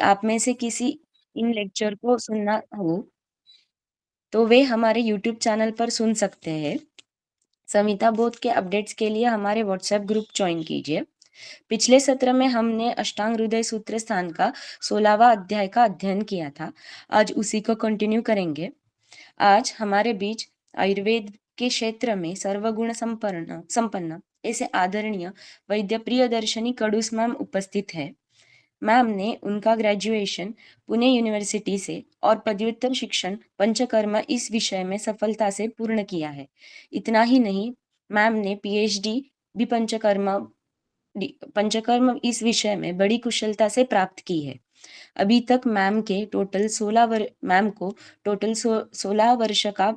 आप में से किसी इन लेक्चर को सुनना हो तो वे हमारे यूट्यूब चैनल पर सुन सकते हैं। संहिता बोध के अपडेट्स के लिए हमारे व्हाट्सएप ग्रुप ज्वाइन कीजिए। पिछले सत्र में हमने अष्टांग हृदय सूत्र स्थान का 16वां अध्याय का अध्ययन किया था। आज उसी को कंटिन्यू करेंगे। आज हमारे बीच आयुर्वेद के क्षेत्र में सर्वगुण संपन्न ऐसे आदरणीय वैद्य प्रियदर्शनी कड़ूस मैम उपस्थित है। मैम ने उनका ग्रेजुएशन पुणे यूनिवर्सिटी से और पदव्युत्तर शिक्षण पंचकर्म इस विषय में सफलता से पूर्ण किया है। इतना ही नहीं, मैम ने पीएचडी भी पंचकर्म इस विषय में बड़ी कुशलता से प्राप्त की है। अभी तक मैम को टोटल 16 वर्ष का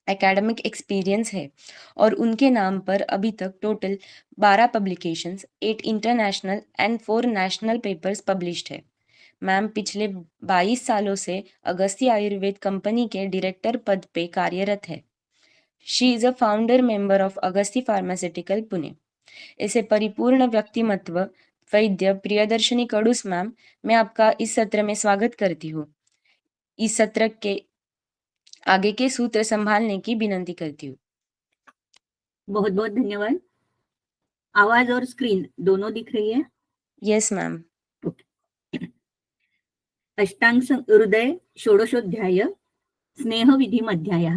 एकेडमिक एक्सपीरियंस है और उनके नाम पर अभी तक total 12 publications, 8 international and 4 national papers published है। मैम पिछले 22 सालों से अगस्ती आयुर्वेद कंपनी के डायरेक्टर पद पे कार्यरत है। She is a founder member of Agasti pharmaceutical Pune. ऐसे परिपूर्ण व्यक्तिमत्व वैद्य प्रियदर्शनी कड़ूस मैम, मैं आपका इस सत्र में स्वागत करती हूँ। इस सत्र के आगे के सूत्र संभालने की विनंती करती हूँ। बहुत बहुत धन्यवाद। आवाज और स्क्रीन दोनों दिख रही है? Yes ma'am. अष्टांग हृदय षोडशोध्याय स्नेह विधि अध्याय।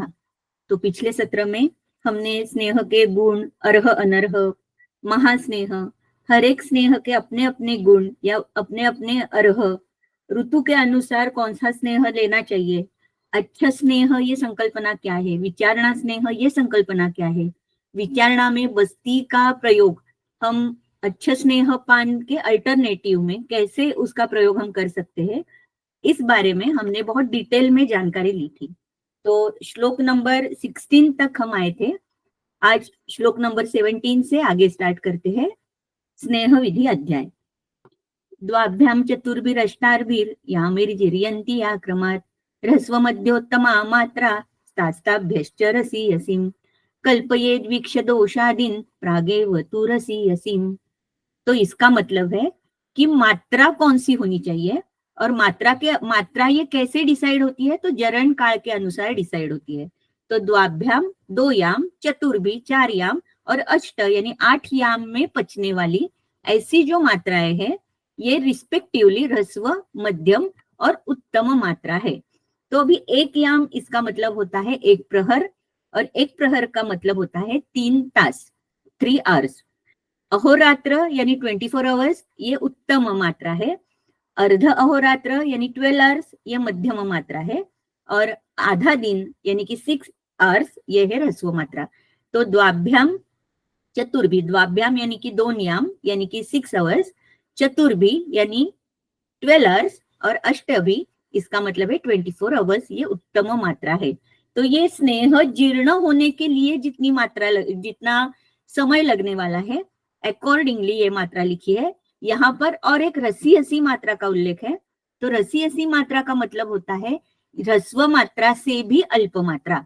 तो पिछले सत्र में हमने स्नेह के गुण, अर्ह अनर्ह, महास्नेह, हर एक स्नेह के अपने अपने गुण या अपने अपने अर्ह, ऋतु के अनुसार कौन सा स्नेह लेना चाहिए, अच्छा स्नेह ये संकल्पना क्या है, विचारणा स्नेह ये संकल्पना क्या है, विचारणा में बस्ती का प्रयोग हम अच्छा स्नेह पान के अल्टरनेटिव में कैसे उसका प्रयोग हम कर सकते हैं, इस बारे में हमने बहुत डिटेल में जानकारी ली थी। तो श्लोक नंबर 16 तक हम आए थे। आज श्लोक नंबर 17 से आगे स्टार्ट करते हैं स्नेह विधि अध्याय। द्वाभ्याम चतुर्भिरष्टार्भिर यामिर्जिर्यन्ति या क्रमात् ह्रस्व मध्योत्तमा मात्रा स्तास्ताभ्यश्च रसीयसीम कल्पयेद वीक्ष दोषादीन प्रागेव तु रसीयसीम। तो इसका मतलब है कि मात्रा कौन सी होनी चाहिए और मात्रा ये कैसे डिसाइड होती है, तो जरण काल के अनुसार डिसाइड होती है। तो द्वाभ्याम 2 याम, चतुर्भी 4 याम और अष्ट यानी 8 याम में पचने वाली ऐसी जो मात्राएं हैं ये रिस्पेक्टिवली ह्रस्व, मध्यम और उत्तम मात्रा है। तो अभी 1 याम इसका मतलब होता है 1 प्रहर और 1 प्रहर का मतलब होता है 3 तास, 3 आवर्स। अहोरात्र यानी 24 आवर्स ये उत्तम मात्रा है। अर्ध अहोरात्र यानी 12 आवर्स ये मध्यम मात्रा है और आधा दिन यानी कि 6 आवर्स ये है ह्रस्व मात्रा। तो द्वाभ्याम चतुर्भी, द्वाभ्याम यानी कि 2 याम यानी कि 6 आवर्स, चतुर्भी यानी 12 आवर्स और अष्टभी इसका मतलब है 24 आवर्स, ये उत्तम मात्रा है। तो ये स्नेह जीर्ण होने के लिए जितनी मात्रा जितना समय लगने वाला है अकॉर्डिंगली ये मात्रा लिखी है यहाँ पर। और एक रसीयसी मात्रा का उल्लेख है। तो रसीयसी मात्रा का मतलब होता है ह्रस्व मात्रा से भी अल्प मात्रा।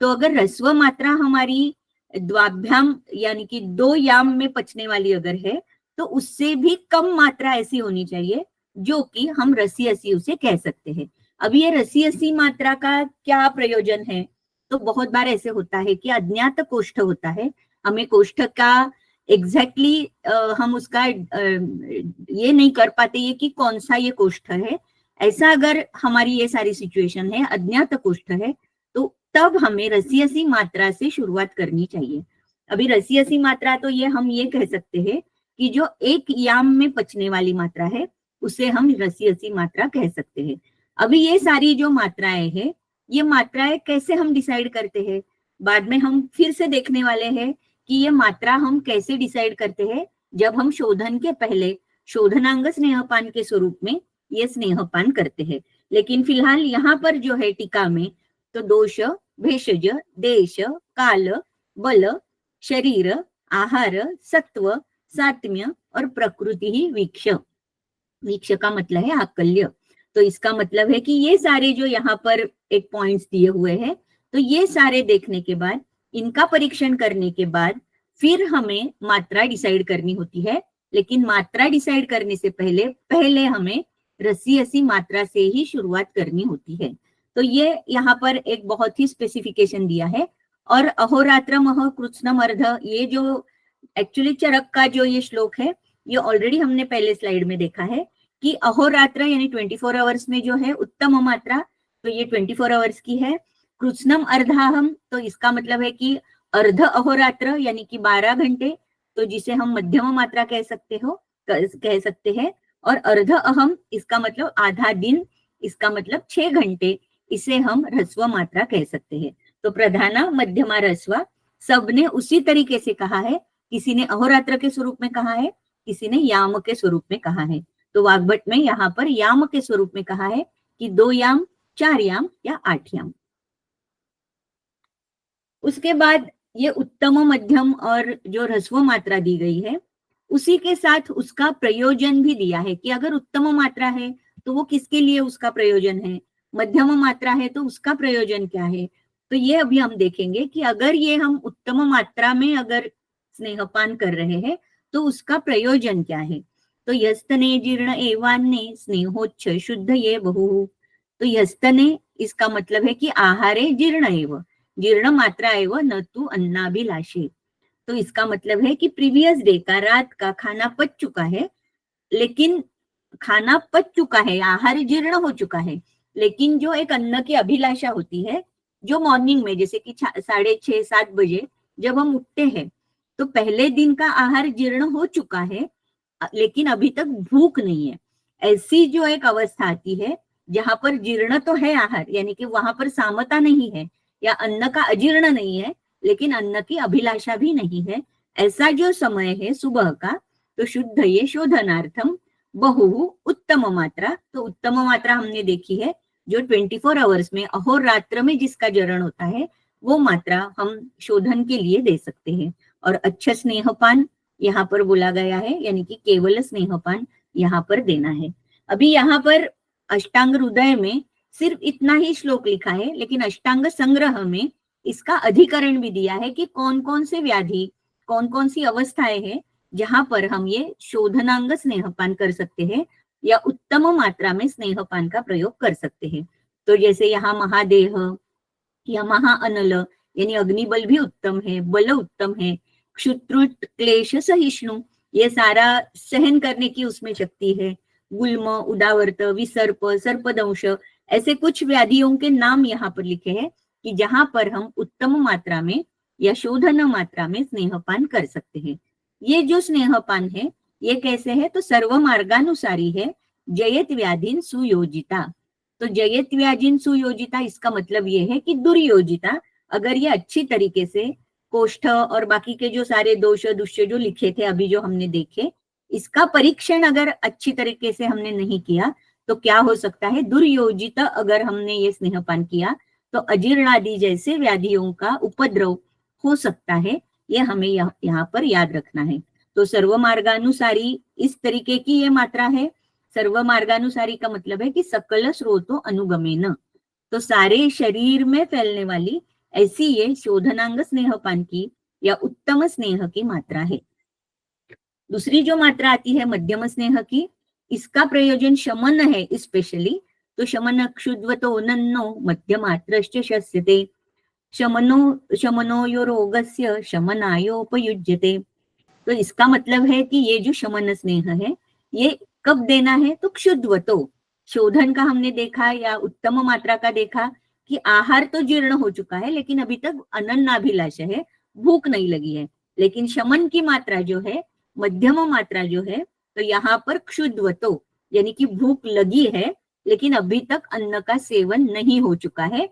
तो अगर ह्रस्व मात्रा हमारी द्वाभ्याम यानी कि 2 याम में पचने वाली अगर है तो उससे भी कम मात्रा ऐसी होनी चाहिए जो कि हम रसीयसी उसे कह सकते हैं। अब ये रसीयसी मात्रा का क्या प्रयोजन है, तो बहुत बार ऐसे होता है कि अज्ञात कोष्ठ होता है, हमें कोष्ठ का एग्जैक्टली हम उसका ये नहीं कर पाते ये कि कौन सा ये कोष्ठ है। ऐसा अगर हमारी ये सारी सिचुएशन है, अज्ञात कोष्ठ है, तो तब हमें रसीयसी मात्रा से शुरुआत करनी चाहिए। अभी रसीयसी मात्रा तो ये हम ये कह सकते हैं कि जो 1 याम में पचने वाली मात्रा है उसे हम रसीयसी मात्रा कह सकते हैं। अभी ये सारी जो मात्राएं हैं ये मात्राएं कैसे हम डिसाइड करते हैं, बाद में हम फिर से देखने वाले हैं कि ये मात्रा हम कैसे डिसाइड करते हैं जब हम शोधन के पहले शोधनांग स्नेहपान के स्वरूप में ये स्नेहपान करते हैं। लेकिन फिलहाल यहाँ पर जो है टीका में तो दोष, भेषज, देश, काल, बल, शरीर, आहार, सत्व, सात्म्य और प्रकृति ही वीक्ष। वीक्ष का मतलब है आकल्य। तो इसका मतलब है कि ये सारे जो यहाँ पर एक पॉइंट्स दिए हुए हैं, तो ये सारे देखने के बाद, इनका परीक्षण करने के बाद फिर हमें मात्रा डिसाइड करनी होती है। लेकिन मात्रा डिसाइड करने से पहले हमें रसी असी मात्रा से ही शुरुआत करनी होती है। तो ये यहाँ पर एक बहुत ही स्पेसिफिकेशन दिया है। और अहोरात्रमः कृत्स्नमर्ध, ये जो एक्चुअली चरक का जो ये श्लोक है, ये ऑलरेडी हमने पहले स्लाइड में देखा है कि अहोरात्र यानी 24 आवर्स में जो है उत्तम मात्रा, तो ये 24 आवर्स की है। कृत्स्नम अर्धाहम, तो इसका मतलब है कि अर्ध अहोरात्र यानी कि 12 घंटे, तो जिसे हम मध्यम मात्रा कह सकते हैं। और अर्ध अहम, इसका मतलब आधा दिन, इसका मतलब 6 घंटे, इसे हम ह्रस्व मात्रा कह सकते हैं। तो प्रधाना, मध्यमा, ह्रस्व, सबने उसी तरीके से कहा है। किसी ने अहोरात्र के स्वरूप में कहा है, किसी ने याम के स्वरूप में कहा है। तो वाग्भट में यहाँ पर याम के स्वरूप में कहा है कि 2 याम, 4 याम या 8 याम। उसके बाद ये उत्तम, मध्यम और जो ह्रस्व मात्रा दी गई है, उसी के साथ उसका प्रयोजन भी दिया है कि अगर उत्तम मात्रा है तो वो किसके लिए उसका प्रयोजन है, मध्यम मात्रा है तो उसका प्रयोजन क्या है। तो ये अभी हम देखेंगे कि अगर ये हम उत्तम मात्रा में अगर स्नेहपान कर रहे हैं तो उसका प्रयोजन क्या है। तो यस्तने जीर्ण एवान्ने स्नेहोच्छ शुद्ध ये बहु। तो यस्तने, इसका मतलब है कि आहारे जीर्ण एव, जीर्ण मात्रा एवं न तू अन्नाभिलाषी। तो इसका मतलब है कि प्रीवियस डे का, रात का खाना पच चुका है, लेकिन खाना पच चुका है, आहार जीर्ण हो चुका है, लेकिन जो एक अन्न की अभिलाषा होती है, जो मॉर्निंग में जैसे कि 6:30-7 बजे जब हम उठते हैं, तो पहले दिन का आहार जीर्ण हो चुका है, लेकिन अभी तक भूख नहीं है। ऐसी जो एक अवस्था आती है जहां पर जीर्ण तो है आहार, यानी कि वहां पर सामता नहीं है या अन्न का अजीर्ण नहीं है, लेकिन अन्न की अभिलाषा भी नहीं है, ऐसा जो समय है सुबह का, तो शुद्ध ये शोधनार्थम बहु उत्तम मात्रा। तो उत्तम मात्रा हमने देखी है, जो 24 आवर्स में अहोरात्र में जिसका जरण होता है, वो मात्रा हम शोधन के लिए दे सकते हैं। और अच्छा स्नेहपान यहाँ पर बोला गया है, यानी कि केवल स्नेहपान यहाँ पर देना है। अभी यहाँ पर अष्टांग हृदय में सिर्फ इतना ही श्लोक लिखा है, लेकिन अष्टांग संग्रह में इसका अधिकरण भी दिया है कि कौन कौन से व्याधि, कौन कौन सी अवस्थाएं हैं जहां पर हम ये शोधनांग स्नेहपान कर सकते हैं या उत्तम मात्रा में स्नेहपान का प्रयोग कर सकते हैं। तो जैसे यहाँ महादेह या महाअनल, यानी अग्निबल भी उत्तम है, बल उत्तम है, क्षुत्रुट क्लेश सहिष्णु, ये सारा सहन करने की उसमें शक्ति है, गुल्म, उदावर्त, विसर्प, सर्पदंश, ऐसे कुछ व्याधियों के नाम यहाँ पर लिखे हैं कि जहां पर हम उत्तम मात्रा में या शोधन मात्रा में स्नेहपान कर सकते हैं। ये जो स्नेहपान है ये कैसे है, तो सर्व मार्गानुसारी है, जयत व्याधिन सुयोजिता। तो जयत व्याधिन सुयोजिता, इसका मतलब ये है कि दुर्योजिता, अगर ये अच्छी तरीके से कोष्ठ और बाकी के जो सारे दोष दुष्य जो लिखे थे अभी जो हमने देखे, इसका परीक्षण अगर अच्छी तरीके से हमने नहीं किया तो क्या हो सकता है, दुर्योजित अगर हमने ये स्नेहपान किया तो अजीर्णादि जैसे व्याधियों का उपद्रव हो सकता है। ये हमें यहाँ पर याद रखना है। तो सर्व मार्गानुसारी इस तरीके की ये मात्रा है। सर्व मार्गानुसारी का मतलब है कि सकल स्रोतो अनुगमेन, तो सारे शरीर में फैलने वाली ऐसी ये शोधनांग स्नेहपान की या उत्तम स्नेह की मात्रा है। दूसरी जो मात्रा आती है मध्यम स्नेह की, इसका प्रयोजन शमन है स्पेशली। तो शमन क्षुद्वतो नन्नो मध्यमात्रश्च शस्यते, शमनो यो रोगस्य शमनायोपयुज्यते। तो इसका मतलब है कि ये जो शमन स्नेह है ये कब देना है, तो क्षुद्वतो, शोधन का हमने देखा या उत्तम मात्रा का देखा कि आहार तो जीर्ण हो चुका है लेकिन अभी तक अनन्नाभिलाष है, भूख नहीं लगी है। लेकिन शमन की मात्रा जो है, मध्यम मात्रा जो है, तो यहाँ पर क्षुद्वतो यानी कि भूख लगी है लेकिन अभी तक अन्न का सेवन नहीं हो चुका है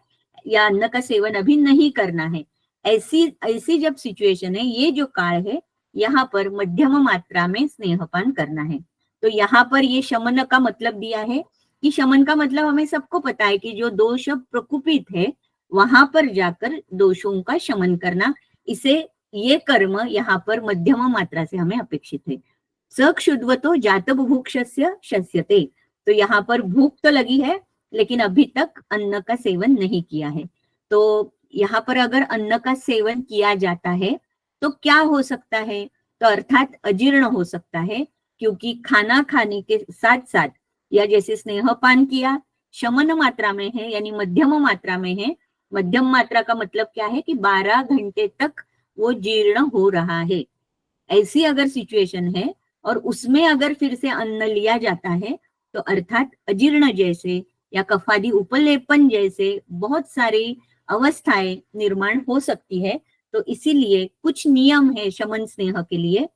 या अन्न का सेवन अभी नहीं करना है, ऐसी ऐसी जब सिचुएशन है, ये जो काल है, यहाँ पर मध्यम मात्रा में स्नेहपान करना है। तो यहाँ पर ये शमन का मतलब दिया है कि शमन का मतलब हमें सबको पता है कि जो दोष प्रकुपित है वहां पर जाकर दोषों का शमन करना, इसे ये कर्म यहाँ पर मध्यम मात्रा से हमें अपेक्षित है। सक्षुद्वतो जात बुभुक्षस्य शस्यते, तो यहाँ पर भूख तो लगी है लेकिन अभी तक अन्न का सेवन नहीं किया है। तो यहाँ पर अगर अन्न का सेवन किया जाता है तो क्या हो सकता है, तो अर्थात अजीर्ण हो सकता है, क्योंकि खाना खाने के साथ साथ या जैसे स्नेहपान किया, शमन मात्रा में है यानी मध्यम मात्रा में है। मध्यम मात्रा का मतलब क्या है कि 12 घंटे तक वो जीर्ण हो रहा है, ऐसी अगर सिचुएशन है और उसमें अगर फिर से अन्न लिया जाता है तो अर्थात अजीर्ण जैसे या कफादी उपलेपन जैसे बहुत सारी अवस्थाएं निर्माण हो सकती है। तो इसीलिए कुछ नियम है शमन स्नेह के लिए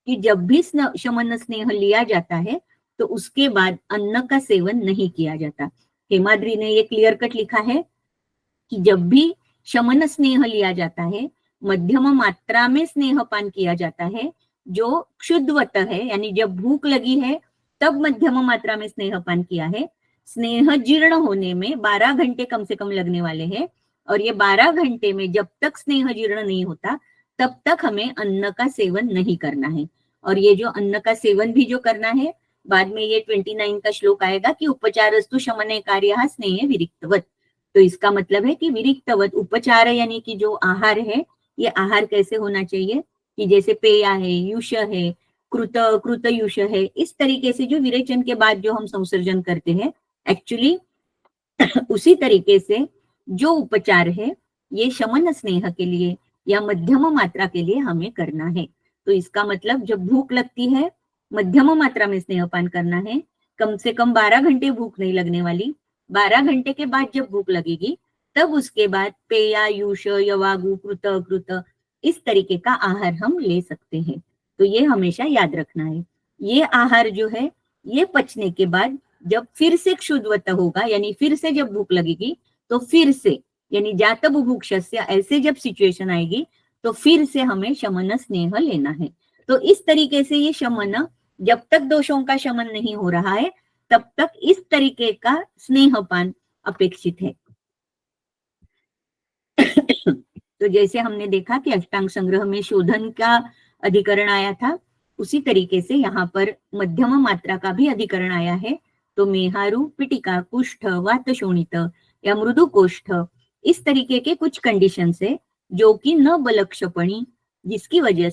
कि जब भी शमन स्नेह लिया जाता है तो उसके बाद अन्न का सेवन नहीं किया जाता। हेमाद्री ने ये क्लियर कट लिखा है कि जब भी शमन स्नेह लिया जाता है, मध्यम मात्रा में स्नेहपान किया जाता है, जो क्षुद्वत है यानी जब भूख लगी है तब मध्यम मात्रा में स्नेहपान किया है। स्नेह जीर्ण होने में 12 घंटे कम से कम लगने वाले हैं और ये 12 घंटे में जब तक स्नेह जीर्ण नहीं होता तब तक हमें अन्न का सेवन नहीं करना है। और ये जो अन्न का सेवन भी जो करना है, बाद में ये 29 का श्लोक आएगा कि उपचारस्तु शमने कार्य स्नेह विरिक्तवत। तो इसका मतलब है कि विरिक्तवत उपचार यानी कि जो आहार है, ये आहार कैसे होना चाहिए कि जैसे पेया है, युष है, कृत युष है, इस तरीके से जो विरेचन के बाद जो हम संसर्जन करते हैं, एक्चुअली उसी तरीके से जो उपचार है ये शमन स्नेह के लिए या मध्यम मात्रा के लिए हमें करना है। तो इसका मतलब जब भूख लगती है मध्यम मात्रा में स्नेहपान करना है, कम से कम 12 घंटे भूख नहीं लगने वाली, 12 घंटे के बाद जब भूख लगेगी तब उसके बाद पेया युष यवागु कृत अकृत इस तरीके का आहार हम ले सकते हैं। तो ये हमेशा याद रखना है। ये आहार जो है ये पचने के बाद जब फिर से क्षुद्वत होगा यानी फिर से जब भूख लगेगी तो फिर से यानी जात बुभुक्षस्य ऐसे जब सिचुएशन आएगी तो फिर से हमें शमन स्नेह लेना है। तो इस तरीके से ये शमन, जब तक दोषों का शमन नहीं हो रहा है तब तक इस तरीके का स्नेहपान अपेक्षित है। तो जैसे हमने देखा कि अष्टांग संग्रह में शोधन का अधिकरण आया था, उसी तरीके से यहाँ पर मध्यम मात्रा का भी अधिकरण आया है। तो मेहारू, पिटिका, कुष्ठ, वात शोणित या मृदु कोष्ठ, इस तरीके के कुछ कंडीशन है जो कि न बलक्षपणी, जिसकी वजह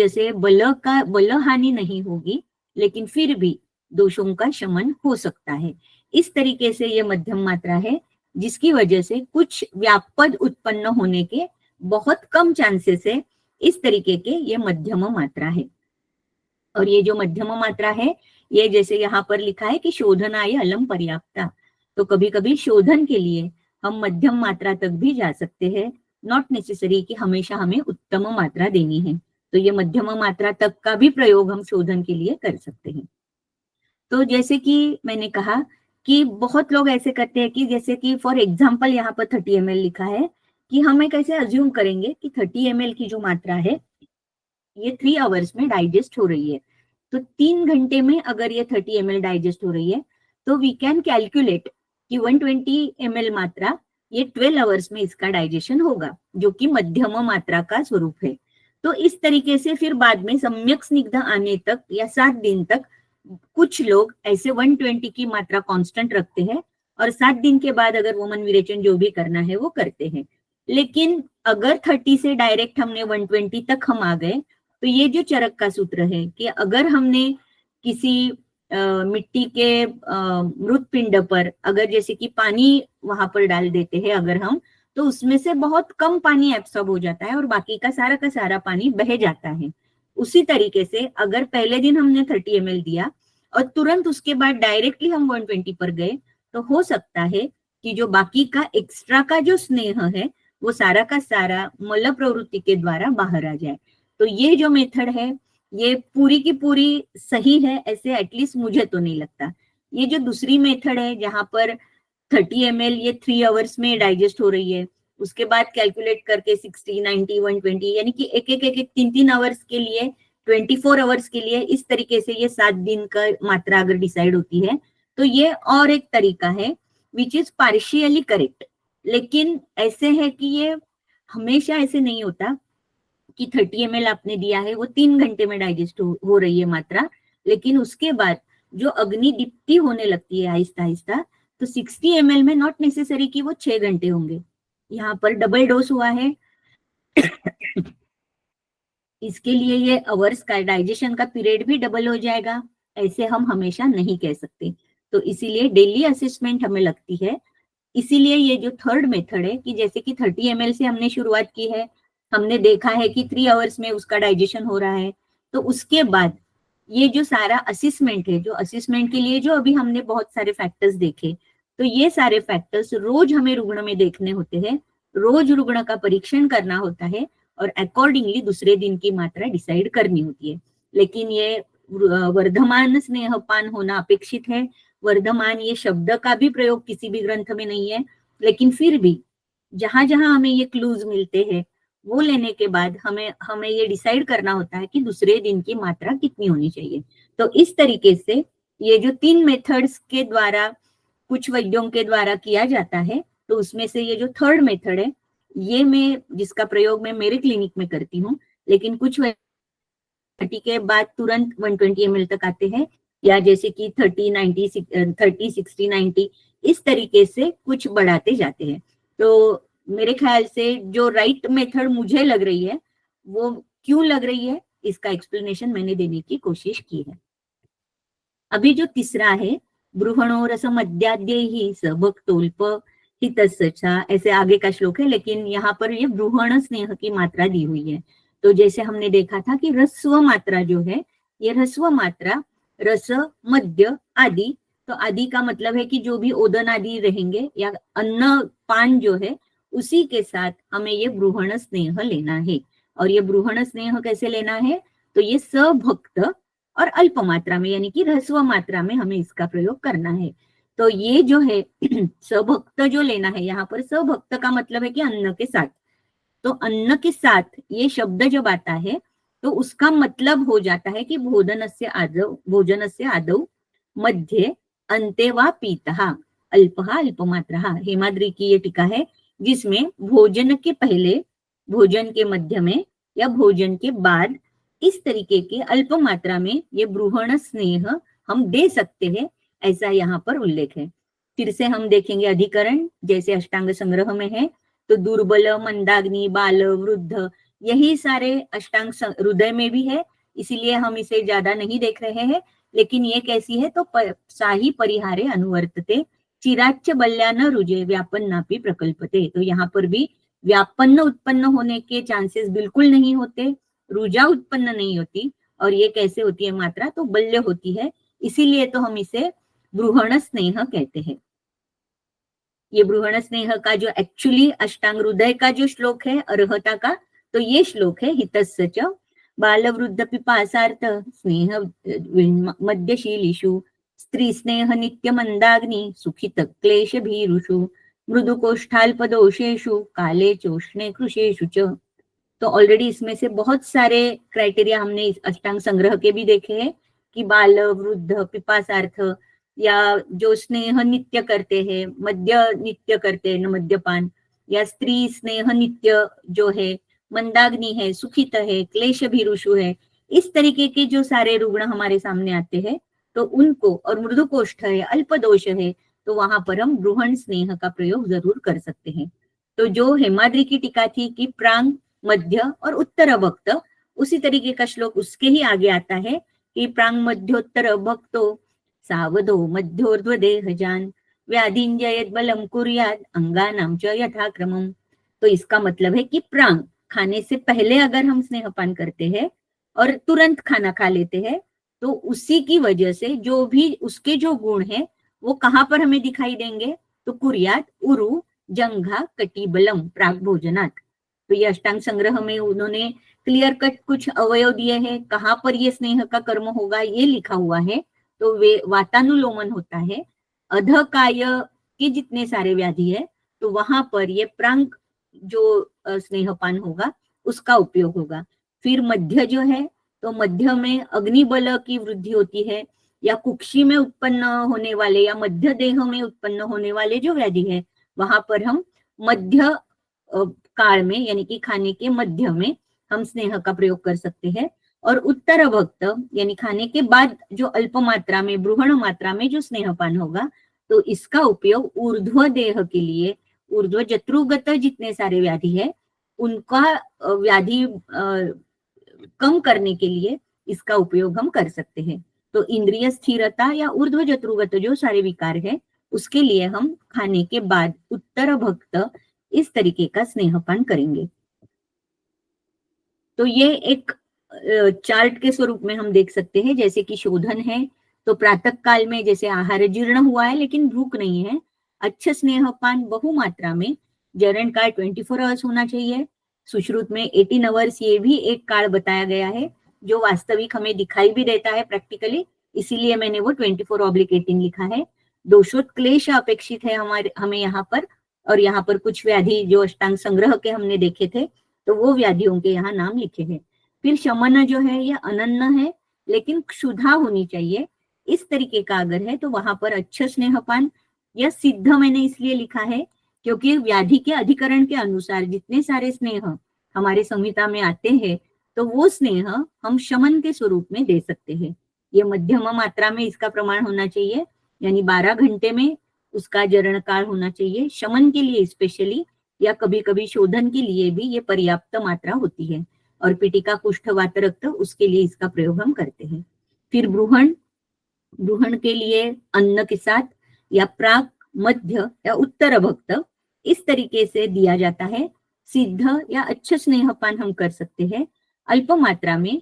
से बल हानि नहीं होगी लेकिन फिर भी दोषों का शमन हो सकता है। इस तरीके से ये मध्यम मात्रा है जिसकी वजह से कुछ व्यापद उत्पन्न होने के बहुत कम चांसेस है। इस तरीके के ये मध्यम मात्रा है। और ये जो मध्यम मात्रा है ये जैसे यहाँ पर लिखा है कि शोधनाय अलम पर्याप्ता, तो कभी कभी शोधन के लिए हम मध्यम मात्रा तक भी जा सकते हैं, नॉट नेसेसरी कि हमेशा हमें उत्तम मात्रा देनी है। तो ये मध्यम मात्रा तक का भी प्रयोग हम शोधन के लिए कर सकते हैं। तो जैसे कि मैंने कहा कि बहुत लोग ऐसे करते हैं कि जैसे कि फॉर एग्जाम्पल यहाँ पर 30 ml लिखा है कि हमें कैसे अज्यूम करेंगे कि 30 ml की जो मात्रा है ये 3 आवर्स में डाइजेस्ट हो रही है। तो 3 घंटे में अगर ये 30 ml डाइजेस्ट हो रही है तो वी कैन कैलकुलेट कि 120 ml मात्रा ये 12 आवर्स में इसका डाइजेशन होगा, जो कि मध्यम मात्रा का स्वरूप है। तो इस तरीके से फिर बाद में सम्यक स्निग्ध आने तक या 7 दिन तक कुछ लोग ऐसे 120 की मात्रा कांस्टेंट रखते हैं और 7 दिन के बाद अगर वोमन विरेचन जो भी करना है वो करते हैं। लेकिन अगर 30 से डायरेक्ट हमने 120 तक हम आ गए तो ये जो चरक का सूत्र है कि अगर हमने किसी मिट्टी के मृत पिंड पर अगर जैसे कि पानी वहां पर डाल देते हैं अगर हम, तो उसमें से बहुत कम पानी एब्सॉर्ब हो जाता है और बाकी का सारा पानी बह जाता है। उसी तरीके से अगर पहले दिन हमने 30 ml दिया और तुरंत उसके बाद डायरेक्टली हम 120 पर गए तो हो सकता है कि जो बाकी का एक्स्ट्रा का जो स्नेह है वो सारा का सारा मल प्रवृत्ति के द्वारा बाहर आ जाए। तो ये जो मेथड है ये पूरी की पूरी सही है ऐसे एटलीस्ट मुझे तो नहीं लगता। ये जो दूसरी मेथड है जहां पर 30 ml ये 3 आवर्स में डाइजेस्ट हो रही है, उसके बाद कैलकुलेट करके 60, 90, 120 यानी कि एक 3 आवर्स के लिए 24 आवर्स के लिए इस तरीके से ये 7 दिन का मात्रा अगर डिसाइड होती है तो ये और एक तरीका है विच इज पार्शियली करेक्ट। लेकिन ऐसे है कि ये हमेशा ऐसे नहीं होता कि 30 ml आपने दिया है वो 3 घंटे में डाइजेस्ट हो रही है मात्रा, लेकिन उसके बाद जो अग्नि दीप्ति होने लगती है आहिस्ता आहिस्ता, तो 60 ml में नॉट नेसेसरी कि वो 6 घंटे होंगे। यहाँ पर डबल डोज हुआ है इसके लिए ये अवर्स का डाइजेशन का पीरियड भी डबल हो जाएगा, ऐसे हम हमेशा नहीं कह सकते। तो इसीलिए डेली असेसमेंट हमें लगती है। इसीलिए ये जो थर्ड मेथड है कि जैसे कि 30 ml से हमने शुरुआत की है, हमने देखा है कि 3 आवर्स में उसका डाइजेशन हो रहा है, तो उसके बाद ये जो सारा असेसमेंट है, जो असेसमेंट के लिए जो अभी हमने बहुत सारे फैक्टर्स देखे, तो ये सारे फैक्टर्स रोज हमें रुग्ण में देखने होते हैं, रोज रुग्ण का परीक्षण करना होता है और अकॉर्डिंगली दूसरे दिन की मात्रा डिसाइड करनी होती है। लेकिन ये वर्धमान स्नेहपान होना अपेक्षित है। वर्धमान ये शब्द का भी प्रयोग किसी भी ग्रंथ में नहीं है, लेकिन फिर भी जहां जहां हमें ये क्लूज मिलते हैं वो लेने के बाद हमें हमें ये डिसाइड करना होता है कि दूसरे दिन की मात्रा कितनी होनी चाहिए। तो इस तरीके से ये जो 3 मेथड्स के द्वारा कुछ वैद्यों के द्वारा किया जाता है, तो उसमें से ये जो थर्ड मेथड है, ये मैं जिसका प्रयोग मैं मेरे क्लिनिक में करती हूँ, लेकिन कुछ 30 के बाद तुरंत 120 ml तक आते हैं, या जैसे कि 30, 60, 90 इस तरीके से कुछ बढ़ाते जाते हैं। तो मेरे ख्याल से जो राइट मेथड मुझे लग रही है, वो क्यों लग रही है, इसका एक्सप्लेनेशन मैंने देने की कोशिश की है। अभी जो तीसरा है, ब्रूहणो रस मध्याद्य ही सबक्तोल्प हितस्सचा, ऐसे आगे का श्लोक है, लेकिन यहाँ पर ये ब्रूहण स्नेह की मात्रा दी हुई है। तो जैसे हमने देखा था कि रस्व मात्रा जो है, ये रस्व मात्रा रस मध्य आदि, तो आदि का मतलब है कि जो भी ओदन आदि रहेंगे या अन्न पान जो है, उसी के साथ हमें ये ब्रूहण स्नेह लेना है। और ये ब्रूहण स्नेह कैसे लेना है, तो ये सभक्त और अल्प मात्रा में यानी कि ह्रस्व मात्रा में हमें इसका प्रयोग करना है। तो ये जो है सभक्त जो लेना है, यहाँ पर सभक्त का मतलब है कि अन्न के साथ। तो अन्न के साथ ये शब्द जब आता है तो उसका मतलब हो जाता है कि भोजनस्य आदौ मध्ये अन्ते वा पीतः अल्पः अल्पमात्रः। हेमाद्रि की ये टीका है जिसमें भोजन के पहले, भोजन के मध्य में या भोजन के बाद इस तरीके के अल्प मात्रा में ये ब्रूहण स्नेह हम दे सकते हैं, ऐसा यहाँ पर उल्लेख है। फिर से हम देखेंगे अधिकरण, जैसे अष्टांग संग्रह में है, तो दुर्बल, मंदाग्नि, बाल, वृद्ध, यही सारे अष्टांग हृदय में भी है, इसीलिए हम इसे ज्यादा नहीं देख रहे हैं। लेकिन ये कैसी है, तो साही परिहारे अनुवर्तते चिराच्य बल्यान रुजे व्यापन्नापि प्रकल्पते। तो यहाँ पर भी व्यापन्न उत्पन्न होने के चांसेस बिल्कुल नहीं होते, रुजा उत्पन्न नहीं होती। और ये कैसे होती है मात्रा, तो बल्य होती है, इसीलिए तो हम इसे ब्रूहण स्नेह कहते हैं। ये ब्रूहण स्नेह का जो एक्चुअली अष्टांग हृदय का जो श्लोक है अर्हता का, तो ये श्लोक है हितस्य च बाल वृद्ध पिपासार्थ स्नेह मध्यशीलिषु स्त्री स्नेह नित्य मंदाग्नि सुखित क्लेश भीरुषु मृदु कोष्ठाल्पदोषेषु काले चोष्णे कृषेषु च। तो ऑलरेडी इसमें से बहुत सारे क्राइटेरिया हमने इस अष्टांग संग्रह के भी देखे हैं कि बाल, वृद्ध, पिपासार्थ, या जो स्नेह नित्य करते हैं, मद्य नित्य करते हैं, मद्यपान, या स्त्री स्नेह नित्य जो है, मंदाग्नि है, सुखित है, क्लेश भीरुषु है, इस तरीके के जो सारे रुग्ण हमारे सामने आते हैं, तो उनको, और मृदु कोष्ठ है, अल्प दोष है, तो वहां पर हम ब्रूहण स्नेह का प्रयोग जरूर कर सकते हैं। तो जो हेमाद्रि की टीका थी कि प्रांग, मध्य और उत्तर भक्त, उसी तरीके का श्लोक उसके ही आगे आता है कि प्रांग मध्योत्तर भक्तो सावधो मध्योर्ध्व देहजान व्याधिंजयत बलम कुर्याद अंगानाम च यथाक्रमम। तो इसका मतलब है कि प्रांग, खाने से पहले अगर हम स्नेहपान करते हैं और तुरंत खाना खा लेते हैं, तो उसी की वजह से जो भी उसके जो गुण है वो कहाँ पर हमें दिखाई देंगे, तो कुर्यात, उरु, जंघा, कटिबलम, प्राग भोजनात्। तो ये अष्टांग संग्रह में उन्होंने क्लियर कट कुछ अवयव दिए हैं, कहाँ पर ये स्नेह का कर्म होगा ये लिखा हुआ है। तो वे वातानुलोमन होता है, अधकाय के जितने सारे व्याधि है, तो वहां पर ये प्रांग जो स्नेहपान होगा उसका उपयोग होगा। फिर मध्य जो है, तो मध्य में अग्निबल की वृद्धि होती है, या कुक्षी में उत्पन्न होने वाले या मध्य देह में उत्पन्न होने वाले जो व्याधि है, वहां पर हम मध्य काल में यानी कि खाने के मध्य में हम स्नेह का प्रयोग कर सकते हैं। और उत्तर भक्त यानी खाने के बाद जो अल्प मात्रा में, ब्रूहण मात्रा में जो स्नेहपान होगा, तो इसका उपयोग ऊर्ध्व देह के लिए, ऊर्ध्व जत्रुगत जितने सारे व्याधि है उनका व्याधि कम करने के लिए इसका उपयोग हम कर सकते हैं। तो इंद्रिय स्थिरता या ऊर्ध्व जत्रुगत जो सारे विकार है उसके लिए हम खाने के बाद उत्तर भक्त इस तरीके का स्नेहपान करेंगे। तो ये एक चार्ट के स्वरूप में हम देख सकते हैं, जैसे कि शोधन है तो प्रातः काल में जैसे आहार जीर्ण हुआ है लेकिन भूख नहीं है, अच्छा स्नेहपान बहुमात्रा में, जरण काल 24 आवर्स होना चाहिए। सुश्रुत में 18 आवर्स ये भी एक काल बताया गया है जो वास्तविक हमें दिखाई भी देता है प्रैक्टिकली, इसीलिए मैंने वो 24/18 लिखा है। दोषोत्क्लेश अपेक्षित है हमें यहाँ पर, और यहाँ पर कुछ व्याधि जो अष्टांग संग्रह के हमने देखे थे तो वो व्याधियों के यहाँ नाम लिखे हैं। फिर शमन जो है ये अनन्न है लेकिन क्षुधा होनी चाहिए, इस तरीके का अगर है तो वहां पर अच्छा स्नेहपान या सिद्ध मैंने इसलिए लिखा है क्योंकि व्याधि के अधिकरण के अनुसार जितने सारे स्नेह हमारे संहिता में आते हैं तो वो स्नेह हम शमन के स्वरूप में दे सकते हैं। ये मध्यम मात्रा में इसका प्रमाण होना चाहिए, यानी 12 घंटे में उसका जरण काल होना चाहिए। शमन के लिए स्पेशली या कभी कभी शोधन के लिए भी ये पर्याप्त मात्रा होती है, और पिटिका कुष्ठ वात रक्त उसके लिए इसका प्रयोग हम करते हैं। फिर ब्रूहण, ब्रूहण के लिए अन्न के साथ या प्राक, मध्य या उत्तर भक्त इस तरीके से दिया जाता है। सिद्ध या अच्छा स्नेहपान हम कर सकते हैं अल्प मात्रा में,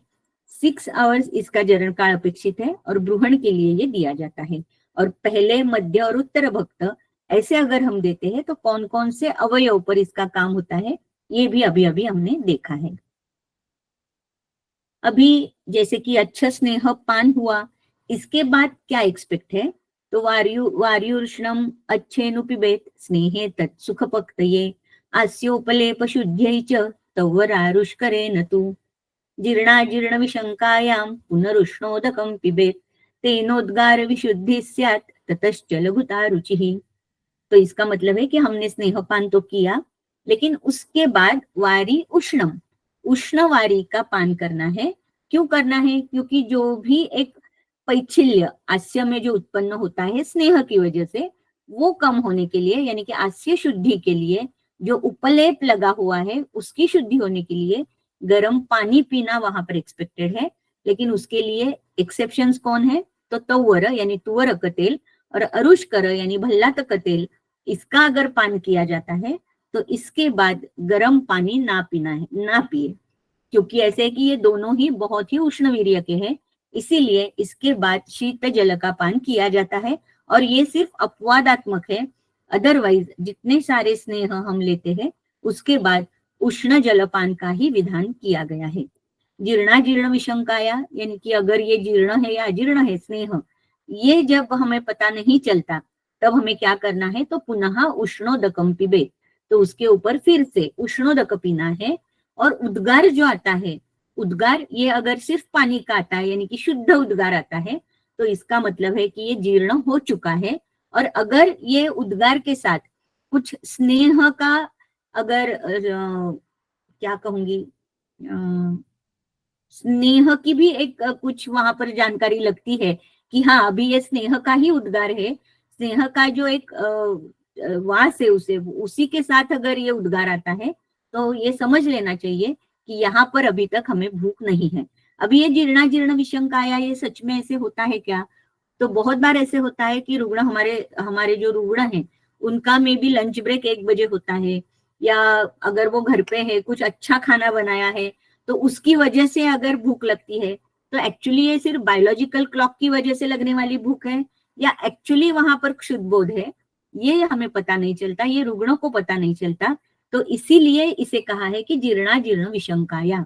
6 आवर्स इसका जरण काल अपेक्षित है और ब्रूहण के लिए ये दिया जाता है। और पहले, मध्य और उत्तर भक्त ऐसे अगर हम देते हैं तो कौन कौन से अवयव पर इसका काम होता है ये भी अभी अभी हमने देखा है। अभी जैसे कि अच्छा स्नेह पान हुआ, इसके बाद क्या एक्सपेक्ट है, तो वार्युष्णम अच्छेनु पिबेत स्नेहे तत्सुख पक्तये आस्योपलेप शुद्ध्यै च तवरारुष्करेण तु जीर्णाजीर्ण विशंकायाम पुनरुष्णोदकम पिबेत तेनोद्गार विशुद्धि स्यात् ततश्च लघुता रुचिः। तो इसका मतलब है कि हमने स्नेहपान तो किया लेकिन उसके बाद वारी उष्णम, उष्ण वारी का पान करना है। क्यों करना है, क्योंकि जो भी एक पैच्छिल्य आस्य में जो उत्पन्न होता है स्नेह की वजह से, वो कम होने के लिए, यानी कि आस्य शुद्धि के लिए जो उपलेप लगा हुआ है उसकी शुद्धि होने के लिए गर्म पानी पीना वहां पर एक्सपेक्टेड है। लेकिन उसके लिए एक्सेप्शंस कौन है, तो तवर यानी तुअर का तेल और अरुष्कर यानी भल्लात का तेल, इसका अगर पान किया जाता है तो इसके बाद गर्म पानी ना पीना है, ना पिए, क्योंकि ऐसे है कि ये दोनों ही बहुत ही उष्ण वीर्य के हैं, इसीलिए इसके बाद शीत जल का पान किया जाता है। और ये सिर्फ अपवादात्मक है, अदरवाइज जितने सारे स्नेह हम लेते हैं उसके बाद उष्ण जलपान का ही विधान किया गया है। जीर्णाजीर्ण विशंकाया, यानी कि अगर ये जीर्ण है या अजीर्ण है स्नेह, ये जब हमें पता नहीं चलता तब हमें क्या करना है, तो पुनः उष्णोदकम पिबे, तो उसके ऊपर फिर से उष्णोदक पीना है। और उद्गार जो आता है, उद्गार ये अगर सिर्फ पानी का आता है यानी कि शुद्ध उद्गार आता है तो इसका मतलब है कि ये जीर्ण हो चुका है। और अगर ये उद्गार के साथ कुछ स्नेह का, अगर क्या कहूंगी, स्नेह की भी एक कुछ वहां पर जानकारी लगती है कि हाँ अभी ये स्नेह का ही उद्गार है, स्नेह का जो एक वास है उसे, उसी के साथ अगर ये उद्गार आता है तो ये समझ लेना चाहिए कि यहाँ पर अभी तक हमें भूख नहीं है। अभी ये जीर्णा जीर्ण विशंकाया, ये सच में ऐसे होता है क्या, तो बहुत बार ऐसे होता है कि रुग्ण, हमारे जो रुग्ण हैं उनका मे बी लंच ब्रेक 1 बजे होता है, या अगर वो घर पे है कुछ अच्छा खाना बनाया है तो उसकी वजह से अगर भूख लगती है, तो एक्चुअली ये सिर्फ बायोलॉजिकल क्लॉक की वजह से लगने वाली भूख है या एक्चुअली वहां पर क्षुद्ध बोध है, ये हमें पता नहीं चलता, ये रुग्णों को पता नहीं चलता। तो इसीलिए इसे कहा है कि जीर्णा जीर्ण विशंकाया,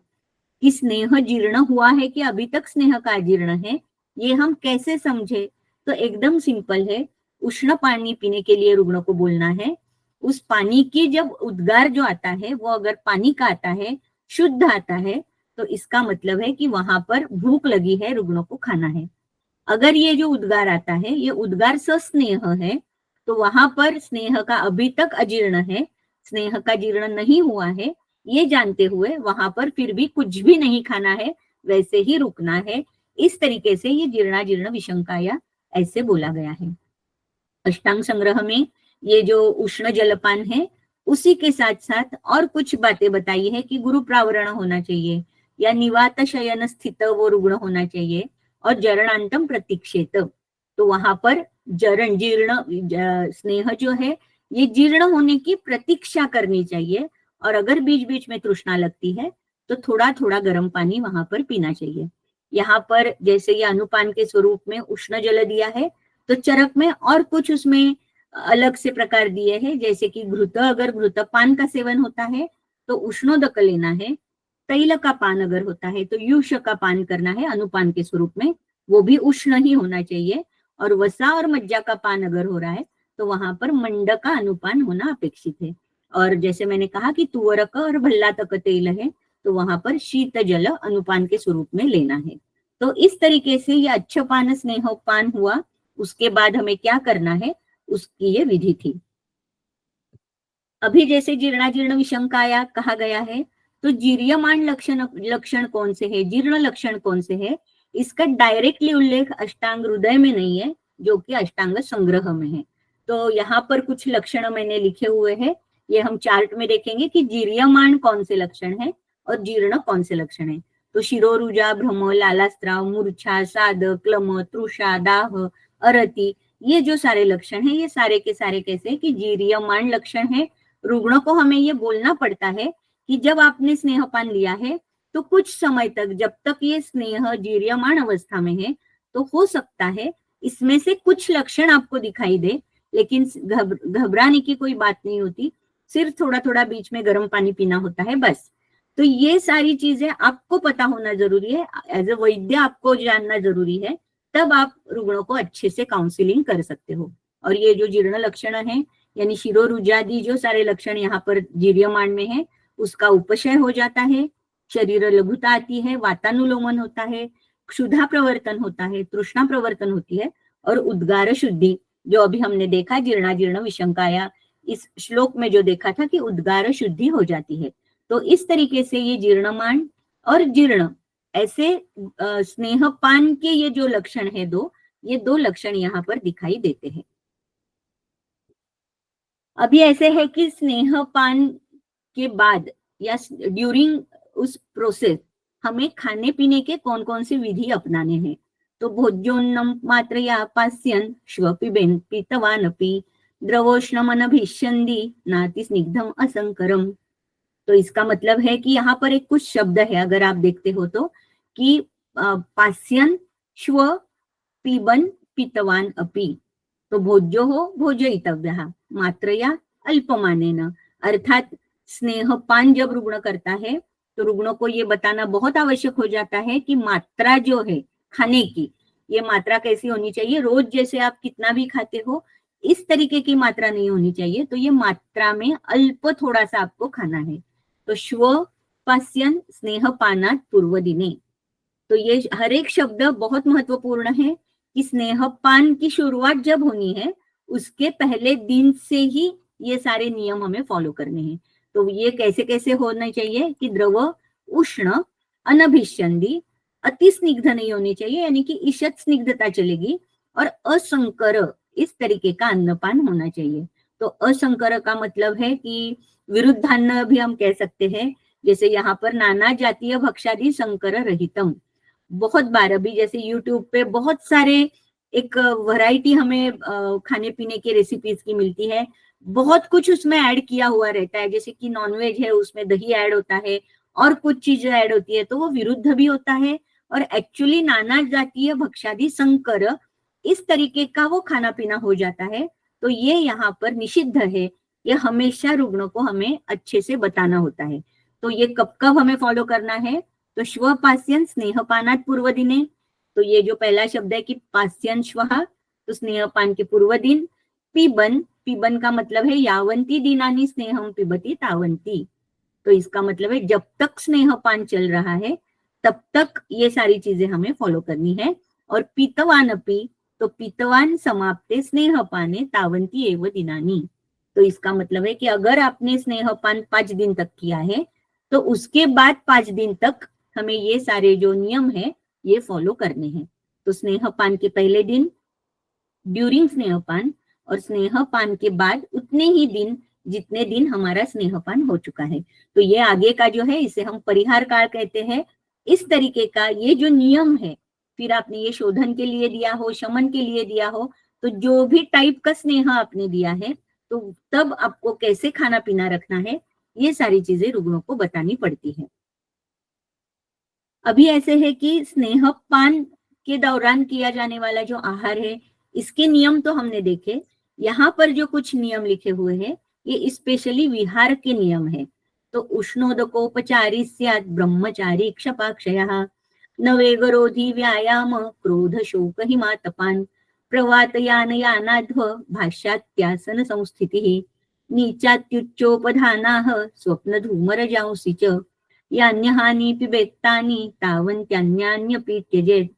कि स्नेह जीर्ण हुआ है कि अभी तक स्नेह का जीर्ण है, ये हम कैसे समझे, तो एकदम सिंपल है, उष्ण पानी पीने के लिए रुग्ण को बोलना है। उस पानी की जब उद्गार जो आता है वो अगर पानी का आता है, शुद्ध आता है, तो इसका मतलब है कि वहां पर भूख लगी है, रुग्णों को खाना है। अगर ये जो उद्गार आता है ये उद्गार सस्नेह है तो वहां पर स्नेह का अभी तक अजीर्ण है, स्नेह का जीर्ण नहीं हुआ है, ये जानते हुए वहां पर फिर भी कुछ भी नहीं खाना है, वैसे ही रुकना है। इस तरीके से ये जीर्णा जीर्ण विशंकाया ऐसे बोला गया है। अष्टांग संग्रह में ये जो उष्ण जलपान है उसी के साथ साथ और कुछ बातें बताई है कि गुरु प्रावरण होना चाहिए, या निवात शयन स्थित वो रुग्ण होना चाहिए, और जरणांतम प्रतीक्षेत, तो वहां पर जरण जीर्ण स्नेह जो है ये जीर्ण होने की प्रतीक्षा करनी चाहिए, और अगर बीच बीच में तृष्णा लगती है तो थोड़ा थोड़ा गर्म पानी वहां पर पीना चाहिए। यहाँ पर जैसे ये अनुपान के स्वरूप में उष्ण जल दिया है, तो चरक में और कुछ उसमें अलग से प्रकार दिए हैं, जैसे कि घृत, अगर घृतपान का सेवन होता है तो उष्णोदक लेना है, तैल का पान अगर होता है तो युष का पान करना है अनुपान के स्वरूप में, वो भी उष्ण ही होना चाहिए, और वसा और मज्जा का पान अगर हो रहा है तो वहां पर मंड का अनुपान होना अपेक्षित है। और जैसे मैंने कहा कि तुअरक और भल्लातक तेल है, तो वहां पर शीत जल अनुपान के स्वरूप में लेना है। तो इस तरीके से ये अच्छपान स्नेहोपान हुआ। उसके बाद हमें क्या करना है उसकी ये विधि थी। अभी जैसे जीर्णाजीर्ण विशंकाया कहा गया है, तो जीर्यमान लक्षण लक्षण कौन से है, जीर्ण लक्षण कौन से है, इसका डायरेक्टली उल्लेख अष्टांग हृदय में नहीं है, जो कि अष्टांग संग्रह में है। तो यहाँ पर कुछ लक्षण मैंने लिखे हुए हैं, ये हम चार्ट में देखेंगे कि जीर्यमान कौन से लक्षण है और जीर्ण कौन से लक्षण है। तो शिरोरुजा, भ्रम, लालास्त्राव, मूर्छा, साद, क्लम, तृषा, दाह, अरति, ये जो सारे लक्षण हैं ये सारे के सारे कैसे कि जीर्यमान लक्षण है। रुग्ण को हमें ये बोलना पड़ता है कि जब आपने स्नेहपान लिया है तो कुछ समय तक, जब तक ये स्नेह जीर्यमान अवस्था में है, तो हो सकता है इसमें से कुछ लक्षण आपको दिखाई दे, लेकिन घबराने की कोई बात नहीं होती, सिर्फ थोड़ा थोड़ा बीच में गर्म पानी पीना होता है बस। तो ये सारी चीजें आपको पता होना जरूरी है, एज ए वैद्य आपको जानना जरूरी है, तब आप रुग्णों को अच्छे से काउंसिलिंग कर सकते हो। और ये जो जीर्ण लक्षण है, यानी शिरोरुजादि जो सारे लक्षण यहाँ पर जीर्यमान में है, उसका उपशय हो जाता है, शरीर लघुता आती है, वातानुलोमन होता है, क्षुधा प्रवर्तन होता है, तृष्णा प्रवर्तन होती है, और उद्गार शुद्धि, जो अभी हमने देखा जीर्णाजीर्ण विशंकाया इस श्लोक में जो देखा था कि उद्गार शुद्धि हो जाती है। तो इस तरीके से ये जीर्णमान और जीर्ण ऐसे स्नेहपान के ये जो लक्षण है दो, ये दो लक्षण यहाँ पर दिखाई देते हैं। अभी ऐसे है कि स्नेहपान के बाद या ड्यूरिंग उस प्रोसेस हमें खाने पीने के कौन कौन सी विधि अपनाने हैं। तो भोज्योन्नम मात्र या पास्यन श्वपिबेन पीतवान अपि द्रवोष्णमनभिष्यन्ति नाति स्निग्धम असंकरम। तो इसका मतलब है कि यहाँ पर एक कुछ शब्द है, अगर आप देखते हो तो, कि पास्यन श्व पिबन पीतवान अपि, तो भोज्यो हो भोजयितव्यः मात्रया अल्पमानेन, अर्थात स्नेहपान जब रुग्ण करता है तो रुग्णों को ये बताना बहुत आवश्यक हो जाता है कि मात्रा जो है खाने की, ये मात्रा कैसी होनी चाहिए, रोज जैसे आप कितना भी खाते हो इस तरीके की मात्रा नहीं होनी चाहिए, तो ये मात्रा में अल्प थोड़ा सा आपको खाना है। तो श्व पास्यन स्नेहपानात पूर्व दिने, तो ये हर एक शब्द बहुत महत्वपूर्ण है कि स्नेहपान की शुरुआत जब होनी है उसके पहले दिन से ही ये सारे नियम हमें फॉलो करने हैं। तो ये कैसे कैसे होना चाहिए कि द्रव उष्ण अनभिष्यन्ति, अति स्निग्ध नहीं होनी चाहिए, यानी कि ईशत स्निग्धता चलेगी, और असंकर इस तरीके का अन्नपान होना चाहिए। तो असंकर का मतलब है कि विरुद्धान्न भी हम कह सकते हैं, जैसे यहाँ पर नाना जातीय भक्षादि संकर रहितम, बहुत बार अभी जैसे यूट्यूब पे बहुत सारे एक वैरायटी हमें खाने पीने के रेसिपीज की मिलती है, बहुत कुछ उसमें ऐड किया हुआ रहता है, जैसे कि नॉनवेज है उसमें दही ऐड होता है और कुछ चीजें ऐड होती है, तो वो विरुद्ध भी होता है, और एक्चुअली नाना जातीय भक्षादि संकर इस तरीके का वो खाना पीना हो जाता है। तो ये यहाँ पर निषिद्ध है, ये हमेशा रुग्णों को हमें अच्छे से बताना होता है। तो ये कब कब हमें फॉलो करना है, तो श्व पास्यन स्नेहपानात पूर्व दिने, तो ये जो पहला शब्द है कि पास्यन श्वः, तो स्नेहपान के पूर्व दिन, पिबन, पिबन का मतलब है यावंती दिनानि स्नेहम पिबती तावंती, तो इसका मतलब है जब तक स्नेहपान चल रहा है तब तक ये सारी चीजें हमें फॉलो करनी है। और पीतवान अपि, तो पीतवान समाप्ते स्नेहपाने तावंती एव दिनानि, तो इसका मतलब है कि अगर आपने स्नेहपान 5 दिन तक किया है तो उसके बाद 5 दिन तक हमें ये सारे जो नियम है ये फॉलो करने हैं। तो स्नेहपान के पहले दिन, ड्यूरिंग स्नेहपान, और स्नेहपान के बाद उतने ही दिन जितने दिन हमारा स्नेहपान हो चुका है। तो ये आगे का जो है इसे हम परिहार काल कहते हैं, इस तरीके का ये जो नियम है, फिर आपने ये शोधन के लिए दिया हो, शमन के लिए दिया हो, तो जो भी टाइप का स्नेह आपने दिया है, तो तब आपको कैसे खाना पीना रखना है, ये सारी चीजें रुग्णों को बतानी पड़ती है। अभी ऐसे है कि स्नेहपान के दौरान किया जाने वाला जो आहार है, इसके नियम तो हमने देखे। यहाँ पर जो कुछ नियम लिखे हुए हैं, ये स्पेशली विहार के नियम है। तो उष्णोदकोपचारी स्यात् ब्रह्मचारी क्षपाक्षयः, न वेगरोधी व्यायाम क्रोध शोक हिमातपान, प्रवातयान यानाध्व भाष्यात्यासन संस्थितिः, नीचात्युच्चोपधानाः स्वप्न धूमरजांसि च, यान्यहानी पिबेत्तानी तावन्त्यान्यान्यपि त्यजेत।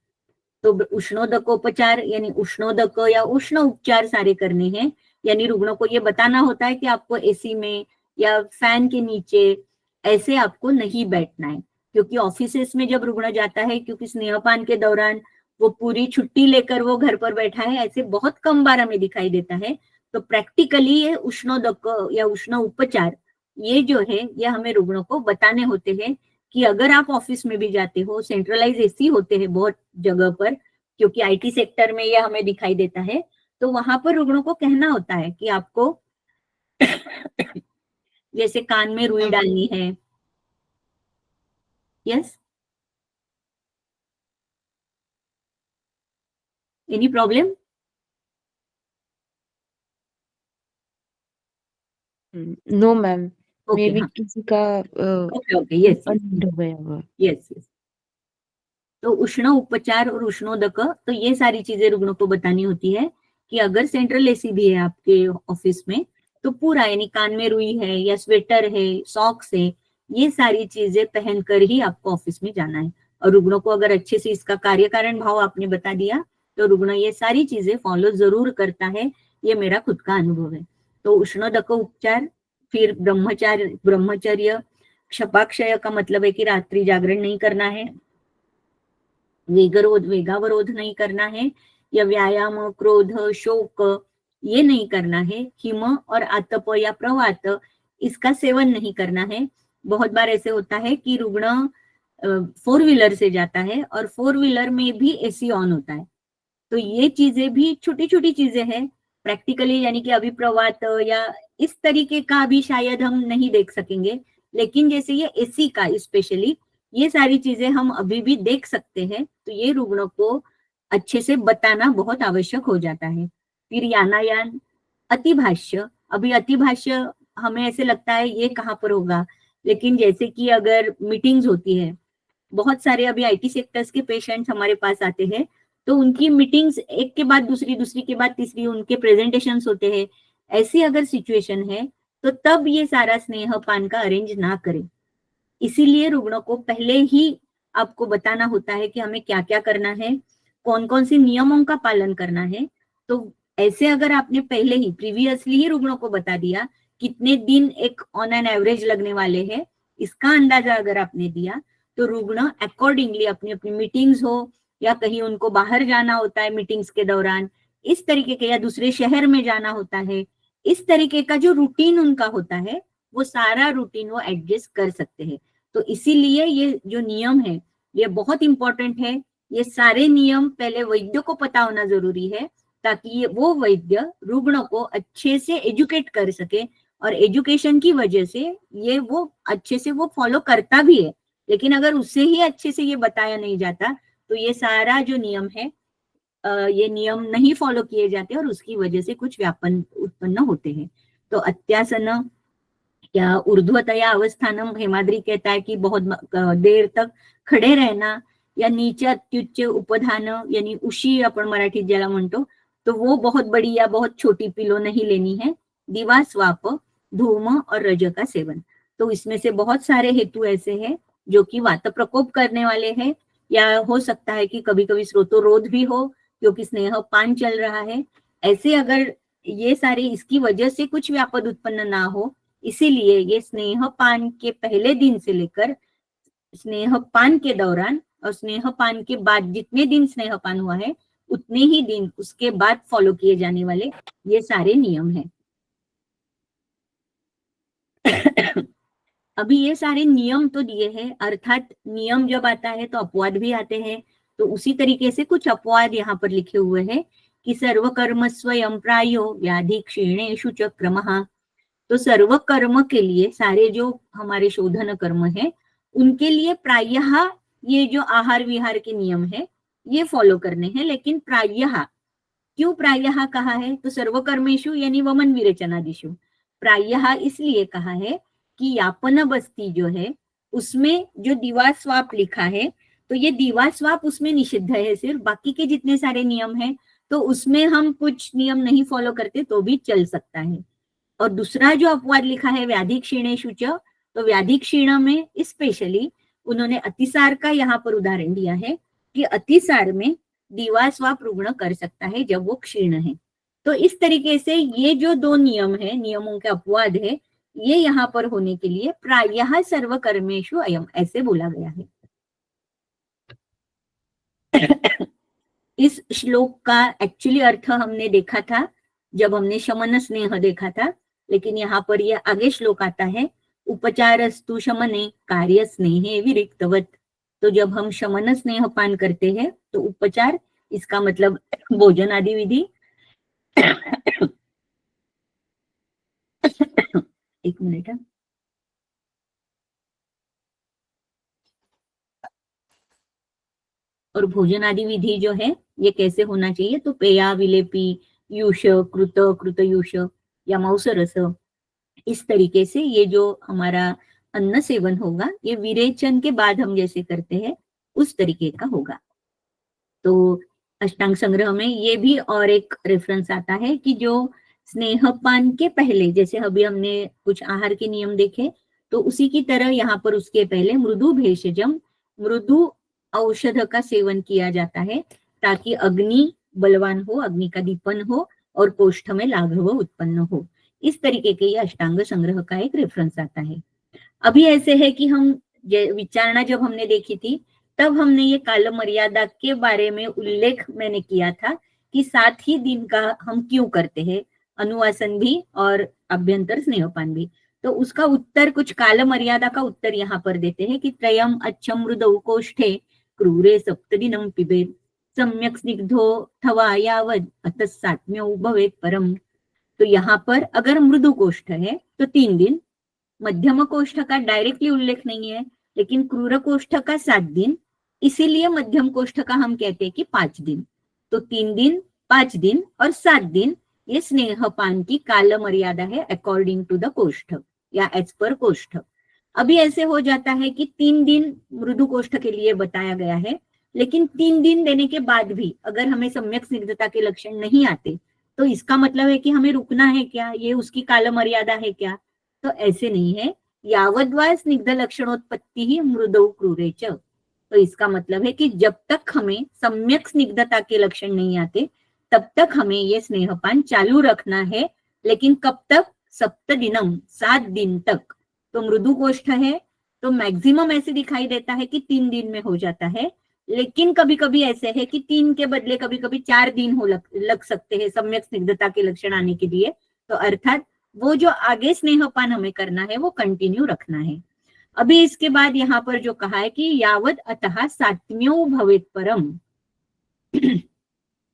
तो उष्णोदकोपचार यानी उष्णोदक या उष्ण उपचार सारे करने हैं, यानी रुग्णों को ये बताना होता है कि आपको एसी में या फैन के नीचे ऐसे आपको नहीं बैठना है। क्योंकि ऑफिसेस में जब रुग्ण जाता है, क्योंकि स्नेहपान के दौरान वो पूरी छुट्टी लेकर वो घर पर बैठा है, ऐसे बहुत कम बार हमें दिखाई देता है। तो प्रैक्टिकली ये उष्णोदक या उष्ण उपचार ये जो है, ये हमें रुग्णों को बताने होते हैं कि अगर आप ऑफिस में भी जाते हो, सेंट्रलाइज एसी होते हैं बहुत जगह पर, क्योंकि आईटी सेक्टर में ये हमें दिखाई देता है, तो वहां पर रुग्णों को कहना होता है कि आपको जैसे कान में रुई डालनी है। Yes, any problem? No ma'am, मे ओके, बी हाँ, किसी का okay okay, yes yes, unmute हो गया होगा। Yes yes. तो उष्ण उपचार और उष्णोदक, तो ये सारी चीजें रुग्णों को बतानी होती है कि अगर सेंट्रल एसी भी है आपके ऑफिस में, तो पूरा यानी कान में रुई है या स्वेटर है, सॉक्स है, ये सारी चीजें पहनकर ही आपको ऑफिस में जाना है। और रुग्णों को अगर अच्छे से इसका कार्य कारण भाव आपने बता दिया, तो रुग्ण ये सारी चीजें फॉलो जरूर करता है। ये मेरा खुद का अनुभव है। तो उष्णोदक उपचार, फिर ब्रह्मचर्य क्षपाक्षय का मतलब है कि रात्रि जागरण नहीं करना है, वेगावरोध नहीं करना है, या व्यायाम क्रोध शोक ये नहीं करना है, हिम और आतप या प्रवात इसका सेवन नहीं करना है। बहुत बार ऐसे होता है कि रुग्ण फोर व्हीलर से जाता है और फोर व्हीलर में भी एसी ऑन होता है। तो ये चीजें भी छोटी छोटी चीजें हैं प्रैक्टिकली, यानी कि अभी प्रवात या इस तरीके का भी शायद हम नहीं देख सकेंगे, लेकिन जैसे ये एसी का स्पेशली ये सारी चीजें हम अभी भी देख सकते हैं। तो ये रुग्णों को अच्छे से बताना बहुत आवश्यक हो जाता है। फिर यानायान अतिभाष्य, अभी अतिभाष्य हमें ऐसे लगता है ये कहाँ पर होगा, लेकिन जैसे कि अगर मीटिंग्स होती है, बहुत सारे अभी आईटी सेक्टर्स के पेशेंट्स हमारे पास आते हैं, तो उनकी मीटिंग्स एक के बाद दूसरी, दूसरी के बाद तीसरी, उनके प्रेजेंटेशंस होते हैं। ऐसी अगर सिचुएशन है, तो तब ये सारा स्नेहपान का अरेंज ना करें। इसीलिए रुग्णों को पहले ही आपको बताना होता है कि हमें क्या क्या करना है, कौन कौन से नियमों का पालन करना है। तो ऐसे अगर आपने पहले ही प्रीवियसली ही रुग्णों को बता दिया कितने दिन एक ऑन एन एवरेज लगने वाले हैं, इसका अंदाजा अगर आपने दिया, तो रुग्ण अकॉर्डिंगली अपनी अपनी मीटिंग्स हो या कहीं उनको बाहर जाना होता है मीटिंग्स के दौरान, इस तरीके के, या दूसरे शहर में जाना होता है, इस तरीके का जो रूटीन उनका होता है, वो सारा रूटीन वो एडजस्ट कर सकते हैं। तो इसीलिए ये जो नियम है, ये बहुत इंपॉर्टेंट है। ये सारे नियम पहले वैद्य को पता होना जरूरी है, ताकि वो वैद्य रुग्ण को अच्छे से एजुकेट कर सके, और एजुकेशन की वजह से ये वो अच्छे से वो फॉलो करता भी है। लेकिन अगर उससे ही अच्छे से ये बताया नहीं जाता, तो ये सारा जो नियम है, ये नियम नहीं फॉलो किए जाते और उसकी वजह से कुछ व्यापन उत्पन्न होते हैं। तो अत्यासन या ऊर्ध्वतया अवस्थानम, हेमाद्री कहता है कि बहुत देर तक खडे रहना, या नीचे अत्युच्च उपधान यानी उशी आपण मराठीत ज्याला म्हणतो, तो वो बहुत बड़ी या बहुत छोटी पिलो नहीं लेनी है। दिवा स्वाप, धूम और रज का सेवन। तो इसमें से बहुत सारे हेतु ऐसे हैं जो कि वात प्रकोप करने वाले हैं, या हो सकता है कि कभी कभी स्रोतोरोध भी हो क्योंकि स्नेह पान चल रहा है। ऐसे अगर ये सारे इसकी वजह से कुछ व्यापद उत्पन्न ना हो, इसीलिए ये स्नेहपान के पहले दिन से लेकर स्नेहपान के दौरान और स्नेहपान के बाद जितने दिन स्नेहपान हुआ है, उतने ही दिन उसके बाद फॉलो किए जाने वाले ये सारे नियम हैं। अभी ये सारे नियम तो दिए हैं, अर्थात नियम जब आता है तो अपवाद भी आते हैं, तो उसी तरीके से कुछ अपवाद यहाँ पर लिखे हुए हैं कि सर्व कर्म स्वयं प्रायो व्याधि क्षीणेषु च क्रमः। तो सर्व कर्म के लिए, सारे जो हमारे शोधन कर्म है उनके लिए प्रायः ये जो आहार विहार के नियम है ये फॉलो करने हैं, लेकिन प्रायः, क्यों प्रायः कहा है? तो सर्वकर्मेशु यानी वमन विरेचनादिशु प्रायः इसलिए कहा है कि यापन बस्ती जो है उसमें जो दिवा स्वाप लिखा है, तो ये दिवा स्वाप उसमें निषिद्ध है, सिर्फ बाकी के जितने सारे नियम हैं तो उसमें हम कुछ नियम नहीं फॉलो करते तो भी चल सकता है। और दूसरा जो अपवाद लिखा है व्याधि क्षीणेषु च, तो व्याधि क्षीण में स्पेशली उन्होंने अतिसार का यहाँ पर उदाहरण दिया है कि अतिसार में दीवा स्वाप रुग्ण कर सकता है जब वो क्षीण है। तो इस तरीके से ये जो दो नियम है, नियमों के अपवाद है, ये यहाँ पर होने के लिए प्रायः सर्व कर्मेषु अयम ऐसे बोला गया है। इस श्लोक का एक्चुअली अर्थ हमने देखा था जब हमने शमन स्नेह देखा था, लेकिन यहाँ पर यह आगे श्लोक आता है उपचारस्तु शमने कार्य स्नेहे विरिक्तवत। तो जब हम शमन स्नेह पान करते हैं तो उपचार, इसका मतलब भोजन आदि विधि। एक मिनट है। और भोजन आदि विधि जो है ये कैसे होना चाहिए? तो पेया विलेपी यूष कृत कृत यूष या मांसरस, इस तरीके से ये जो हमारा अन्न सेवन होगा ये विरेचन के बाद हम जैसे करते हैं उस तरीके का होगा। तो अष्टांग संग्रह में ये भी और एक रेफरेंस आता है कि जो स्नेहपान के पहले, जैसे अभी हमने कुछ आहार के नियम देखे, तो उसी की तरह यहाँ पर उसके पहले मृदु भेषजम, मृदु औषध का सेवन किया जाता है ताकि अग्नि बलवान हो, अग्नि का दीपन हो और कोष्ठ में लाघव उत्पन्न हो। इस तरीके के ये अष्टांग संग्रह का एक रेफरेंस आता है। अभी ऐसे है कि हम विचारणा जब हमने देखी थी तब हमने ये काल मर्यादा के बारे में उल्लेख मैंने किया था कि 7 ही दिन का हम क्यों करते हैं, अनुवासन भी और अभ्यंतर स्नेहपान भी। तो उसका उत्तर, कुछ काल मर्यादा का उत्तर यहाँ पर देते हैं कि त्रयम अच्छम मृदौ कोष्ठे क्रूरे सप्तदिनम पिबेत सम्यक स्निग्धो थवा यावद अतः सात्म्यो भवेत परम। तो यहाँ पर अगर मृदु कोष्ठ है तो 3 दिन, मध्यम कोष्ठ का डायरेक्टली उल्लेख नहीं है, लेकिन क्रूर कोष्ठ का 7 दिन, इसीलिए मध्यम कोष्ठ का हम कहते हैं कि 5 दिन। तो 3 दिन, 5 दिन और 7 दिन ये स्नेहपान की काल मर्यादा है अकॉर्डिंग टू द कोष्ठ या एज पर कोष्ठ। अभी ऐसे हो जाता है कि 3 दिन मृदु कोष्ठ के लिए बताया गया है, लेकिन 3 दिन देने के बाद भी अगर हमें सम्यक स्निग्धता के लक्षण नहीं आते तो इसका मतलब है कि हमें रुकना है क्या, ये उसकी काल मर्यादा है क्या? तो ऐसे नहीं है। यावद्वा स्निग्ध लक्षणोत्पत्ति ही मृदौ क्रूरे च, तो इसका मतलब है कि जब तक हमें सम्यक स्निग्धता के लक्षण नहीं आते तब तक हमें ये स्नेहपान चालू रखना है। लेकिन कब तक? 7 दिनम, 7 दिन तक। तो मृदु कोष्ठ है तो मैक्सिमम ऐसे दिखाई देता है कि 3 दिन में हो जाता है, लेकिन कभी कभी ऐसे है कि 3 के बदले कभी कभी 4 दिन लग सकते हैं सम्यक स्निग्धता के लक्षण आने के लिए। तो अर्थात वो जो आगे स्नेहपान हमें करना है वो कंटिन्यू रखना है। अभी इसके बाद यहाँ पर जो कहा है कि यावत अतः सात्म्यो भवेत परम,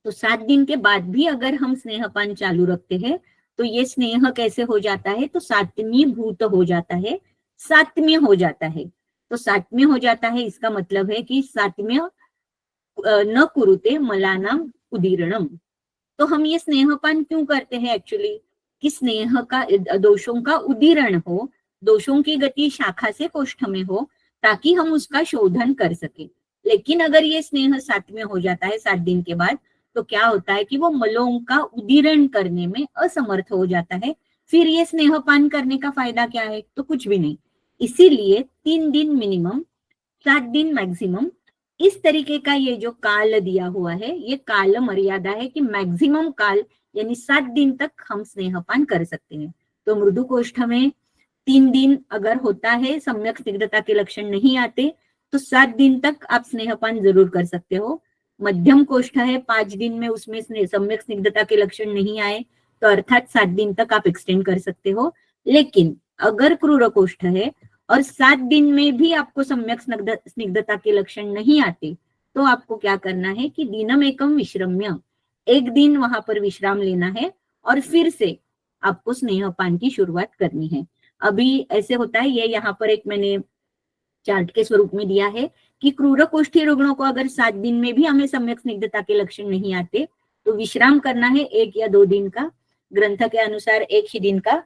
तो 7 दिन के बाद भी अगर हम स्नेहपान चालू रखते हैं तो ये स्नेह कैसे हो जाता है? तो सात्मी भूत हो जाता है, सात्म्य हो जाता है। तो सात्म्य हो जाता है इसका मतलब है कि सात्म्य न कुरुते मलानाम उदीरणम। तो हम ये स्नेहपान क्यों करते हैं एक्चुअली? कि स्नेह का, दोषों का उदीरण हो, दोषों की गति शाखा से कोष्ठ में हो ताकि हम उसका शोधन कर सके। लेकिन अगर ये स्नेह 7 में हो जाता है 7 दिन के बाद, तो क्या होता है कि वो मलों का उदीरण करने में असमर्थ हो जाता है। फिर ये स्नेहपान करने का फायदा क्या है? तो कुछ भी नहीं। इसीलिए 3 दिन मिनिमम, 7 दिन मैक्सिमम, इस तरीके का ये जो काल दिया हुआ है ये काल मर्यादा है कि मैक्सिमम काल यानी 7 दिन तक हम स्नेहपान कर सकते हैं। तो मृदु कोष्ठ में 3 दिन अगर होता है, सम्यक स्निग्धता के लक्षण नहीं आते, तो 7 दिन तक आप स्नेहपान जरूर कर सकते हो। मध्यम कोष्ठ है 5 दिन में, उसमें सम्यक स्निग्धता के लक्षण नहीं आए तो अर्थात 7 दिन तक आप एक्सटेंड कर सकते हो। लेकिन अगर क्रूर कोष्ठ है और 7 दिन में भी आपको सम्यक स्निग्धता के लक्षण नहीं आते, तो आपको क्या करना है कि दिनम एकम विश्रम्य, एक दिन वहां पर विश्राम लेना है और फिर से आपको स्नेहपान की शुरुआत करनी है। अभी ऐसे होता है, ये यहाँ पर एक मैंने चार्ट के स्वरूप में दिया है कि क्रूर कोष्ठी रुग्णों को अगर 7 दिन में भी हमें सम्यक स्निग्धता के लक्षण नहीं आते तो विश्राम करना है 1 या 2 दिन का, ग्रंथ के अनुसार 1 ही दिन का।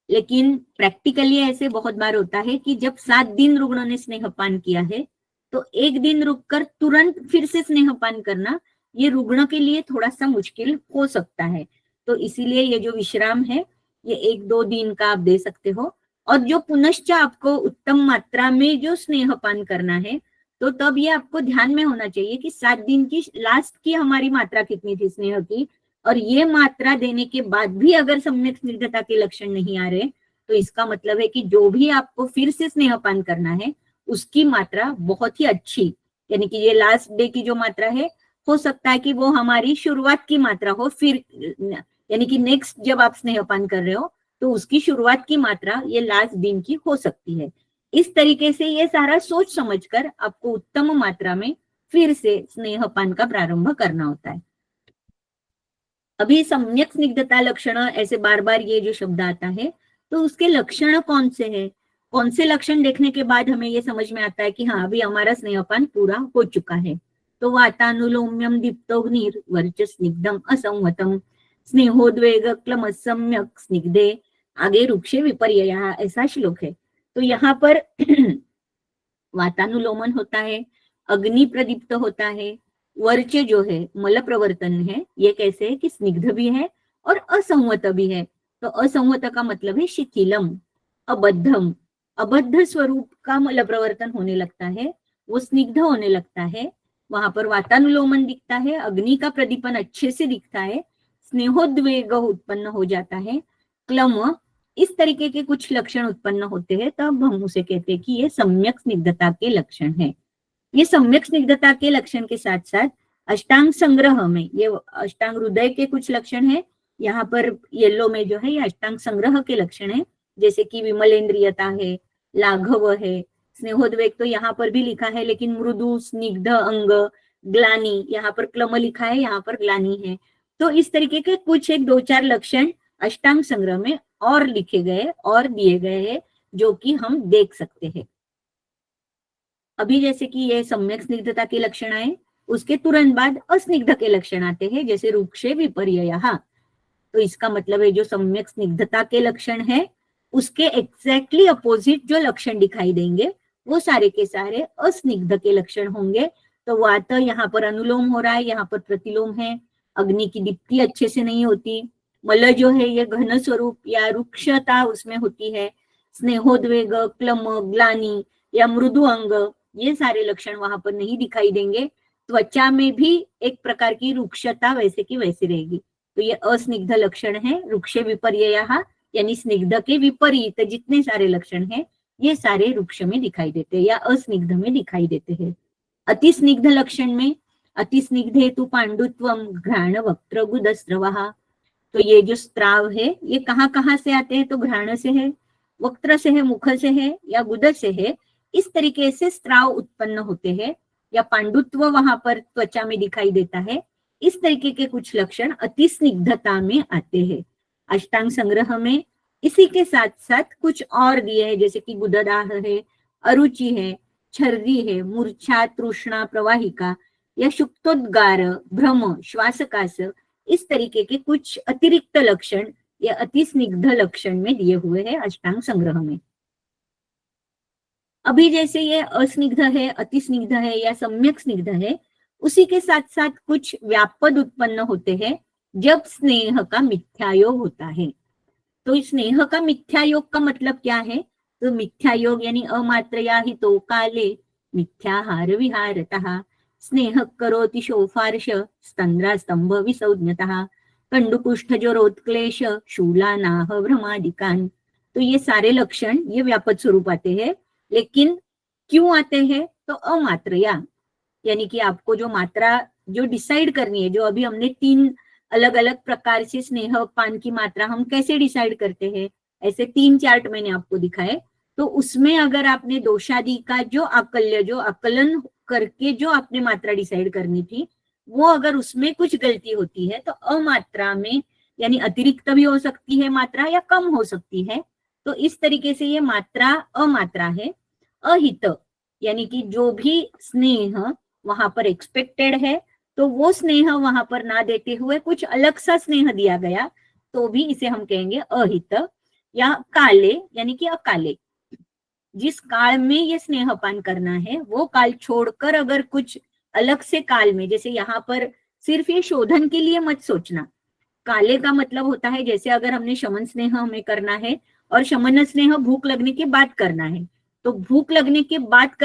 लेकिन प्रैक्टिकली ऐसे बहुत बार होता है कि जब 7 दिन रुग्णों ने स्नेहपान किया है तो 1 दिन रुककर तुरंत फिर से स्नेहपान करना ये रुग्ण के लिए थोड़ा सा मुश्किल हो सकता है। तो इसीलिए ये जो विश्राम है ये 1-2 दिन का आप दे सकते हो। और जो पुनश्च आपको उत्तम मात्रा में जो स्नेहपान करना है तो तब ये आपको ध्यान में होना चाहिए कि 7 दिन की लास्ट की हमारी मात्रा कितनी थी स्नेह की, और ये मात्रा देने के बाद भी अगर सम्यक स्निग्धता के लक्षण नहीं आ रहे तो इसका मतलब है कि जो भी आपको फिर से स्नेहपान करना है उसकी मात्रा बहुत ही अच्छी, यानी कि ये लास्ट डे की जो मात्रा है हो सकता है कि वो हमारी शुरुआत की मात्रा हो, फिर यानी कि नेक्स्ट जब आप स्नेहपान कर रहे हो तो उसकी शुरुआत की मात्रा ये लास्ट दिन की हो सकती है। इस तरीके से ये सारा सोच समझकर आपको उत्तम मात्रा में फिर से स्नेहपान का प्रारंभ करना होता है। अभी सम्यक स्निग्धता लक्षण ऐसे बार बार ये जो शब्द आता है तो उसके लक्षण कौन से हैं, कौन से लक्षण देखने के बाद हमें ये समझ में आता है कि हाँ अभी हमारा स्नेहपान पूरा हो चुका है। तो वातानुलोम्यम दीप्तोग्निर वर्च स्निग्धम असंवतम स्नेहोद्वेग क्लम सम्यक स्निग्धे, आगे रुक्षे विपर्ययः, ऐसा श्लोक है। तो यहाँ पर वातानुलोमन होता है, अग्नि प्रदीप्त होता है, वर्च जो है मल प्रवर्तन है, ये कैसे है कि स्निग्ध भी है और असंवत भी है। तो असंवत का मतलब है शिथिलम, अबद्धम, अबद्ध स्वरूप का मल प्रवर्तन होने लगता है, वो स्निग्ध होने लगता है, वहां पर वातानुलोमन दिखता है, अग्नि का प्रदीपन अच्छे से दिखता है, स्नेहोद्वेग उत्पन्न हो जाता है, क्लम, इस तरीके के कुछ लक्षण उत्पन्न होते हैं, तब हम उसे कहते हैं कि ये सम्यक स्निग्धता के लक्षण है। ये सम्यक स्निग्धता के लक्षण के साथ साथ अष्टांग संग्रह में ये अष्टांग हृदय के कुछ लक्षण है, यहाँ पर येलो में जो है ये अष्टांग संग्रह के लक्षण है, जैसे कि विमलेंद्रियता है, लाघव है, स्नेहोद्वेग तो यहाँ पर भी लिखा है लेकिन मृदु स्निग्ध अंग, ग्लानी, यहाँ पर क्लम लिखा है, यहाँ पर ग्लानी है। तो इस तरीके के कुछ 1-2-4 लक्षण अष्टांग संग्रह में और लिखे गए और दिए गए हैं जो कि हम देख सकते हैं। अभी जैसे कि ये सम्यक स्निग्धता के लक्षण आए, उसके तुरंत बाद अस्निग्ध के लक्षण आते हैं, जैसे रुक्षे विपर्ययः। तो इसका मतलब है जो सम्यक स्निग्धता के लक्षण है उसके एग्जैक्टली अपोजिट जो लक्षण दिखाई देंगे वो सारे के सारे अस्निग्ध के लक्षण होंगे। तो वात यहाँ पर अनुलोम हो रहा है, यहाँ पर प्रतिलोम है, अग्नि की दीप्ति अच्छे से नहीं होती, मल जो है ये घन स्वरूप या रुक्षता उसमें होती है, स्नेहोद्वेग, क्लम, ग्लानी या मृदु अंग, ये सारे लक्षण वहां पर नहीं दिखाई देंगे। त्वचा में भी एक प्रकार की रुक्षता वैसे की वैसी रहेगी। तो ये अस्निग्ध लक्षण है, रुक्षे विपर्ययः, यानी स्निग्ध के विपरीत जितने सारे लक्षण हैं ये सारे रुक्ष में दिखाई देते हैं या अस्निग्ध में दिखाई देते हैं। अति स्निग्ध लक्षण में अति स्निग्ध हेतु पांडुत्वम घ्राण वक्त्र गुदस्रवः, तो ये जो स्त्राव है ये कहाँ से आते हैं, तो घ्राण से है, वक्त्र से है, मुख से है या गुद से है, इस तरीके से स्त्राव उत्पन्न होते हैं या पांडुत्व वहां पर त्वचा में दिखाई देता है। इस तरीके के कुछ लक्षण अति स्निग्धता में आते हैं। अष्टांग संग्रह में इसी के साथ साथ कुछ और दिए हैं, जैसे कि गुददाह है, अरुचि है, छर्री है, मूर्छा, तृष्णा, प्रवाहिका या शुक्तोद्गार, भ्रम, श्वासकास, इस तरीके के कुछ अतिरिक्त लक्षण या अति स्निग्ध लक्षण में दिए हुए हैं अष्टांग संग्रह में। अभी जैसे ये अस्निग्ध है, अति स्निग्ध है या सम्यक स्निग्ध है, उसी के साथ साथ कुछ व्यापद उत्पन्न होते हैं जब स्नेह का मिथ्यायोग होता है। तो स्नेह का मिथ्यायोग का मतलब क्या है, तो मिथ्यायोग यानी अमात्रया हितो काले मिथ्याहार विहारतः स्नेह करोति शोफार्श स्तंद्रा स्तंभ विसंज्ञतः कंडुकुष्ठजोरोत्क्लेश शूलानाह भ्रमादिकान। तो ये सारे लक्षण ये व्यापक स्वरूप आते हैं, लेकिन क्यों आते हैं, तो अमात्रया, यानी कि आपको जो मात्रा जो डिसाइड करनी है, जो अभी हमने 3 अलग अलग प्रकार से स्नेह पान की मात्रा हम कैसे डिसाइड करते हैं, ऐसे 3 चार्ट मैंने आपको दिखाए। तो उसमें अगर आपने दोषादि का जो आकलन करके जो आपने मात्रा डिसाइड करनी थी, वो अगर उसमें कुछ गलती होती है तो अमात्रा में, यानी अतिरिक्त भी हो सकती है मात्रा या कम हो सकती है, तो इस तरीके से ये मात्रा अमात्रा है। अहित यानी कि जो भी स्नेह वहां पर एक्सपेक्टेड है, तो वो स्नेह वहां पर ना देते हुए कुछ अलग सा स्नेह दिया गया, तो भी इसे हम कहेंगे अहित या काले, यानी कि अकाले। जिस काल में ये स्नेहपान करना है वो काल छोड़कर अगर कुछ अलग से काल में, जैसे यहाँ पर सिर्फ ये शोधन के लिए मत सोचना। काले का मतलब होता है जैसे अगर हमने शमन स्नेह हमें करना है और शमन स्नेह भूख लगने के बाद करना है, तो भूख लगने के बाद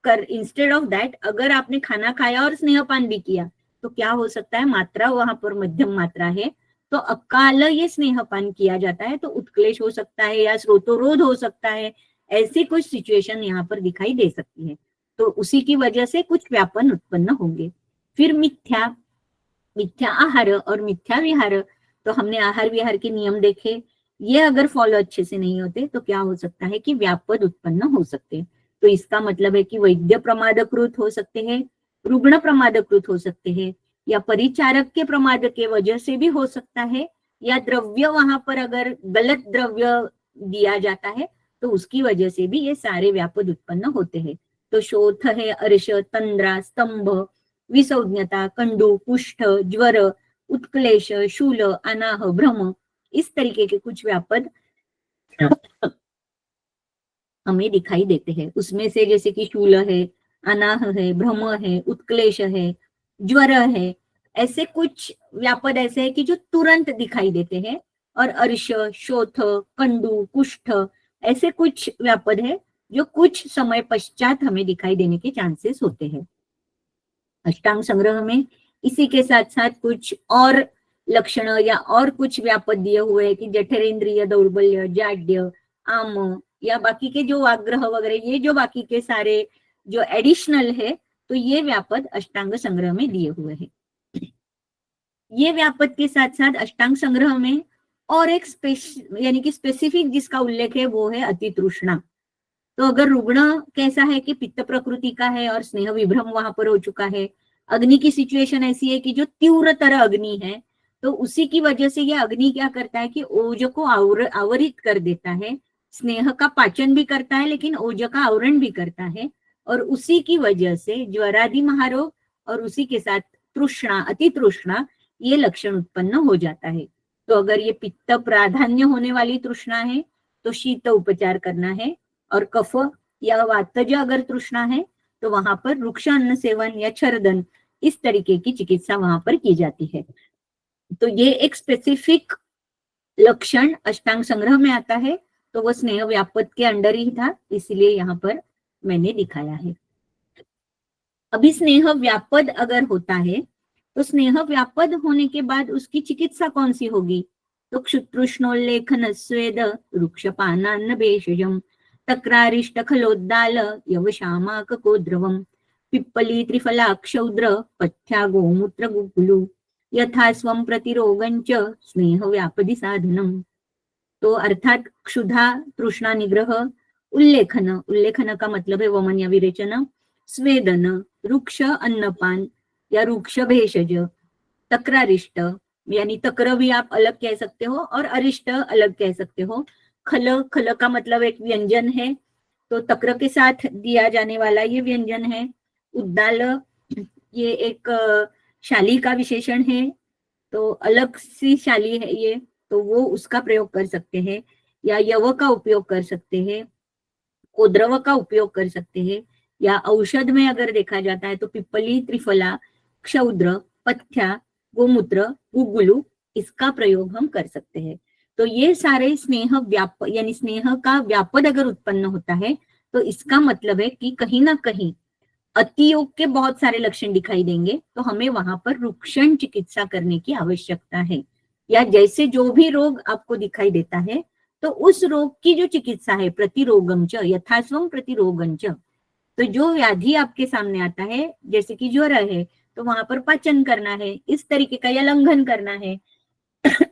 इंस्टेड ऑफ दैट अगर आपने खाना खाया और स्नेहपान भी किया, तो क्या हो सकता है, मात्रा वहां पर मध्यम मात्रा है, तो अकाल ये स्नेहपान किया जाता है, तो उत्क्लेश हो सकता है या स्रोतोरोध हो सकता है। ऐसी कुछ सिचुएशन यहाँ पर दिखाई दे सकती है, तो उसी की वजह से कुछ व्यापन उत्पन्न होंगे। फिर मिथ्या, मिथ्या आहार और मिथ्या विहार, तो हमने आहार विहार के नियम देखे, ये अगर फॉलो अच्छे से नहीं होते तो क्या हो सकता है कि व्यापद उत्पन्न हो सकते हैं। तो इसका मतलब है कि वैद्य प्रमादकृत हो सकते हैं, रुग्ण प्रमादकृत हो सकते हैं, या परिचारक के प्रमाद के वजह से भी हो सकता है, या द्रव्य वहां पर अगर गलत द्रव्य दिया जाता है तो उसकी वजह से भी ये सारे व्यापद उत्पन्न होते हैं। तो शोथ है, अर्श, तंद्रा, स्तंभ, विसंज्ञता, कंडू, कुष्ठ, ज्वर, उत्क्लेश, शूल, अनाह, भ्रम, इस तरीके के कुछ व्यापद हमें दिखाई देते हैं। उसमें से जैसे कि शूल है, अनाह है, भ्रम है, उत्क्लेश है, ज्वर है, ऐसे कुछ व्यापद ऐसे है कि जो तुरंत दिखाई देते हैं। और अर्श, शोथ, कंडू, कुष्ठ, ऐसे कुछ व्यापद है जो कुछ समय पश्चात हमें दिखाई देने के चांसेस होते हैं। अष्टांग संग्रह में इसी के साथ साथ कुछ और लक्षण या और कुछ व्यापद दिए हुए हैं कि जठरेंद्रिय दौर्बल्य, जाड्य, आम, या बाकी के जो आग्रह वगैरह, ये जो बाकी के सारे जो एडिशनल है, तो ये व्यापद अष्टांग संग्रह में दिए हुए हैं। ये व्यापद के साथ साथ अष्टांग संग्रह में और एक यानी कि स्पेसिफिक जिसका उल्लेख है वो है अतितृष्णा। तो अगर रुग्ण कैसा है कि पित्त प्रकृति का है और स्नेह विभ्रम वहां पर हो चुका है, अग्नि की सिचुएशन ऐसी है कि जो तीव्रतर अग्नि है, तो उसी की वजह से ये अग्नि क्या करता है कि ओज को आवरित कर देता है, स्नेह का पाचन भी करता है लेकिन ओज का आवरण भी करता है, और उसी की वजह से ज्वरादि महारोग और उसी के साथ तृष्णा, अति तृष्णा, ये लक्षण उत्पन्न हो जाता है। तो अगर ये पित्त प्राधान्य होने वाली तृष्णा है तो शीत उपचार करना है, और कफ या वातज अगर तृष्णा है तो वहां पर वृक्ष अन्न सेवन या छर्दन, इस तरीके की चिकित्सा वहां पर की जाती है। तो ये एक स्पेसिफिक लक्षण अष्टांग संग्रह में आता है, तो वो स्नेह व्यापद के अंडर ही था, इसलिए यहाँ पर मैंने दिखाया है। अभी स्नेह व्यापद अगर होता है तो स्नेह व्यापद होने के बाद उसकी चिकित्सा कौन सी होगी, तो क्षुतृष्णोल्लेखन स्वेद वृक्षपानान्न भेषजम तक्रारिष्ट खलोद्दाल यवशामाक को द्रवम पिप्पली त्रिफलाक्षौद्र पथ्या गोमूत्र गुकुलु यथा स्वम प्रतिरोगंच स्नेह व्यापदी साधनम। तो अर्थात क्षुधा, तृष्णा निग्रह, उल्लेखन, उल्लेखन का मतलब है वमन या विरेचन, स्वेदन, रुक्ष अन्नपान या रुक्ष भेषज, तक्रारिष्ट यानी तक्र भी आप अलग कह सकते हो और अरिष्ट अलग कह सकते हो। खल, खल का मतलब एक व्यंजन है, तो तक्र के साथ दिया जाने वाला ये व्यंजन है। उद्दाल, ये एक शाली का विशेषण है, तो अलग सी शाली है ये, तो वो उसका प्रयोग कर सकते हैं, या यव का उपयोग कर सकते हैं, कोद्रव का उपयोग कर सकते हैं, या औषध में अगर देखा जाता है तो पिप्पली, त्रिफला, क्षौद्र, पथ्या, गोमूत्र, गुगुलु, इसका प्रयोग हम कर सकते हैं। तो ये सारे स्नेह यानी स्नेह का व्यापद अगर उत्पन्न होता है तो इसका मतलब है कि कहीं ना कहीं अतियोग के बहुत सारे लक्षण दिखाई देंगे, तो हमें वहां पर रुक्षण चिकित्सा करने की आवश्यकता है। या जैसे जो भी रोग आपको दिखाई देता है तो उस रोग की जो चिकित्सा है, प्रतिरोगम च यथास्वम प्रतिरोगम च, तो जो व्याधि आपके सामने आता है, जैसे कि ज्वर है तो वहां पर पाचन करना है इस तरीके का, या लंघन करना है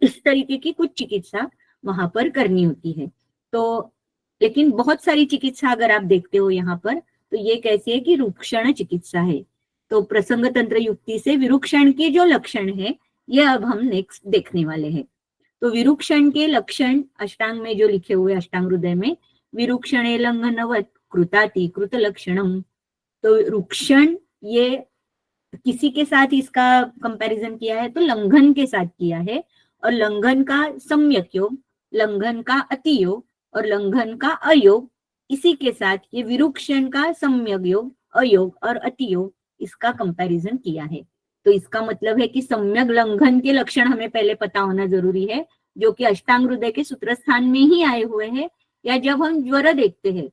इस तरीके की कुछ चिकित्सा वहां पर करनी होती है। तो लेकिन बहुत सारी चिकित्सा अगर आप देखते हो यहाँ पर, तो ये कैसी है कि रुक्षण चिकित्सा है। तो प्रसंग तंत्र युक्ति से विरुक्षण के जो लक्षण है ये अब हम नेक्स्ट देखने वाले हैं। तो विरुक्षण के लक्षण अष्टांग में जो लिखे हुए अष्टांग हृदय में, विरुक्षणे लंघनवत कृताति कृत लक्षणम। तो रुक्षण ये किसी के साथ इसका कंपैरिजन किया है तो लंघन के साथ किया है, और लंघन का सम्यक योग, लंघन का अति योग और लंघन का अयोग, इसी के साथ ये विरुक्षण का सम्यक योग, अयोग और अति योग, इसका कंपैरिजन किया है। तो इसका मतलब है कि सम्यक लंघन के लक्षण हमें पहले पता होना जरूरी है, जो कि अष्टांग हृदय के सूत्र स्थान में ही आए हुए हैं। या जब हम ज्वर देखते हैं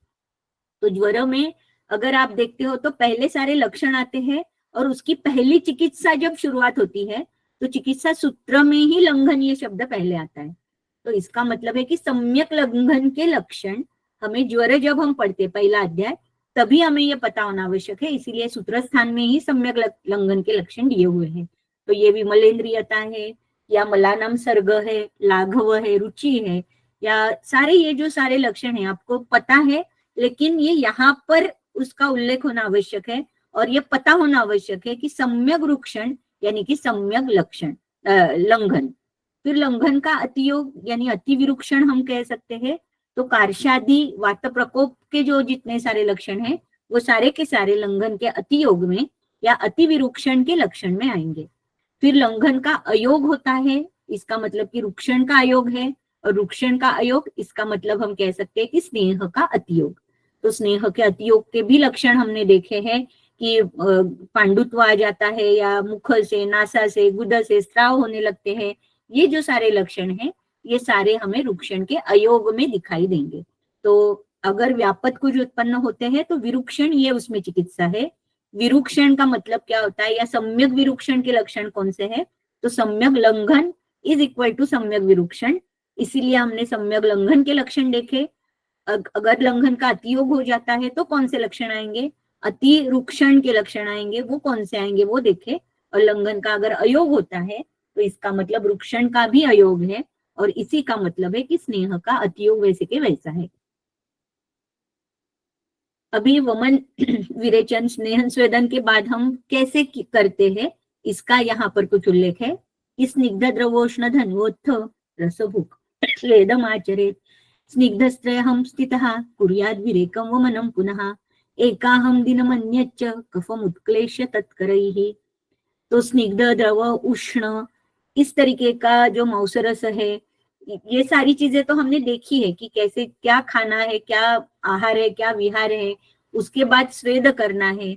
तो ज्वर में अगर आप देखते हो तो पहले सारे लक्षण आते हैं, और उसकी पहली चिकित्सा जब शुरुआत होती है तो चिकित्सा सूत्र में ही लंघन ये शब्द पहले आता है। तो इसका मतलब है कि सम्यक लंघन के लक्षण हमें ज्वर जब हम पढ़ते पहला अध्याय तभी हमें ये पता होना आवश्यक है, इसीलिए सूत्र स्थान में ही सम्यक लंघन के लक्षण दिए हुए हैं। तो ये विमलेंद्रियता है, या मलानाम सर्ग है, लाघव है, रुचि है, या सारे ये जो सारे लक्षण है आपको पता है, लेकिन ये यहाँ पर उसका उल्लेख होना आवश्यक है, और ये पता होना आवश्यक है कि सम्यक रुक्षण यानी कि सम्यक लक्षण लंघन। फिर लंघन का अतियोग यानी अति विरुक्षण हम कह सकते हैं। तो कार्शादि वात प्रकोप के जो जितने सारे लक्षण हैं वो सारे के सारे लंघन के अतियोग में या अति विरुक्षण के लक्षण में आएंगे। फिर लंघन का अयोग होता है, इसका मतलब कि रुक्षण का अयोग है, और रुक्षण का अयोग इसका मतलब हम कह सकते हैं कि स्नेह का अतियोग। तो स्नेह के अतियोग के भी लक्षण हमने देखे हैं कि पांडुत्व आ जाता है, या मुख से, नासा से, गुद से स्राव होने लगते हैं। ये जो सारे लक्षण हैं ये सारे हमें रुक्षण के अयोग में दिखाई देंगे। तो अगर व्यापक कुछ उत्पन्न होते हैं तो विरुक्षण ये उसमें चिकित्सा है। विरुक्षण का मतलब क्या होता है, या सम्यक विरुक्षण के लक्षण कौन से हैं, तो सम्यक लंघन इज इक्वल टू सम्यक विरुक्षण, इसीलिए हमने सम्यक लंघन के लक्षण देखे। अगर लंघन का अतियोग हो जाता है तो कौन से लक्षण आएंगे, अति रुक्षण के लक्षण आएंगे, वो कौन से आएंगे वो देखे। और लंघन का अगर अयोग होता है तो इसका मतलब रुक्षण का भी अयोग है, और इसी का मतलब है कि स्नेह का अतियोग वैसे के वैसा है। अभी वमन विरेचन स्नेहन स्वेदन के बाद हम कैसे करते हैं इसका यहाँ पर कुछ उल्लेख है कि स्निग्ध द्रवोष्ण धन्वोत्थ रसभुक स्वेदम आचरेत स्निग्धस्त्रयहं स्थितः कुर्याद् विरेकं वमनं पुनः एकाहं दिनमन्यच्च कफमुत्क्लेश्य तत्करैः। तो स्निग्ध द्रव उष्ण इस तरीके का जो मौसरस है, ये सारी चीजें तो हमने देखी है कि कैसे क्या खाना है, क्या आहार है, क्या विहार है। उसके बाद स्वेद करना है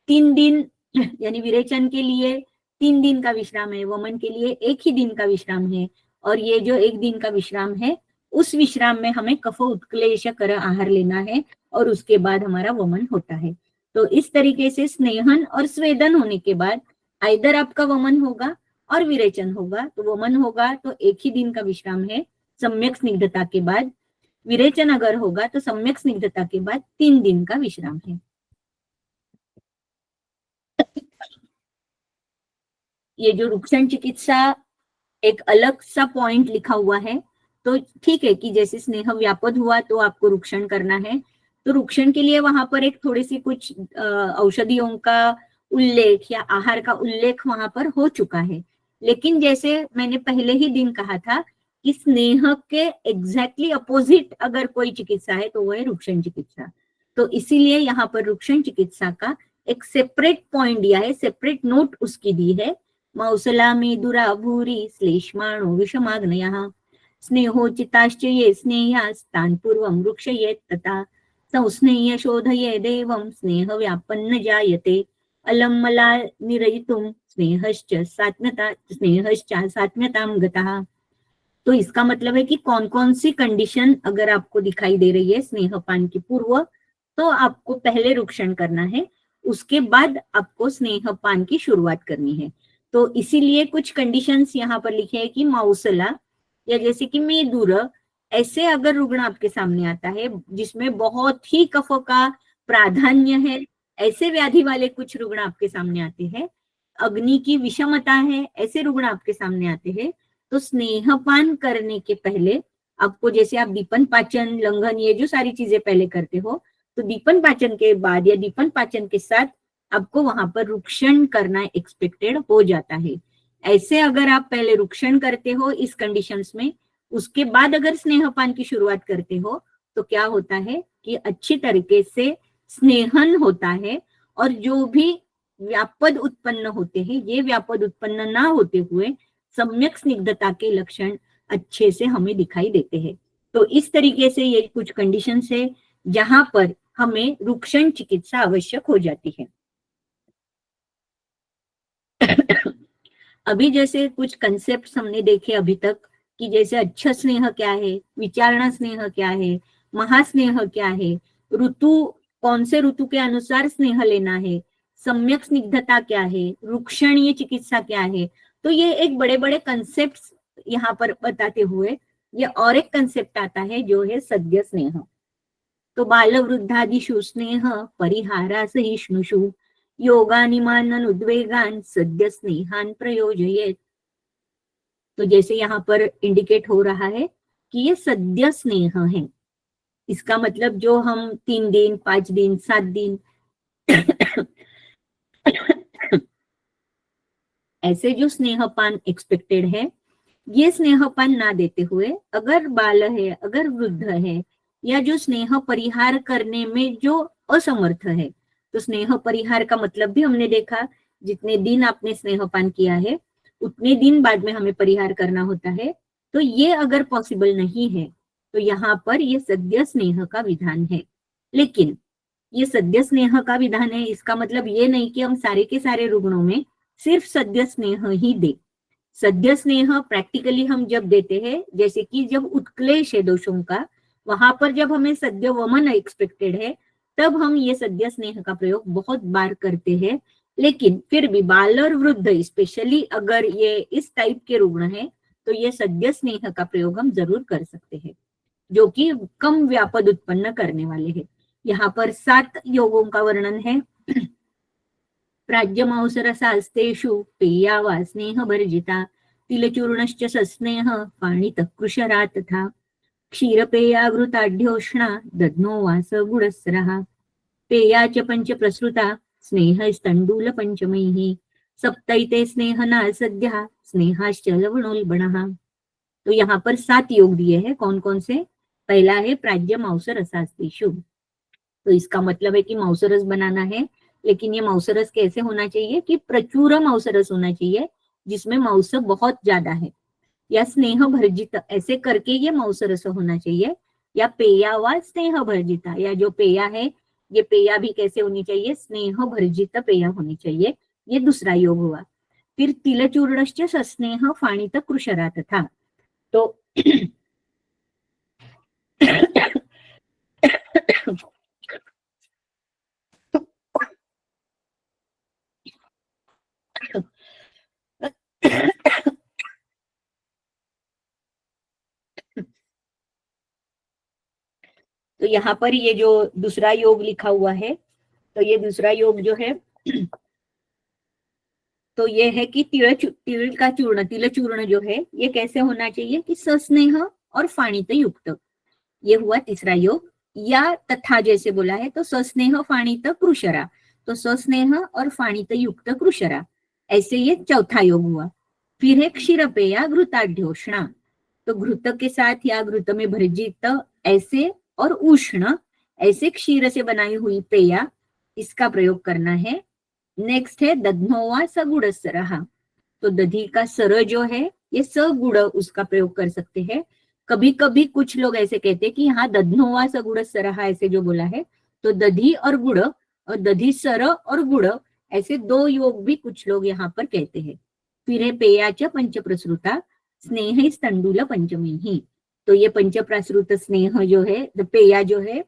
3 दिन, यानी विरेचन के लिए 3 दिन का विश्राम है, वमन के लिए 1 ही दिन का विश्राम है। और ये जो 1 दिन का विश्राम है उस विश्राम में हमें कफ उत्क्लेश कर आहार लेना है, और उसके बाद हमारा वमन होता है। तो इस तरीके से स्नेहन और स्वेदन होने के बाद आइदर आपका वमन होगा और विरेचन होगा। तो वमन होगा तो 1 ही दिन का विश्राम है सम्यक स्निग्धता के बाद, विरेचन अगर होगा तो सम्यक स्निग्धता के बाद 3 दिन का विश्राम है। ये जो रुक्षण चिकित्सा एक अलग सा पॉइंट लिखा हुआ है, तो ठीक है कि जैसे स्नेह व्यापद हुआ तो आपको रुक्षण करना है, तो रुक्षण के लिए वहां पर एक थोड़ी सी कुछ औषधियों का उल्लेख या आहार का उल्लेख वहां पर हो चुका है। लेकिन जैसे मैंने पहले ही दिन कहा था कि स्नेह के एग्जैक्टली अपोजिट अगर कोई चिकित्सा है तो वो है रुक्षण चिकित्सा। तो इसीलिए यहाँ पर रुक्षण चिकित्सा का एक सेपरेट पॉइंट दिया है, सेपरेट नोट उसकी दी है। मौसलामी दुरा भूरी श्लेष्माणो विषमाग्नयः स्नेहोचिताश्च ये स्नेहास्तान् पूर्वं रुक्षयेत् तथा संस्नेह्य शोधये देवं स्नेह व्यापन्न जायते अलम मला निरयितुं स्नेहश्च सात्म्यतां गतः। तो इसका मतलब है कि कौन कौन सी कंडीशन अगर आपको दिखाई दे रही है स्नेहपान के पूर्व, तो आपको पहले रुक्षण करना है, उसके बाद आपको स्नेहपान की शुरुआत करनी है। तो इसीलिए कुछ कंडीशंस यहाँ पर लिखे हैं कि मौसला या जैसे कि मेदुर, ऐसे अगर रुग्ण आपके सामने आता है जिसमें बहुत ही कफ का प्राधान्य है, ऐसे व्याधि वाले कुछ रुग्ण आपके सामने आते हैं, अग्नि की विषमता है, ऐसे रुग्ण आपके सामने आते हैं, तो स्नेहपान करने के पहले आपको जैसे आप दीपन पाचन, लंघन, ये जो सारी चीजें पहले करते हो, तो दीपन पाचन के बाद या दीपन पाचन के साथ आपको वहां पर रुक्षण करना एक्सपेक्टेड हो जाता है। ऐसे अगर आप पहले रुक्षण करते हो इस कंडीशंस में, उसके बाद अगर स्नेहपान की शुरुआत करते हो, तो क्या होता है कि अच्छी तरीके से स्नेहन होता है, और जो भी व्यापद उत्पन्न होते हैं, ये व्यापद उत्पन्न ना होते हुए सम्यक स्निग्धता के लक्षण अच्छे से हमें दिखाई देते हैं। तो इस तरीके से ये कुछ कंडीशंस है जहां पर हमें रुक्षण चिकित्सा आवश्यक हो जाती है। अभी जैसे कुछ कंसेप्ट हमने देखे अभी तक, कि जैसे अच्छा स्नेह क्या है, विचारणा स्नेह क्या है, महास्नेह क्या है, ऋतु, कौन से ऋतु के अनुसार स्नेह लेना है, सम्यक स्निग्धता क्या है, रुक्षणीय चिकित्सा क्या है। तो ये एक बड़े बड़े कंसेप्ट यहाँ पर बताते हुए ये और एक कंसेप्ट आता है जो है सद्य स्नेह। तो बाल वृद्धादिषु स्नेह परिहारा सहिष्णुषु योगानिमान उद्वेगान सद्य स्नेहान प्रयोजयेत। तो जैसे यहाँ पर इंडिकेट हो रहा है कि ये सद्य स्नेह है, इसका मतलब जो हम 3 दिन, 5 दिन, 7 दिन ऐसे जो स्नेहपान एक्सपेक्टेड है, ये स्नेहपान ना देते हुए अगर बाल है, अगर वृद्ध है, या जो स्नेह परिहार करने में जो असमर्थ है, तो स्नेह परिहार का मतलब भी हमने देखा, जितने दिन आपने स्नेहपान किया है उतने दिन बाद में हमें परिहार करना होता है। तो ये अगर पॉसिबल नहीं है, तो यहाँ पर ये सद्य स्नेह का विधान है। लेकिन ये सद्य स्नेह का विधान है, इसका मतलब ये नहीं कि हम सारे के सारे रुग्णों में सिर्फ सद्य स्नेह ही दे। सद्य स्नेह प्रैक्टिकली हम जब देते हैं, जैसे कि जब उत्क्लेश है दोषों का, वहां पर जब हमें सद्य वमन एक्सपेक्टेड है, तब हम ये सद्य स्नेह का प्रयोग बहुत बार करते हैं। लेकिन फिर भी बाल और वृद्ध, स्पेशली अगर ये इस टाइप के रुग्ण है, तो ये सद्य स्नेह का प्रयोग हम जरूर कर सकते हैं, जो कि कम व्यापद उत्पन्न करने वाले हैं। यहाँ पर 7 योगों का वर्णन है। प्राज्यमांसरसास्तेषु पेया वा स्नेह वर्जिता तिलचूर्णश्च सस्नेह पाणितः कृशरा तथा क्षीरपेया घृताढ्योष्णा दध्नो वा सगुडस्रः पेया च पंचप्रसृता स्नेहस्तण्डूल पंचमैः सप्तैते स्नेहना सद्यः स्नेहाश्च लवणोल्बणः। तो यहाँ पर 7 योग दिए हैं। कौन कौन से? पहला है प्राज्यमांसरसास्तेषु, तो इसका मतलब है कि मांसरस बनाना है। लेकिन ये मांसरस कैसे होना चाहिए? कि प्रचुर मांसरस होना चाहिए, जिसमें मांस बहुत ज्यादा है, या स्नेह भर्जित, ऐसे करके ये मांसरस होना चाहिए। या पेया व स्नेह भर्जिता, या जो पेया है, ये पेया भी कैसे होनी चाहिए? स्नेह भर्जित पेया होनी चाहिए। ये दूसरा योग हुआ। फिर तिलचूर्णश्च सस्नेह फाणित कृशरा तथा, तो तो यहाँ पर ये जो दूसरा योग लिखा हुआ है, तो ये दूसरा योग जो है, तो ये है कि तिल का चूर्ण, तिल चूर्ण जो है, ये कैसे होना चाहिए? कि सस्नेह और फाणित युक्त, ये हुआ तीसरा योग। या तथा जैसे बोला है, तो सस्नेह फाणित कृशरा, तो सस्नेह और फाणित युक्त कृशरा, ऐसे ये चौथा योग हुआ। फिर है क्षीरपेया घृताढ्योष्णा, तो घृत के साथ या घृत में भर्जित ऐसे, और उष्ण ऐसे क्षीर से बनाई हुई पेया, इसका प्रयोग करना है। नेक्स्ट है दध्नोवा सगुड़ सरहा, तो दधी का सर जो है, ये सगुड़, उसका प्रयोग कर सकते हैं। कभी कभी कुछ लोग ऐसे कहते हैं कि यहाँ दध्नोवा सगुड़ सरहा ऐसे जो बोला है, तो दधी और गुड़, और दधी सर और गुड़, ऐसे 2 योग भी कुछ लोग यहाँ पर कहते हैं। फिर है पेयाच्या पंचप्रसृता स्नेह तंडुल पंचमी ही, तो ये पंचप्रसृत स्नेह जो है, पेया जो है,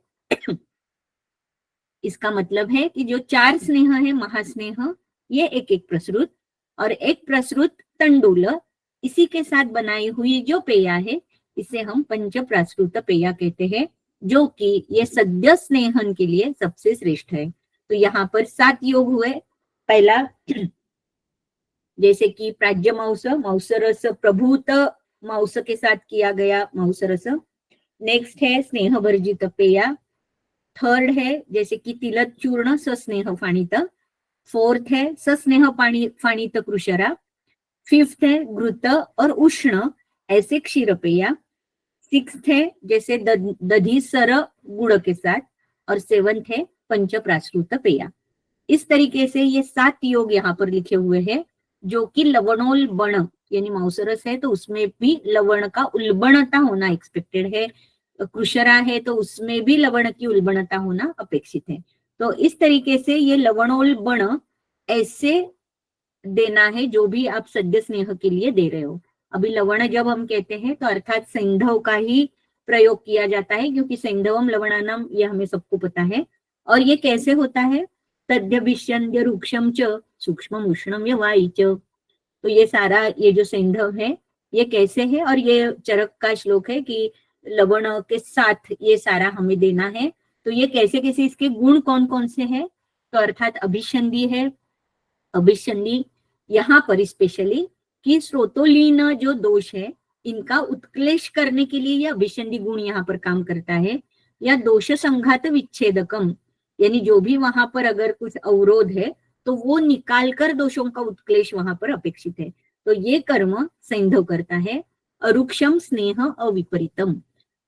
इसका मतलब है कि जो 4 स्नेह है महास्नेह, ये एक एक प्रसृत, और एक प्रसृत तंडुल, इसी के साथ बनाई हुई जो पेया है, इसे हम पंचप्रसृत पेया कहते हैं, जो कि ये सद्य स्नेहन के लिए सबसे श्रेष्ठ है। तो यहाँ पर 7 योग हुए। पहला जैसे कि प्राज्यमांस, मांसरस प्रभूत मांस के साथ किया गया मांस रस। नेक्स्ट है स्नेहवर्जित पेया। थर्ड है जैसे कि तिलत चूर्ण सस्नेह फाणित। फोर्थ है सस्नेह फाणित कृशरा। फिफ्थ है घृत और उष्ण ऐसे क्षीर पेया। सिक्स्थ है जैसे दधी सर गुड़ के साथ। और सेवंथ है पंचप्राश्रुत पेया। इस तरीके से ये 7 योग यहाँ पर लिखे हुए हैं, जो कि लवणोल बण यानी मांसरस है तो उसमें भी लवण का उल्बणता होना एक्सपेक्टेड है। कृशरा है तो उसमें भी लवण की उल्बणता होना अपेक्षित है। तो इस तरीके से ये लवणोल बण ऐसे देना है जो भी आप सद्य स्नेह के लिए दे रहे हो। अभी लवण जब हम कहते हैं तो अर्थात सैंधव का ही प्रयोग किया जाता है, क्योंकि सैंधवम लवणानम ये हमें सबको पता है। और ये कैसे होता है, तद्य विष्यन्य रुक्षम च सूक्ष्म उष्णम वाई च। तो ये सारा ये जो सैंधव है ये कैसे है, और ये चरक का श्लोक है कि लवण के साथ ये सारा हमें देना है। तो ये कैसे कैसे, इसके गुण कौन कौन से हैं, तो अर्थात अभिसंधि है। अभिसंधि यहाँ पर स्पेशली कि स्रोतोलीन जो दोष है इनका उत्क्लेश करने के लिए यह अभिसंधि गुण यहाँ पर काम करता है। या दोष संघात विच्छेदकम, यानी जो भी वहां पर अगर कुछ अवरोध है तो वो निकाल कर दोषों का उत्क्लेश वहां पर अपेक्षित है। तो ये कर्म सैंधव करता है। अरुक्षम स्नेह अविपरीतम,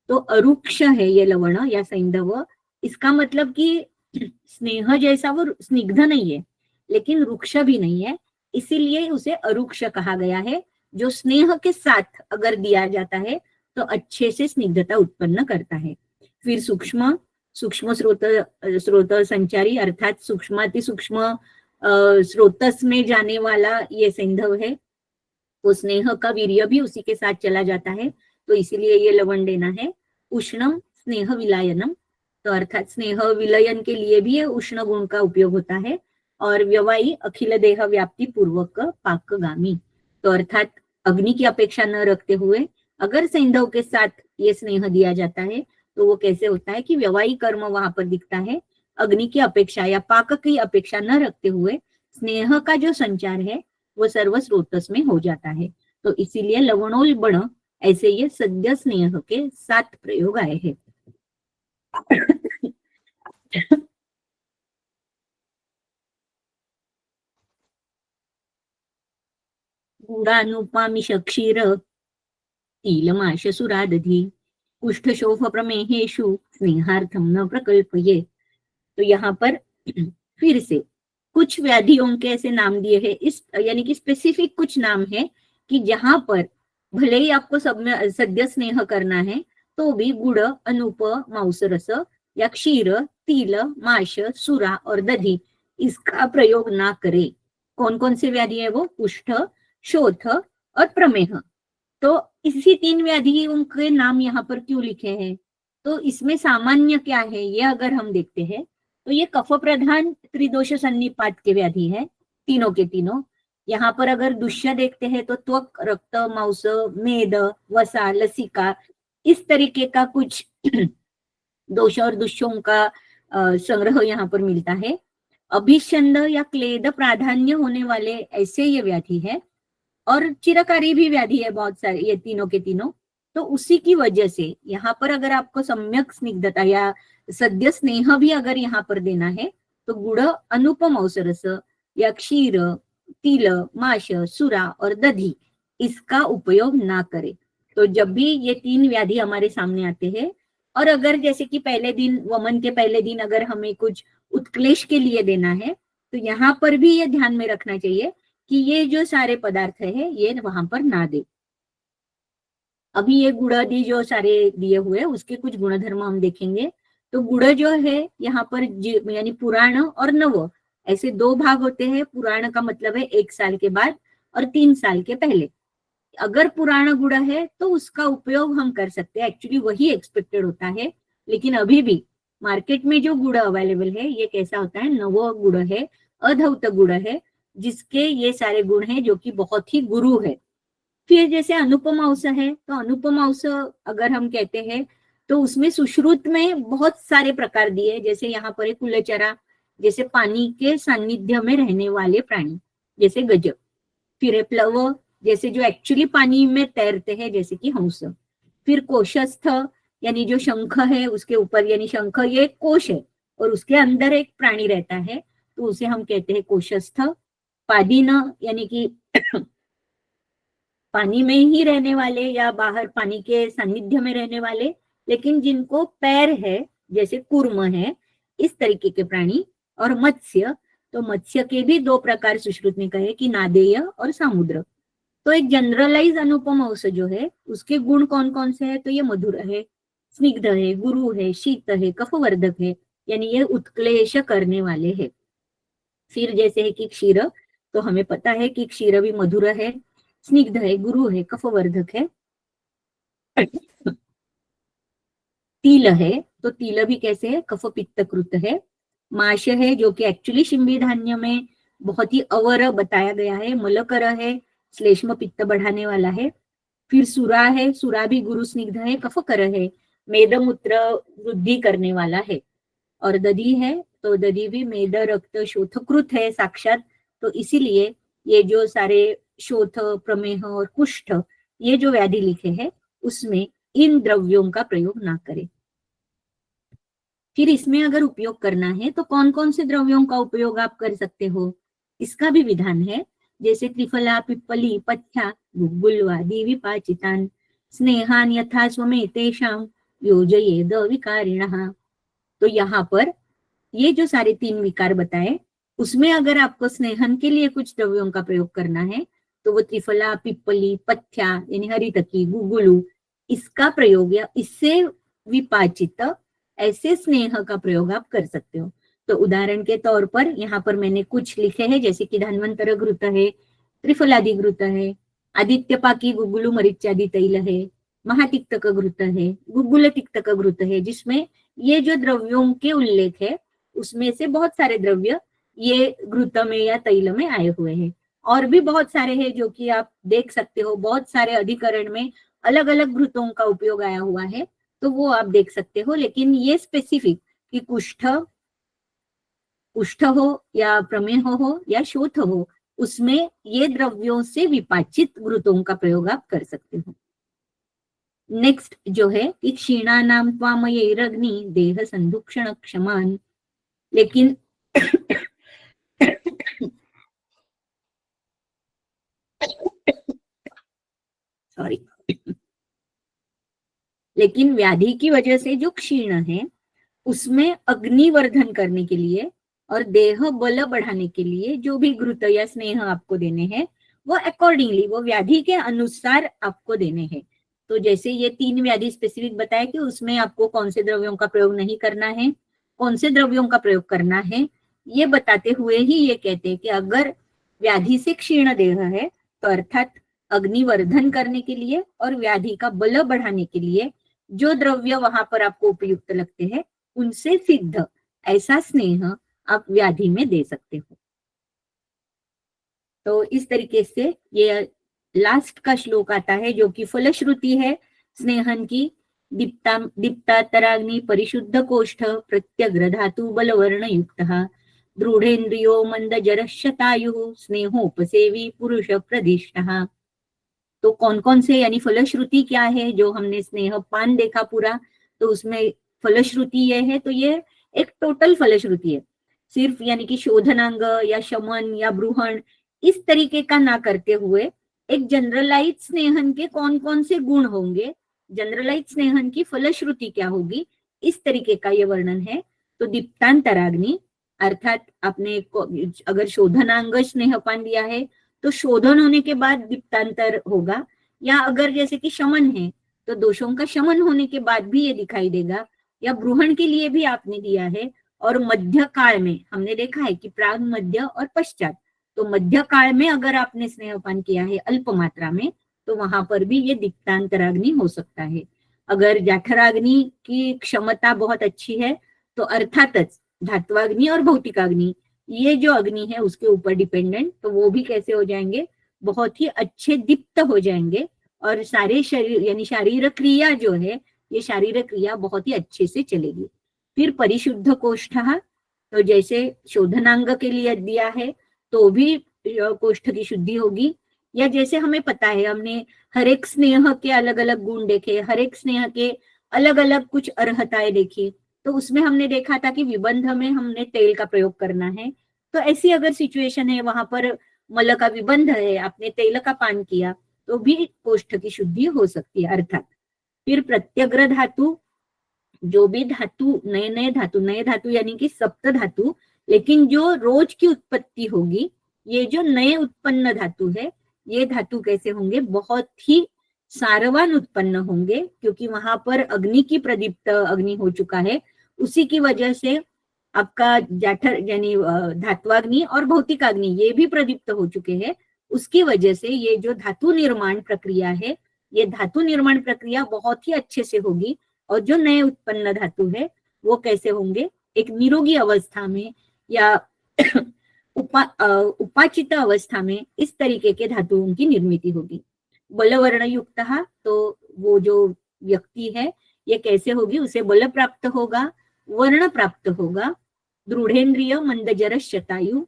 तो अरुक्ष है ये लवण या सैंधव। इसका मतलब कि स्नेह जैसा वो स्निग्ध नहीं है लेकिन रुक्ष भी नहीं है, इसीलिए उसे अरुक्ष कहा गया है। जो स्नेह के साथ अगर दिया जाता है तो अच्छे से स्निग्धता उत्पन्न करता है। फिर सूक्ष्म, सूक्ष्म स्रोत संचारी अर्थात सूक्ष्माति सूक्ष्म स्रोतस में जाने वाला ये सैंधव है। वो स्नेह का वीर्य भी उसी के साथ चला जाता है, तो इसीलिए ये लवण देना है। उष्णम स्नेह विलायनम, तो अर्थात स्नेह विलयन के लिए भी ये उष्ण गुण का उपयोग होता है। और व्यवाई अखिल देह व्याप्ति पूर्वक पाकगामी, तो अर्थात अग्नि की अपेक्षा न रखते हुए अगर सैंधव के साथ ये स्नेह दिया जाता है तो वो कैसे होता है कि व्यवाई कर्म वहां पर दिखता है। अग्नि की अपेक्षा या पाक की अपेक्षा न रखते हुए स्नेह का जो संचार है वो सर्व स्रोतस में हो जाता है। तो इसीलिए लवणोल बण ऐसे ये सद्य स्नेह के 7 प्रयोग आए हैं। गुडानुपामिष क्षीर तिलमाश सुरादधी कुष्ठशोफ प्रमेहेषु स्नेहार्थम न प्रकल्पये। तो यहाँ पर फिर से कुछ व्याधियों के ऐसे नाम दिए हैं, इस यानी कि स्पेसिफिक कुछ नाम है कि जहां पर भले ही आपको सब में सद्य स्नेह करना है तो भी गुड़, अनूप, मांसरस या क्षीर, तिल, माश, सुरा और दधी इसका प्रयोग ना करे। कौन कौन से व्याधि है वो, कुष्ठ, शोथ और प्रमेह। तो इसी 3 व्याधियों के नाम यहाँ पर क्यों लिखे हैं, तो इसमें सामान्य क्या है ये अगर हम देखते हैं तो ये कफ प्रधान त्रिदोष सन्निपात के व्याधि है, तीनों के तीनों। यहाँ पर अगर दुष्य देखते हैं तो त्वक, रक्त, मांस, मेद, वसा, लसिका, इस तरीके का कुछ दोष और दुष्यों का संग्रह यहाँ पर मिलता है। अभिषंद या क्लेद प्राधान्य होने वाले ऐसे ये व्याधि है, और चिरकारी भी व्याधि है बहुत सारे, ये तीनों के तीनों। तो उसी की वजह से यहाँ पर अगर आपको सम्यक स्निग्धता या सद्य स्नेह भी अगर यहाँ पर देना है तो गुड़, अनुपम औसरस या क्षीर, तिल, माश, सुरा और दधी इसका उपयोग ना करें। तो जब भी ये 3 व्याधि हमारे सामने आते हैं, और अगर जैसे कि पहले दिन, वमन के पहले दिन अगर हमें कुछ उत्क्लेश के लिए देना है तो यहाँ पर भी ये ध्यान में रखना चाहिए कि ये जो सारे पदार्थ है ये वहां पर ना दे। अभी ये गुड़ आदि जो सारे दिए हुए उसके कुछ गुणधर्म हम देखेंगे। तो गुड़ जो है यहाँ पर यानी पुराण और नव ऐसे 2 भाग होते हैं। पुराण का मतलब है 1 साल के बाद और 3 साल के पहले। अगर पुराना गुड़ है तो उसका उपयोग हम कर सकते हैं, एक्चुअली वही एक्सपेक्टेड होता है। लेकिन अभी भी मार्केट में जो गुड़ अवेलेबल है ये कैसा होता है, नव गुड़ है, अधौत गुड़ है, जिसके ये सारे गुण हैं जो कि बहुत ही गुरु है। फिर जैसे अनुपम औस है, तो अनुपम औस अगर हम कहते हैं तो उसमें सुश्रुत में बहुत सारे प्रकार दिए, जैसे यहाँ पर कुलचरा, जैसे पानी के सानिध्य में रहने वाले प्राणी जैसे गज। फिर है प्लव, जैसे जो एक्चुअली पानी में तैरते हैं, जैसे कि हंस। फिर कोशस्थ यानी जो शंख है उसके ऊपर, यानी शंख ये एक कोश है और उसके अंदर एक प्राणी रहता है, तो उसे हम कहते हैं कोशस्थ। पादीन यानी कि पानी में ही रहने वाले या बाहर पानी के सानिध्य में रहने वाले, लेकिन जिनको पैर है, जैसे कूर्म है, इस तरीके के प्राणी। और मत्स्य, तो मत्स्य के भी दो प्रकार सुश्रुत ने कहे कि नादेय और सामुद्र। तो एक जनरलाइज अनुपम अंश जो है उसके गुण कौन कौन से है, तो ये मधुर है, स्निग्ध है, गुरु है, शीत है, कफवर्धक है, यानी ये उत्क्लेश करने वाले है। फिर जैसे है कि क्षीर, तो हमें पता है कि क्षीर भी मधुर है, स्निग्ध है, गुरु है, कफवर्धक है। तिल है, तो तिल भी कैसे है, कफ पित्त कृत है। माश है, जो कि एक्चुअली शिंबी धान्य में बहुत ही अवर बताया गया है, मलकर है, श्लेष्म पित्त बढ़ाने वाला है। फिर सुरा है, सुरा भी गुरु स्निग्ध है, कफकर है, मेदमूत्र वृद्धि करने वाला है। और दधी है, तो दधी भी मेद रक्त शोथकृत है साक्षात, तो इसीलिए ये जो सारे शोथ, प्रमेह और कुष्ठ, ये जो व्याधि लिखे हैं उसमें इन द्रव्यों का प्रयोग ना करें। फिर इसमें अगर उपयोग करना है तो कौन कौन से द्रव्यों का उपयोग आप कर सकते हो, इसका भी विधान है। जैसे त्रिफला, पिप्पली, पथ्या, गुग्गुल्वा, दीविपाचितान, स्नेहान यथा स्वमेतेषां योजयेद विकारिणः। तो यहाँ पर ये जो सारे तीन विकार बताए, उसमें अगर आपको स्नेहन के लिए कुछ द्रव्यों का प्रयोग करना है तो वो त्रिफला, पिप्पली, पथ्या यानी हरितकी, गुगुलू, इसका प्रयोग या इससे विपाचित ऐसे स्नेह का प्रयोग आप कर सकते हो। तो उदाहरण के तौर पर यहाँ पर मैंने कुछ लिखे हैं, जैसे कि धन्वंतर घृत है, त्रिफलादि घृत है, आदित्य पाकी गुगुलू मरीच्यादि तैल है, महातिक्तक घृत है, गुगुल तिक्तक घृत है, जिसमें ये जो द्रव्यों के उल्लेख है उसमें से बहुत सारे द्रव्य ये घृत में या तैल में आए हुए हैं। और भी बहुत सारे हैं जो कि आप देख सकते हो, बहुत सारे अधिकरण में अलग अलग घृतों का उपयोग आया हुआ है, तो वो आप देख सकते हो। लेकिन ये स्पेसिफिक कि कुष्ठ कुष्ठ हो या प्रमेह हो या शोथ हो, उसमें ये द्रव्यों से विपाचित घृतों का प्रयोग आप कर सकते हो। नेक्स्ट जो है कि क्षीणानाम त्वामयैरग्नि देह संदुक्षण क्षमान, लेकिन सॉरी, लेकिन व्याधि की वजह से जो क्षीण है उसमें अग्निवर्धन करने के लिए और देह बल बढ़ाने के लिए जो भी घृत या स्नेह आपको देने हैं वो अकॉर्डिंगली, वो व्याधि के अनुसार आपको देने हैं। तो जैसे ये तीन व्याधि स्पेसिफिक बताया कि उसमें आपको कौन से द्रव्यों का प्रयोग नहीं करना है, कौन से द्रव्यों का प्रयोग करना है, ये बताते हुए ही ये कहते हैं कि अगर व्याधि से क्षीण देह है तो अर्थात अग्निवर्धन करने के लिए और व्याधि का बल बढ़ाने के लिए जो द्रव्य वहां पर आपको उपयुक्त लगते हैं उनसे सिद्ध ऐसा स्नेह आप व्याधि में दे सकते हो। तो इस तरीके से ये लास्ट का श्लोक आता है जो कि फलश्रुति है स्नेहन की। दीप्ता दीप्ता तराग्नि परिशुद्ध कोष्ठ प्रत्यग्र धातु बलवर्ण युक्त दृढ़ेन्द्रियो मंद जरशतायु स्नेहोपसेवी पुरुष प्रदिष्ट। तो कौन कौन से, यानी फलश्रुति क्या है, जो हमने स्नेह पान देखा पूरा, तो उसमें फलश्रुति ये है, तो ये एक टोटल फलश्रुति है। सिर्फ यानी कि शोधनांग या शमन या ब्रूहण इस तरीके का ना करते हुए एक जनरलाइज स्नेहन के कौन कौन से गुण होंगे, जनरलाइज स्नेहन की फलश्रुति क्या होगी, इस तरीके का ये वर्णन है। तो दीप्तांतराग्नि अर्थात आपने अगर शोधनांग स्नेहपान दिया है तो शोधन होने के बाद दीप्तांतर होगा, या अगर जैसे कि शमन है तो दोषों का शमन होने के बाद भी ये दिखाई देगा, या ब्रूहण के लिए भी आपने दिया है। और मध्य काल में हमने देखा है कि प्राग, मध्य और पश्चात, तो मध्य काल में अगर आपने स्नेहपान किया है अल्प मात्रा में तो वहां पर भी ये दीप्तांतराग्नि हो सकता है। अगर जाठराग्नि की क्षमता बहुत अच्छी है तो अर्थातच धात्वाग्नि और भौतिकाग्नि, ये जो अग्नि है उसके ऊपर डिपेंडेंट, तो वो भी कैसे हो जाएंगे, बहुत ही अच्छे दीप्त हो जाएंगे और सारे शरीर यानी शारीरिक क्रिया जो है ये शारीरिक क्रिया बहुत ही अच्छे से चलेगी। फिर परिशुद्ध कोष्ठ, तो जैसे शोधनांग के लिए दिया है तो भी कोष्ठ की शुद्धि होगी, या जैसे हमें पता है, हमने हर एक स्नेह के अलग अलग गुण देखे, हर एक स्नेह के अलग अलग कुछ अर्हताएं देखी, तो उसमें हमने देखा था कि विबंध में हमने तेल का प्रयोग करना है। तो ऐसी अगर सिचुएशन है, वहां पर मल का विबंध है, आपने तेल का पान किया, तो भी कोष्ठ की शुद्धि हो सकती है। अर्थात फिर प्रत्यग्र धातु, जो भी धातु, नए धातु यानी कि सप्त धातु, लेकिन जो रोज की उत्पत्ति होगी, ये जो नए उत्पन्न धातु है, ये धातु कैसे होंगे, बहुत ही सारवान उत्पन्न होंगे, क्योंकि वहां पर अग्नि की प्रदीप्त अग्नि हो चुका है। उसी की वजह से आपका जाठर यानी धात्वाग्नि और भौतिकाग्नि ये भी प्रदीप्त हो चुके हैं। उसकी वजह से ये जो धातु निर्माण प्रक्रिया है, ये धातु निर्माण प्रक्रिया बहुत ही अच्छे से होगी। और जो नए उत्पन्न धातु है वो कैसे होंगे, एक निरोगी अवस्था में या उपाचित अवस्था में इस तरीके के धातुओं की निर्मित होगी। बलवर्ण युक्त, तो वो जो व्यक्ति है ये कैसे होगी, उसे बल प्राप्त होगा, वर्ण प्राप्त होगा। दृढ़ेन्द्रिय मंदजर शतायु,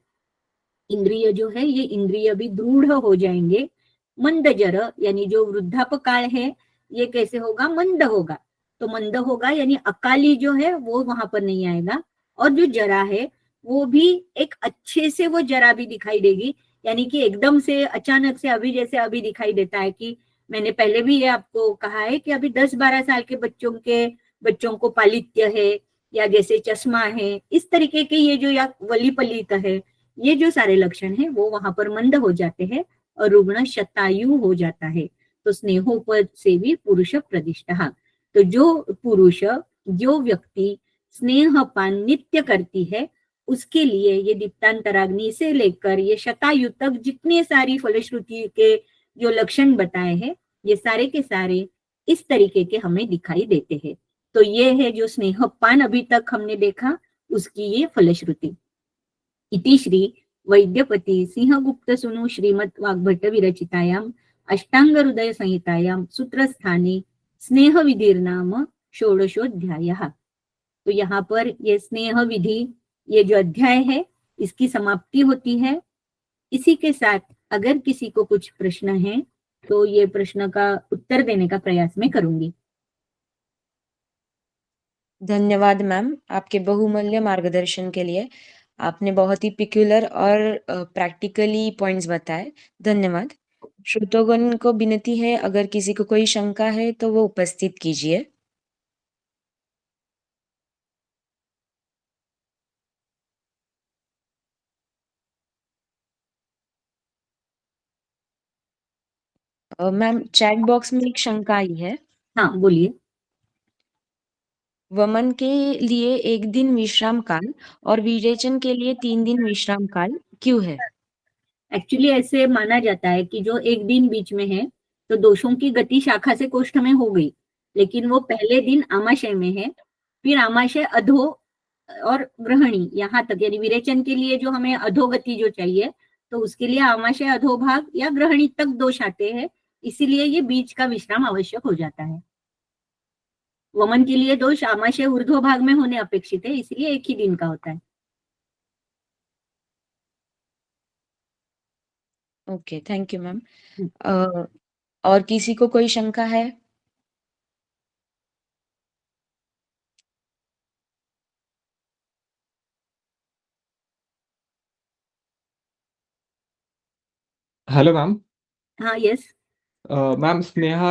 इंद्रिय जो है ये इंद्रिय भी दृढ़ हो जाएंगे। मंदजर यानी जो वृद्धापकाल है, ये कैसे होगा, मंद होगा। तो मंद होगा यानी अकाली जो है वो वहां पर नहीं आएगा। और जो जरा है वो भी एक अच्छे से वो जरा भी दिखाई देगी, यानी कि एकदम से अचानक से, अभी जैसे अभी दिखाई देता है कि मैंने पहले भी ये आपको कहा है कि अभी 10-12 साल के बच्चों को पालित्य है, या जैसे चश्मा है, इस तरीके के ये जो या वली पलित है, ये जो सारे लक्षण हैं वो वहां पर मंद हो जाते हैं और रुग्ण शतायु हो जाता है। तो स्नेहोपद से भी पुरुष प्रतिष्ठ। तो जो पुरुष, जो व्यक्ति स्नेहपान नित्य करती है, उसके लिए ये दीप्तांतराग्नि से लेकर ये शतायु तक जितने सारी फलश्रुति के जो लक्षण बताए हैं, ये सारे के सारे इस तरीके के हमें दिखाई देते हैं। तो ये है जो स्नेहपान अभी तक हमने देखा, उसकी ये फलश्रुति। इति श्री वैद्यपति सिंहगुप्त सुनु श्रीमत् वाग्भट विरचितायाम अष्टांग हृदय संहितायाम सूत्रस्थाने स्नेह विधिर्नाम षोडशोऽध्यायः। तो यहाँ पर ये स्नेह विधि, ये जो अध्याय है, इसकी समाप्ति होती है। इसी के साथ अगर किसी को कुछ प्रश्न है तो ये प्रश्न का उत्तर देने का प्रयास मैं करूंगी। धन्यवाद मैम, आपके बहुमूल्य मार्गदर्शन के लिए। आपने बहुत ही पिक्युलर और प्रैक्टिकली पॉइंट्स बताए। धन्यवाद। श्रोतागण को विनती है, अगर किसी को कोई शंका है तो वो उपस्थित कीजिए। मैम, चैट बॉक्स में एक शंका आई है। हाँ बोलिए। वमन के लिए 1 दिन विश्राम काल और विरेचन के लिए 3 दिन विश्राम काल क्यों है? एक्चुअली ऐसे माना जाता है कि जो एक दिन बीच में है, तो दोषों की गति शाखा से कोष्ठ में हो गई, लेकिन वो पहले दिन आमाशय में है। फिर आमाशय, अधो और ग्रहणी यहाँ तक, यानी विरेचन के लिए जो हमें अधोगति जो चाहिए, तो उसके लिए आमाशय अधोभाग या ग्रहणी तक दोष आते हैं। इसीलिए ये बीच का विश्राम आवश्यक हो जाता है। वमन के लिए दोष आमाशय ऊर्ध्व भाग में होने अपेक्षित है, इसलिए एक ही दिन का होता है। Okay, thank you ma'am. और किसी को कोई शंका है? Hello ma'am. हाँ यस। मॅम, स्नेह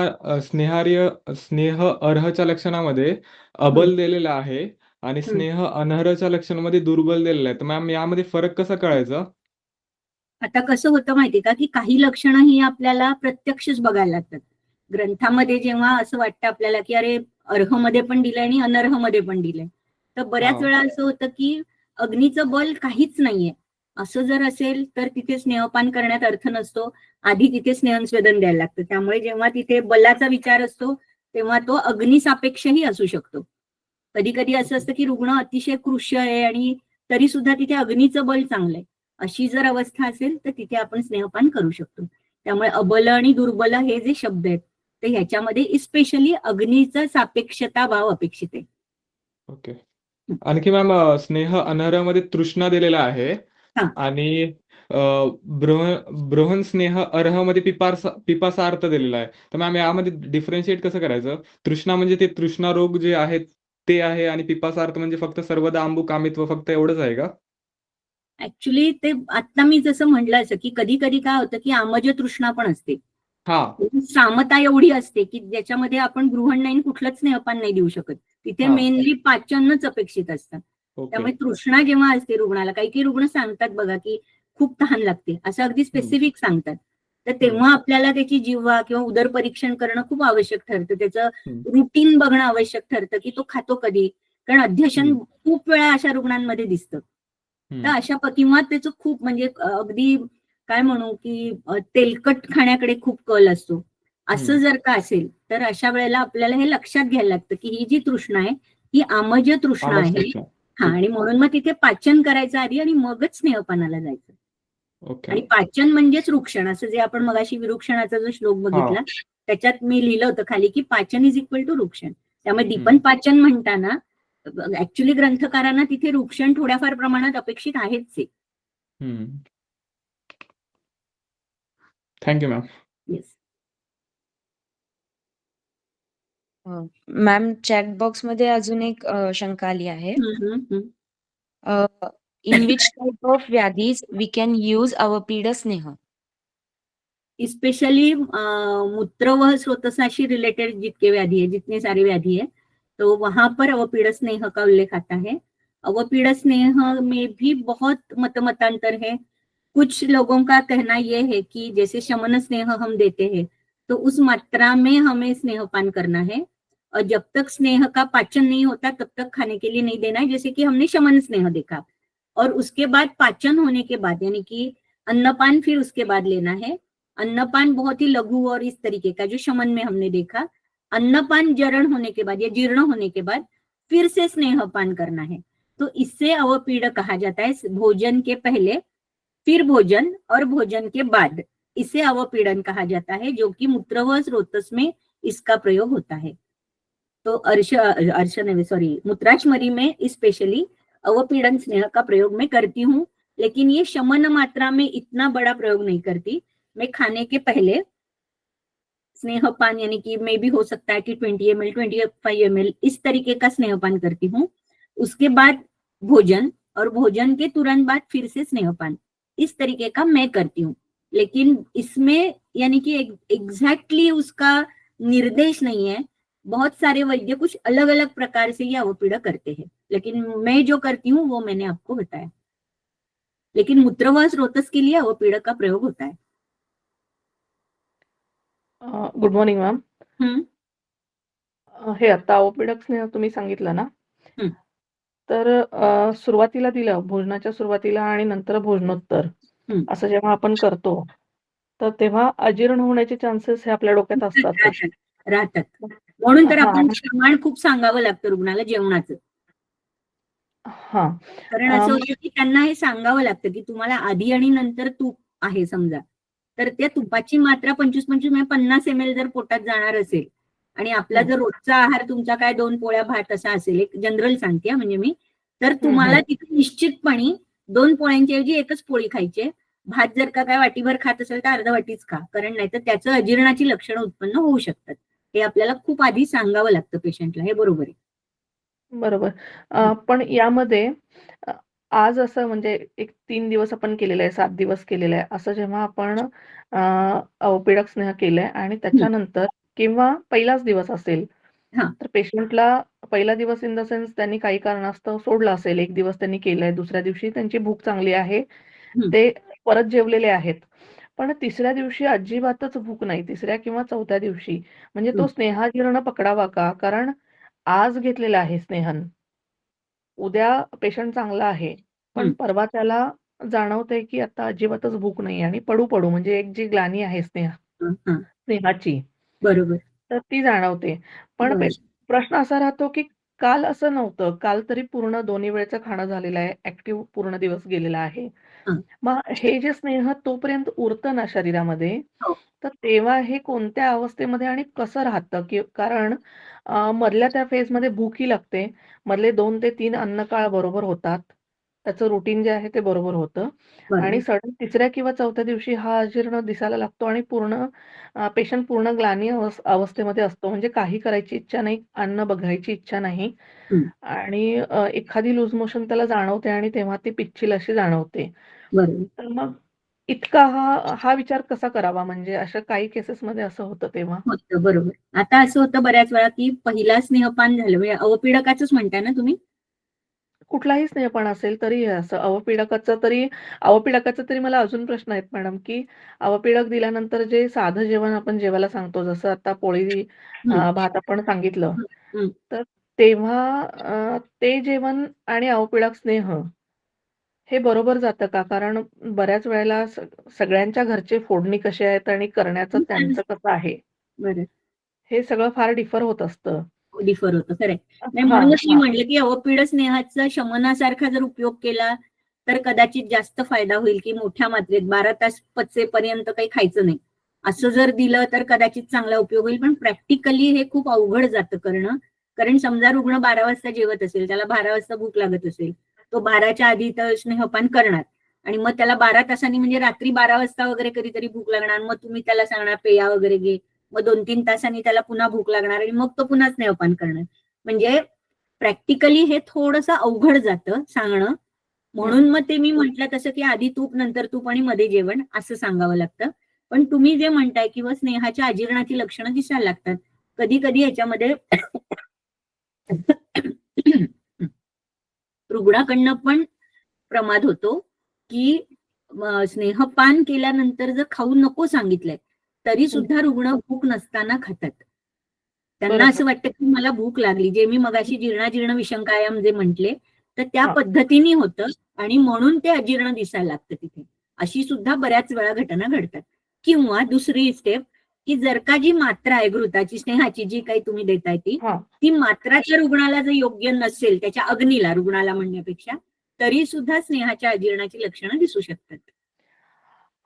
अर्हच्या लक्षणामध्ये अबल दिलेलं आहे आणि स्नेह अनर्हच्या लक्षणामध्ये दुर्बल दिलेलं आहे. तर मॅम यामध्ये फरक कसा कळायचा? आता कसं होतं माहितीये का, की काही लक्षणं ही आपल्याला प्रत्यक्षच बघायला लागतात. ग्रंथामध्ये जेव्हा असं वाटतं आपल्याला की अरे अर्हमध्ये पण दिलंय आणि अनर्हमध्ये पण दिलंय, तर बऱ्याच वेळा असं होतं की अग्नीचं बल काहीच नाहीये, असं जर असेल तर तिथे स्नेहपान करण्यात अर्थ नसतो. आधी तिथे स्नेहस्वेदन द्यायला लागतं. त्यामुळे जेव्हा तिथे बलाचा विचार असतो तेव्हा तो अग्निसापेक्षही असू शकतो. कधी कधी असं असतं की रुग्ण अतिशय कृश आहे आणि तरी सुद्धा तिथे अग्नीचं बल चांगलंय, अशी जर अवस्था असेल तर तिथे आपण स्नेहपान करू शकतो. त्यामुळे अबल आणि दुर्बल हे जे शब्द आहेत, तर ह्याच्यामध्ये इस्पेशली अग्नीचा सापेक्षता भाव अपेक्षित आहे. ओके. आणखी मॅम, स्नेह अनर्हमध्ये तृष्णा दिलेला आहे हा. आणि बृहन स्नेह अर्ह मध्ये पिपासा अर्थ दिलेला आहे. तर मॅम यामध्ये डिफरन्शिएट कसं करायचं? तृष्णा म्हणजे ते तृष्णा रोग जे आहेत ते आहे आणि पिपासा अर्थ म्हणजे फक्त सर्वदा अंबू कामित्व फक्त एवढंच आहे का? ऍक्च्युली ते आता मी जसं म्हटलं असं की कधी कधी काय होतं की आमज तृष्णा पण असते. हा सामता एवढी असते की ज्याच्यामध्ये आपण गृहण नाही कुठलंच स्नेहपान नाही देऊ शकत. तिथे हा मेनली पाचनच अपेक्षित असतं. ओके त्यामुळे तृष्णा जेव्हा असते रुग्णाला, काही काही रुग्ण सांगतात बघा की खूप तहान लागते असं अगदी स्पेसिफिक सांगतात. तर तेव्हा आपल्याला त्याची जिव्हा किंवा उदर परीक्षण करणं खूप आवश्यक ठरतं. त्याचं रुटीन बघणं आवश्यक ठरतं की तो खातो कधी, कारण अध्यशन खूप वेळा अशा रुग्णांमध्ये दिसतं. तर अशा किंवा त्याचं खूप म्हणजे अगदी काय म्हणू की तेलकट खाण्याकडे खूप कल असतो. असं जर का असेल तर अशा वेळेला आपल्याला हे लक्षात घ्यायला लागतं की ही जी तृष्णा आहे ही आमज तृष्णा आमच आहे. तृष्णा हा, आणि म्हणून मग तिथे पाचन करायचं आधी आणि मगच स्नेहपानाला जायचं. ओके आणि पाचन म्हणजेच रुक्षण, असं जे आपण मगाशी विरुक्षणाचा जो श्लोक बघितला त्याच्यात मी लिहिलं होतं खाली की पाचन इज इक्वल टू रुक्षण. त्यामुळे दीपन पाचन म्हणताना ऍक्च्युली ग्रंथकारांना तिथे रुक्षण थोड्याफार प्रमाणात अपेक्षित आहेच आहे. Thank you ma'am. Yes. Ma'am chat box मध्ये अजून एक शंका आली आहे. इन विच टाइप ऑफ व्याधीज वी कैन यूज अवपीड स्नेह? स्पेशली मूत्रवह स्रोतसाशी रिलेटेड जितके व्याधि है, जितने सारे व्याधि है, तो वहां पर अवपीड़ स्नेह का उल्लेख आता है. अवपीड़ स्नेह में भी बहुत मतांतर है. कुछ लोगों का कहना यह है कि जैसे शमन स्नेह हम देते हैं तो उस मात्रा में हमें स्नेहपान करना है, और जब तक स्नेह का पाचन नहीं होता तब तक खाने के लिए नहीं देना है. जैसे कि हमने शमन स्नेह देखा और उसके बाद पाचन होने के बाद यानी कि अन्नपान फिर उसके बाद लेना है. अन्नपान बहुत ही लघु और इस तरीके का जो शमन में हमने देखा. अन्नपान जरण होने के बाद या जीर्ण होने के बाद फिर से स्नेहपान करना है. तो इससे अवपीड़ कहा जाता है. भोजन के पहले, फिर भोजन और भोजन के बाद इसे अवपीड़न कहा जाता है, जो कि मूत्रवह स्रोतस में इसका प्रयोग होता है. तो मूत्राचमरी में स्पेशली अवपीड़न स्नेह का प्रयोग मैं करती हूँ, लेकिन ये शमन मात्रा में इतना बड़ा प्रयोग नहीं करती. मैं खाने के पहले स्नेहपान यानी कि मे भी हो सकता है कि 20 ml 25 ml इस तरीके का स्नेहपान करती हूँ. उसके बाद भोजन और भोजन के तुरंत बाद फिर से स्नेहपान, इस तरीके का मैं करती हूँ. लेकिन इसमें यानी कि एग्जैक्टली उसका निर्देश नहीं है. बहुत सारे वैद्य कुछ अलग अलग प्रकार से ये अवपीड़ा करते हैं, लेकिन मैं जो करती हूँ वो मैंने आपको बताया. लेकिन मूत्रवाह स्रोतस के लिए अवपीड़ा का प्रयोग होता है. Good morning ma'am. हम्म. हे आता अवपीडक स्नेह तुम्ही सांगितलं ना, हम्म. तर सुरुवातीला दिलं भोजनाच्या सुरुवातीला आणि नंतर भोजनोत्तर असं जेव्हा आपण करतो तर तेव्हा अजीर्ण होण्याचे चान्सेस हे आपल्या डोक्यात असतातच. राहतात. म्हणून तर हा आपण प्रमाण खूप सांगावं लागतं रुग्णाला जेवणाचं. हा कारण असं होतं की त्यांना हे सांगावं लागतं की तुम्हाला आधी आणि नंतर तूप आहे समजा, तर त्या तुपाची मात्रा 25 म्हणजे 50 ml जर पोटात जाणार असेल आणि आपला जर रोजचा आहार तुमचा काय 2 पोळ्या भात असा असेल, एक जनरल सांगते म्हणजे मी, तर तुम्हाला तिथे निश्चितपणे 2 पोळ्यांच्या ऐवजी एकच पोळी खायची. भात जर का काय वाटीभर खात असेल तर अर्धा वाटीच खा, कारण नाहीतर त्याचं अजीर्णाची लक्षणं उत्पन्न होऊ शकतात. हे आपल्याला खूप आधी सांगावं लागतं पेशंटला. हे बरोबर आहे. बरोबर. पण यामध्ये आज असं म्हणजे एक 3 दिवस आपण केलेलं आहे, 7 दिवस केलेलं आहे. असं जेव्हा आपण अवपीडक स्नेह केलंय आणि त्याच्यानंतर किंवा पहिलाच दिवस असेल, तर पेशंटला पहिला दिवस इन द सेन्स त्यांनी काही कारणास्तव सोडलं असेल. 1 दिवस त्यांनी केलंय, दुसऱ्या दिवशी त्यांची भूक चांगली आहे. ते परत जेवलेले आहेत. पण तिसऱ्या दिवशी अजिबातच भूक नाही. तिसऱ्या किंवा चौथ्या दिवशी म्हणजे तो स्नेहाजीर्ण पकडावा का? कारण आज घेतलेलं आहे स्नेहन. उद्या पेशंट चांगला आहे. पण परवा त्याला जाणवतंय की आता अजिबातच भूक नाही आणि पडू म्हणजे एक जी ग्लानी आहे स्नेहाची बरोबर. तर ती जाणवते. पण प्रश्न असा राहतो की काल असं नव्हतं. काल तरी पूर्ण दोन्ही वेळचं खाणं झालेलं आहे. ॲक्टिव्ह पूर्ण दिवस गेलेला आहे. मग हे जे स्नेह तोपर्यंत उरतं ना शरीरामध्ये, तर तेव्हा हे कोणत्या अवस्थेमध्ये आणि कसं राहतं? की कारण मधल्या त्या फेजमध्ये भूकही लागते. मधले 2 ते 3 अन्नकाळ बरोबर होतात. त्याचं रुटीन जे आहे ते बरोबर होतं आणि बरोबर. सडन 3ऱ्या किंवा 4थ्या दिवशी हा अजीर्ण दिसायला लागतो आणि पूर्ण पेशंट पूर्ण ग्लानी अवस्थेमध्ये असतो. म्हणजे काही करायची इच्छा नाही, अन्न बघायची इच्छा नाही हं, आणि एखादी लूज मोशन त्याला जाणवते आणि तेव्हा ती पिच्छिल अशी जाणवते. बरोबर. तर मग इतका हा हा विचार कसा करावा? म्हणजे अशा काही केसेसमध्ये असं होतं तेव्हा? होतं, बरोबर. आता असं होतं बऱ्याच वेळा, की पहिला स्नेहपान झालं म्हणजे अवपीडकाचंच म्हणताय ना तुम्ही? कुठलाही स्नेहपान असेल तरी हे असं अवपीडकाचा तरी मला अजून प्रश्न आहेत मॅडम, की अवपीडक दिल्यानंतर जे साधं जेवण आपण जेवायला सांगतो, जसं आता पोळी हं, भात आपण सांगितलं, हं, हं. तर तेव्हा ते जेवण आणि अवपीडक स्नेह हे बरोबर जातं का? कारण बऱ्याच वेळेला सगळ्यांच्या घरचे फोडणी कशी आहेत आणि करण्याचं त्यांचं कसं आहे, बरं. हे सगळं फार डिफर होत असतं. डिफर होतं, खरंय. नाही हां, म्हणूनच मी हां. म्हटलं, की अवपीड स्नेहाचा शमनासारखा जर उपयोग केला, तर कदाचित जास्त फायदा होईल, की मोठ्या मात्रेत 12 तास पचेपर्यंत काही खायचं नाही. असं जर दिलं तर कदाचित चांगला उपयोग होईल. पण प्रॅक्टिकली हे खूप अवघड जातं करणं. कारण समजा रुग्ण 12 वाजता जेवत असेल, त्याला 12 वाजता भूक लागत असेल, तो 12च्या आधी तर स्नेहपान करणार आणि मग त्याला 12 तासांनी म्हणजे रात्री 12 वाजता वगैरे कधीतरी भूक लागणार. मग तुम्ही त्याला सांगणार पेया वगैरे घे. मग 2-3 तासांनी त्याला पुन्हा भूक लागणार आणि मग तो पुन्हा स्नेहपान करणार. म्हणजे प्रॅक्टिकली हे थोडंसं अवघड जातं सांगणं. हं. म्हणून मग ते मी म्हटलं तसं, की आधी तूप, नंतर तूप आणि मध्ये जेवण असं सांगावं लागतं. पण तुम्ही जे म्हणताय किंवा स्नेहाच्या अजीर्णाची लक्षणं दिसायला लागतात. कधी-कधी ह्याच्यामध्ये रुग्णाकडनं पण प्रमाद होतो, की स्नेहपान केल्यानंतर जर खाऊ नको सांगितलंय, तरी हं. सुद्धा रुग्ण भूक नसताना खातात. त्यांना बरोबर. असं वाटतं, की मला भूक लागली. जे मी मगाशी जीर्णाजीर्ण विषंकायाम जे म्हटले, तर त्या हां. पद्धतीने होतं आणि म्हणून ते अजीर्ण दिसायला लागतं तिथे. अशी सुद्धा बऱ्याच वेळा घटना घडतात. किंवा दुसरी स्टेप, की जर का जी मात्रा आहे घृताची, स्नेहाची जी काही तुम्ही देताय ती, हां. ती मात्रा त्या रुग्णाला जर योग्य नसेल, त्याच्या अग्नीला, रुग्णाला म्हणण्यापेक्षा, तरी सुद्धा स्नेहाच्या अजीर्णाची लक्षणं दिसू शकतात.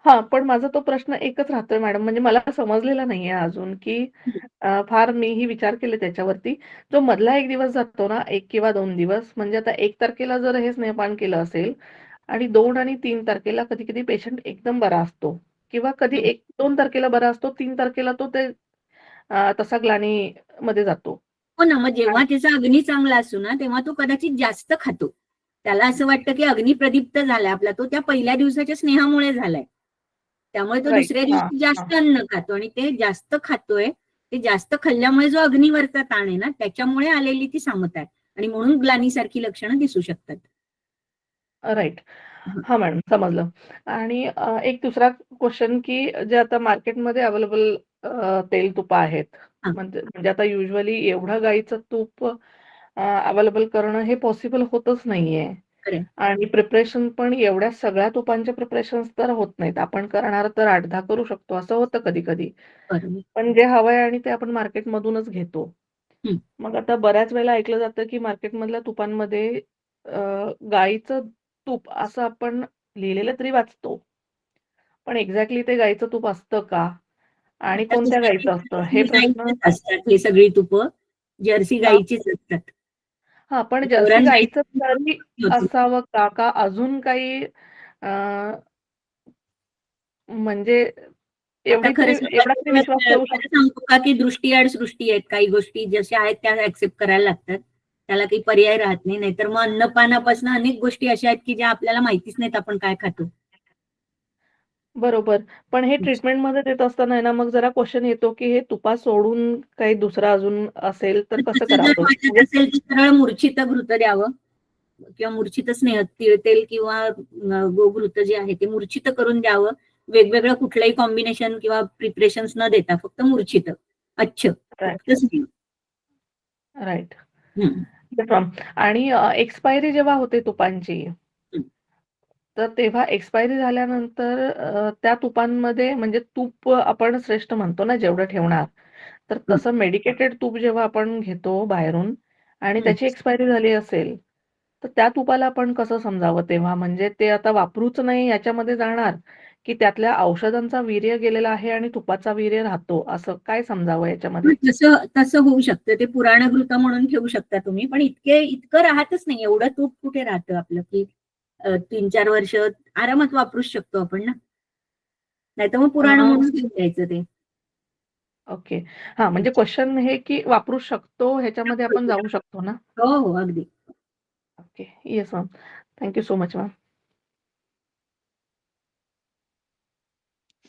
हां, पण माझा तो प्रश्न एकच राहतोय मॅडम, म्हणजे मला समजलेला नाहीये अजून, की फार मीही विचार केले त्याच्यावरती. जो मधला 1 दिवस जातो ना, 1 किंवा 2 दिवस, म्हणजे आता 1 तारखेला जर हे स्नेहपान केलं असेल आणि 2 आणि 3 तारखेला कधी-कधी पेशंट एकदम बरा असतो किंवा कधी हं. 1-2 तारखेला बरा असतो, 3 तारखेला तो ते तसा ग्लानीमध्ये जातो. हो ना, मग आणि जेव्हा त्याचा अग्नी चांगला असतो ना, तेव्हा तो कदाचित जास्त खातो. त्याला असं वाटतं, की अग्नी प्रदीप्त झालाय आपला. तो त्या पहिल्या दिवसाच्या स्नेहामुळे झालाय. त्यामुळे तो राइट. दुसऱ्या हां, दिवशी हां. जास्त अन्न खातो आणि ते जास्त खातोय, ते जास्त खाल्ल्यामुळे जो अग्नीवरचा ताण आहे ना, त्याच्यामुळे आलेली ती सामता आहे आणि म्हणून ग्लानीसारखी लक्षणं दिसू शकतात. राइट. हं, हां, मॅडम समजलं. आणि एक दुसरा क्वेशन, की जे आता मार्केटमध्ये अवेलेबल तेल-तुपं आहेत. हां, म्हणजे म्हणजे आता युजुअली एवढं गाईचं तूप अवेलेबल करणं हे पॉसिबल होतच नाहीये. खरंय. आणि प्रिपरेशन पण एवढ्या सगळ्या तुपांचे प्रिपरेशन्स तर होत नाहीत. आपण करणार तर 8-10 करू शकतो, असं होतं कधी-कधी. बरोबर. पण जे हवंय आणि ते आपण मार्केटमधूनच घेतो. हं. मग आता बऱ्याच वेळेला ऐकलं जातं, की मार्केटमधल्या तुपांमध्ये अ, गाईचं तूप असं आपण लिहिलेलं तरी वाचतो. पण एक्झॅक्टली ते गाईचं तूप असतं का? आणि आता कोणत्या कसं गाईचं असतं? हे जर्सी प्रश्न गाईचीच असतात ही सगळी तुपं. जर्सी हां, गाईचीच असतात. हां, पण जर्सी गावरान गाईचं तरी गाईची होती. असावं का? का अजून काही अ, म्हणजे आता खरं एवढा तरी विश्वास ठेवू खरं सांगू का, की दृष्टीआड सृष्टी आहेत. काही गोष्टी जशा आहेत त्या ॲक्सेप्ट करायला लागतात. त्याला काही पर्याय राहत नाही. नाहीतर मग अन्नपानापासून अनेक गोष्टी अशा आहेत, की ज्या आपल्याला माहितीच नाहीत आपण काय खातो. बरोबर. पण हे ट्रीटमेंटमध्ये देत असताना आहे ना, मग जरा क्वेशन येतो, की हे तुपा सोडून काही दुसरं अजून असेल तर तर कसं तसं जर करावं? वाटत म्हणजे असेल तर सरळ मूर्छित घृत द्यावं किंवा मूर्छित स्नेह तिळतेल किंवा गोघृत जे आहे ते मूर्छित करून द्यावं. वेगवेगळं कुठलंही कॉम्बिनेशन किंवा प्रिपरेशन्स न देता फक्त मूर्छित. अच्छ. राइट, फक्त स्नेह. राइट. हं, आणि एक्सपायरी जेव्हा होते तुपांची, हं, तर तेव्हा एक्सपायरी झाल्यानंतर त्या तुपांमध्ये म्हणजे तूप आपण श्रेष्ठ म्हणतो ना जेवढं ठेवणार, तर हं, तसं मेडिकेटेड तूप जेव्हा आपण घेतो बाहेरून आणि हं. त्याची एक्सपायरी झाली असेल, तर त्या तुपाला आपण कसं समजावं तेव्हा? म्हणजे ते आता वापरूच नाही याच्यामध्ये जाणार, की त्यातल्या औषधांचा वीर्य गेलेला आहे आणि तुपाचा वीर्य राहतो, असं काय समजावं मग याच्यामध्ये? तसं तसं होऊ शकतं. ते पुराणघृत म्हणून ठेवू शकता तुम्ही. पण इतकं राहतच नाही. एवढं तूप कुठे राहतं आपलं, की 3-4 वर्ष आरामात वापरू शकतो आपण ना. नाहीतर मग पुराण म्हणून घेऊन द्यायचं ते. ओके. हां, म्हणजे क्वेशन हे की वापरू शकतो ह्याच्यामध्ये आपण जाऊ शकतो ना? हो, हो. अगदी. Okay. Yes ma'am. Thank you so much ma'am.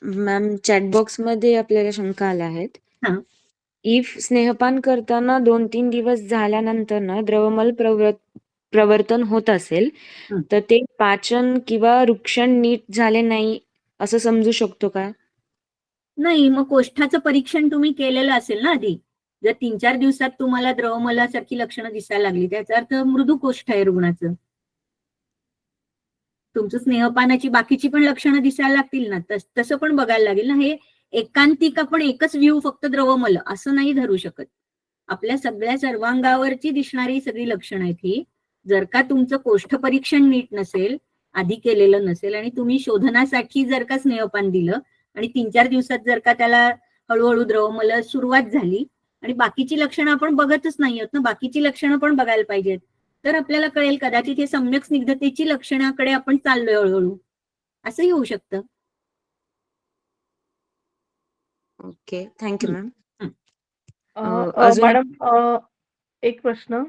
Ma'am chat बॉक्समध्ये आपल्याला शंका आल्या आहेत. हां. इफ स्नेहपान करताना 2-3 दिवस झाल्यानंतर ना द्रवमल प्रवर्तन होत असेल, हं. तर ते पाचन किंवा रुक्षण नीट झाले नाही असं समजू शकतो का? नाही, मग कोष्ठाचं परीक्षण तुम्ही केलेलं असेल ना आधी. जर 3-4 दिवसात तुम्हाला द्रवमलासारखी लक्षणं दिसायला लागली, त्याचा अर्थ मृदू कोष्ठ आहे रुग्णाचं. तुमचं स्नेहपानाची बाकीची पण लक्षणं दिसायला लागतील ना, तसं पण बघायला लागेल ना. हे एकांतिक आपण एकच व्ह्यू फक्त द्रवमल असं नाही धरू शकत. आपल्या सगळ्या सर्वांगावरची दिसणारी सगळी लक्षणं आहेत ही. जर का तुमचं कोष्ठ परीक्षण नीट नसेल, आधी केलेलं नसेल आणि तुम्ही शोधनासाठी जर का स्नेहपान दिलं आणि 3-4 दिवसात जर का त्याला हळूहळू द्रवमल सुरुवात झाली आणि बाकीची लक्षणं आपण बघतच नाही आहोत ना, बाकीची लक्षणं पण बघायला पाहिजेत. तर आपल्याला कळेल कदाचित हे सम्यक स्निग्धतेची लक्षणाकडे आपण चाललोय हळूहळू. असंही होऊ शकतं. ओके. थँक यू हं, मॅम. हं. अजून मॅडम एक प्रश्न.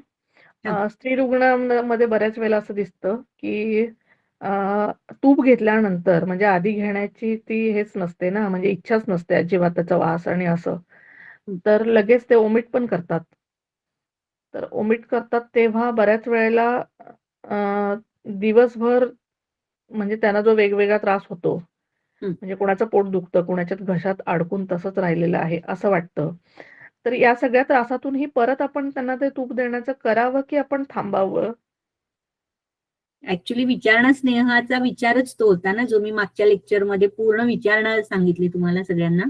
हां. स्त्री रुग्णांमध्ये बऱ्याच वेळेला असं दिसतं, की अ, तूप घेतल्यानंतर म्हणजे आधी घेण्याची ती हेच नसते ना, म्हणजे इच्छाच नसते अजिबात त्याचा वास आणि असं. हं. तर लगेच ते ओमिट पण करतात. तर ओमिट करतात तेव्हा बऱ्याच वेळेला अ, दिवसभर म्हणजे त्यांना जो वेगवेगळा त्रास होतो, हं. म्हणजे कोणाचं पोट दुखतं, कोणाच्यात घशात अडकून तसंच राहिलेलं आहे, असं वाटतं. तर या सगळ्या त्रासातूनही परत आपण त्यांना ते तूप देण्याचं करावं, की आपण थांबावं? ऍक्च्युली विचारणा स्नेहाचा विचारच तो होता ना, जो मी मागच्या लेक्चरमध्ये पूर्ण विचारणा सांगितली तुम्हाला सगळ्यांना,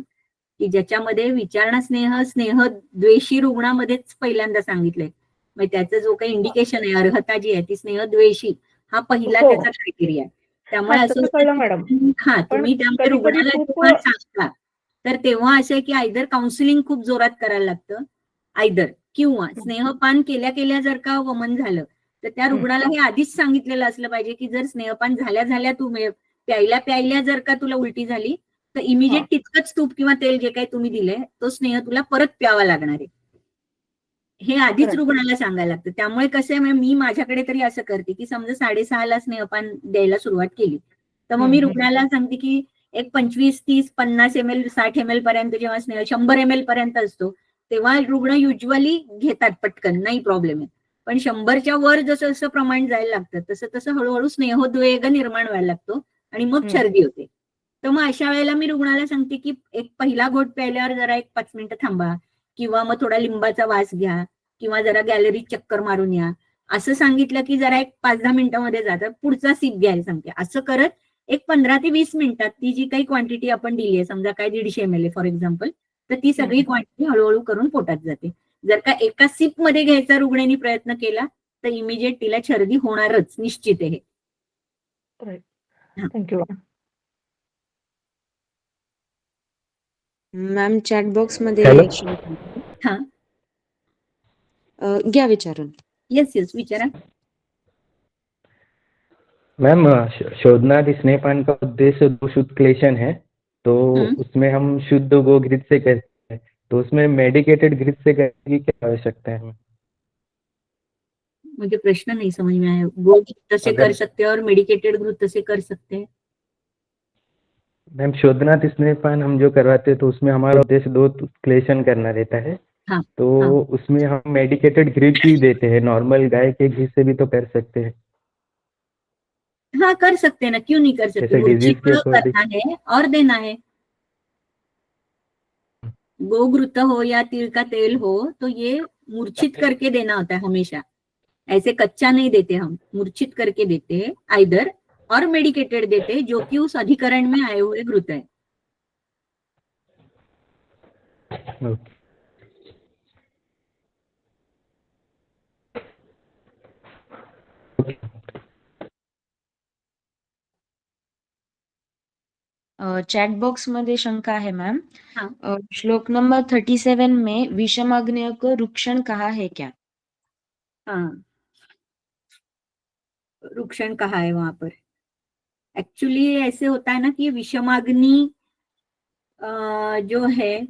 की ज्याच्यामध्ये विचारणा स्नेह, स्नेहद्वेषी रुग्णामध्येच पहिल्यांदा सांगितलंय. मग त्याचा जो काही इंडिकेशन आहे, अर्हता जी आहे ती स्नेहद्वेषी हा पहिला हो. त्याचा क्रायटेरिया आहे. त्यामुळे हां, असं तसं असतं कळलं मॅडम. की हां, पण तुम्ही त्यामुळे कधी-कधी रुग्णाला तूप जेव्हा सांगता, तर तेव्हा असं आहे की आयदर काउन्सिलिंग खूप जोरात करायला लागतं, आयदर किंवा स्नेहपान केल्या-केल्या जर का वमन झालं, तर त्या हं, रुग्णाला हे आधीच सांगितलेलं असलं पाहिजे, की जर स्नेहपान झाल्या-झाल्या तू प्यायल्या-प्यायल्या जर का तुला उलटी झाली, तर इमिजिएट हां, तितकंच तूप किंवा तेल जे काही तुम्ही दिलंय, तो स्नेह तुला परत प्यावा लागणार आहे. हे आधीच करेक्ट. रुग्णाला सांगायला लागतं. त्यामुळे कसं आहे मी माझ्याकडे तरी असं करते, की समजा 6:30ला स्नेहपान द्यायला सुरुवात केली. तर मग हं, मी हं. रुग्णाला सांगते, की एक 25, 30, 50 एमएल, 60 एमएल पर्यंत जेव्हा स्नेह 100 एमएल पर्यंत असतो, तेव्हा रुग्ण युज्युअली घेतात पटकन, नाही प्रॉब्लेम आहे. पण 100च्या वर जसं-जसं प्रमाण जायला लागतं, तसं-तसं हळू स्नेहोद्वेग निर्माण व्हायला लागतो आणि मग हं. छर्दी होते. तर मग अशा वेळेला मी रुग्णाला सांगते, की एक पहिला घोट प्यायल्यावर जरा एक 5 मिनिटं थांबा किंवा मग थोडा लिंबाचा वास घ्या किंवा जरा गॅलरीत चक्कर मारून या. असं सांगितलं, की जरा एक 5-10 मिनिटांमध्ये जातात. पुढचा सिप घ्यायला सांगते. असं करत एक 15 ते 20 मिनिटात ती जी काही क्वांटिटी आपण दिली आहे, समजा काय 150 एमएल आहे फॉर एक्झाम्पल, तर ती हं, सगळी क्वांटिटी हळू करून पोटात जाते. जर का एका सिपमध्ये घ्यायचा रुग्णांनी प्रयत्न केला, तर इमिजिएट तिला छर्दी होणारच, निश्चित आहे हे. राइट. हां. Thank you ma'am. Ma'am chat बॉक्समध्ये हॅलो एक शंका आहे. हां. घ्या विचारून. Yes, yes. विचारा. मैम, शोधनादि स्नेहपान का उद्देश्य दोष उत्क्लेशन है, तो हं. उसमें हम शुद्ध गोघृत से करते हैं, तो उसमें मेडिकेटेड घृत से करने की क्या आवश्यकता है? मुझे प्रश्न नहीं समझ में आया. गोद तसे कर अगर सकते हैं और मेडिकेटेड ग्रुप तसे कर सकते हैं. मैम शोधनाथ स्नेहपान हम जो करवाते हैं तो उसमें हमारा उद्देश्य दो उत्क्लेशन करना रहता है, हाँ, तो हाँ. उसमें हम मेडिकेटेड घृत ही देते हैं, नॉर्मल गाय के घी से भी तो कर सकते हैं, हाँ, कर सकते हैं ना, क्यों नहीं कर सकते. जैसे डिजीज के मूर्छित अकॉर्डिंग. करना है और देना है. गोघृत हो या तिल का तेल हो, तो ये मूर्छित करके देना होता है हमेशा. ऐसे कच्चा नहीं देते हम, मूर्छित करके देते हैं आइदर, और मेडिकेटेड देते हैं जो कि उस अधिकरण में आए हुए घृत है. ओके. चैट बॉक्स में शंका है मैम. हाँ. श्लोक नंबर 37 में विषमाग्नेय को रुक्षण कहा है क्या? हाँ. रुक्षण कहा है वहां पर। एक्चुअली ऐसे होता है ना कि विषमाग्नि जो है,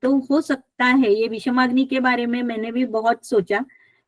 तो हो सकता है, ये विषमाग्नि के बारे में मैंने भी बहुत सोचा,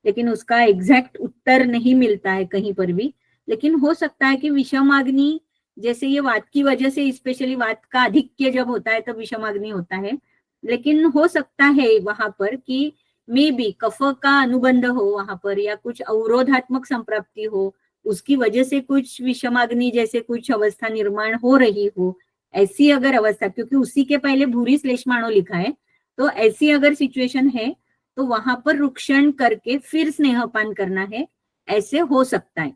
लेकिन उसका एग्जैक्ट उत्तर नहीं मिलता है कहीं पर भी। लेकिन हो सकता है कि विषमाग्नि, जैसे ये वात की वजह से, स्पेशली वात का आधिक्य जब होता है तब विषमाग्नि होता है, लेकिन हो सकता है वहां पर कि मे बी कफ का अनुबंध हो वहां पर, या कुछ अवरोधात्मक संप्राप्ति हो, उसकी वजह से कुछ विषमाग्नि जैसे कुछ अवस्था निर्माण हो रही हो। ऐसी अगर अवस्था, क्योंकि उसी के पहले भूरी श्लेष्माणु लिखा है, तो ऐसी अगर सिचुएशन है तो वहां पर रुक्षण करके फिर स्नेहपान करना है, ऐसे हो सकता है,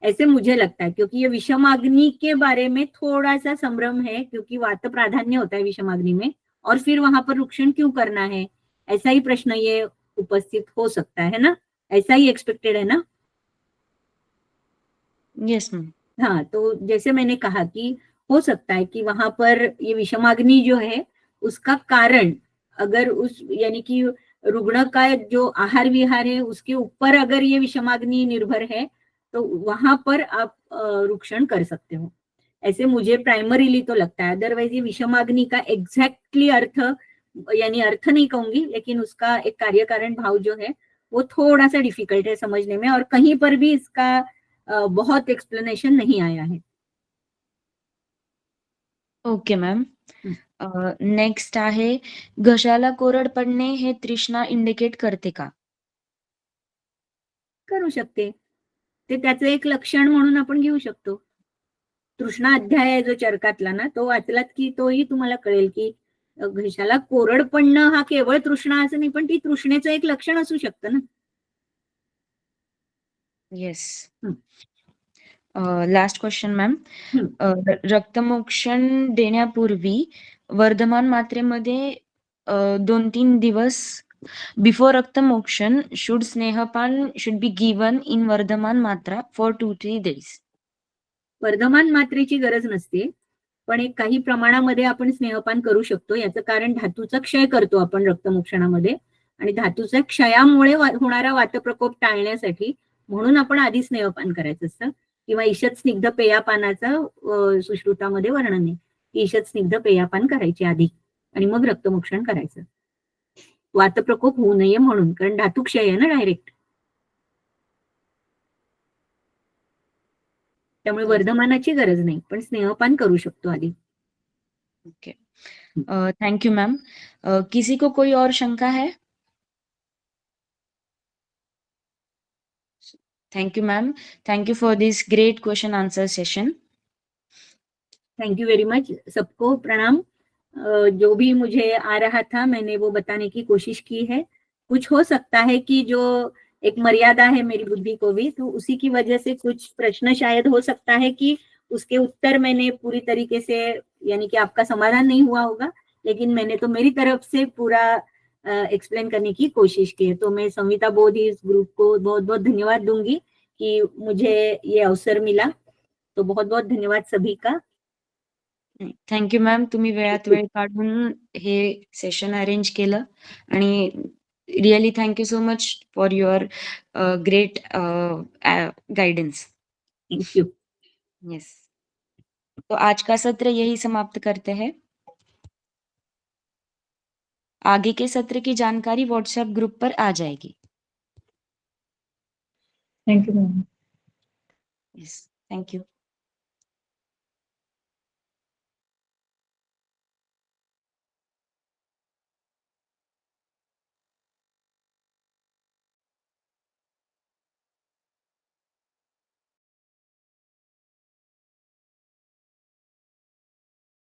ऐसे मुझे लगता है। क्योंकि ये विषमाग्नि के बारे में थोड़ा सा संभ्रम है, क्योंकि वात प्राधान्य होता है विषमाग्नि में, और फिर वहां पर रुक्षण क्यों करना है, ऐसा ही प्रश्न ये उपस्थित हो सकता है ना, ऐसा ही एक्सपेक्टेड है ना। Yes ma'am. हाँ, तो जैसे मैंने कहा कि हो सकता है कि वहां पर ये विषमाग्नि जो है उसका कारण, अगर उस यानी कि रुग्ण का जो आहार विहार है उसके ऊपर अगर ये विषमाग्नि निर्भर है, तो वहां पर आप रुक्षण कर सकते हो, ऐसे मुझे प्राइमरीली तो लगता है। अदरवाइज ये विषमाग्नि का एग्जैक्टली अर्थ, यानी अर्थ नहीं कहूंगी, लेकिन उसका एक कार्य कारण भाव जो है वो थोड़ा सा डिफिकल्ट है समझने में, और कहीं पर भी इसका बहुत एक्सप्लेनेशन नहीं आया है। Okay ma'am. हं. नेक्स्ट आहे, घशाला कोरड पडणे हे तृष्णा इंडिकेट करते का? करू शकते, ते त्याचं एक लक्षण म्हणून आपण घेऊ शकतो. तृष्णा अध्याय आहे जो चरकातला ना, तो वाचलात की तोही तुम्हाला कळेल की घशाला कोरड पडणं हा केवळ तृष्णा असं नाही, पण ती तृष्णेचं एक लक्षण असू शकतं ना. येस. हं. Last question ma'am. हं. रक्तमोक्षण देण्यापूर्वी वर्धमान मात्रेमध्ये 2-3 दिवस बिफोर रक्तमोक्षण शुड स्नेहपान शुड बी गिवन इन वर्धमान मात्रा फॉर 2-3 days. वर्धमान मात्रेची गरज नसते, पण एक काही प्रमाणामध्ये आपण स्नेहपान करू शकतो. याचं कारण धातूचा क्षय करतो आपण रक्तमोक्षणामध्ये, आणि धातूच्या क्षयामुळे होणारा वातप्रकोप टाळण्यासाठी म्हणून आपण आधी स्नेहपान करायचं असतं, किंवा ईषत स्निग्ध पेयापानाचं सुश्रुतामध्ये वर्णन आहे. ईषत स्निग्ध पेयापान करायचे आधी आणि मग रक्तमोक्षण करायचं, वातप्रकोप होऊ नये म्हणून, कारण धातू क्षय आहे ना डायरेक्ट. त्यामुळे Yes. वर्धमानाची गरज नाही, पण स्नेहपान करू शकतो आधी. ओके. Thank you ma'am. किसी को कोई और शंका है? Thank you ma'am. Thank you for this great question answer session. Thank you very much, सबको प्रणाम। जो भी मुझे आ रहा था मैंने वो बताने की कोशिश की है। कुछ हो सकता है कि जो एक मर्यादा है मेरी बुद्धि को भी, तो उसी की वजह से कुछ प्रश्न शायद हो सकता है कि उसके उत्तर मैंने पूरी तरीके से, यानी कि आपका समाधान नहीं हुआ होगा, लेकिन मैंने तो मेरी तरफ से पूरा एक्सप्लेन करने की कोशिश की है। तो मैं संविता बोध इस ग्रुप को बहुत बहुत धन्यवाद दूंगी कि मुझे ये अवसर मिला। तो बहुत बहुत धन्यवाद सभी का। Thank you ma'am. तुम्ही वेळात वेळ काढून हे सेशन अरेंज केलं आणि really thank you so much for your great guidance. Thank you. Yes. तो आज का सत्र यही समाप्त करते हैं. आगे के सत्र की जानकारी व्हाट्सएप ग्रुप पर आ जाएगी. Thank you ma'am. Yes. Thank you.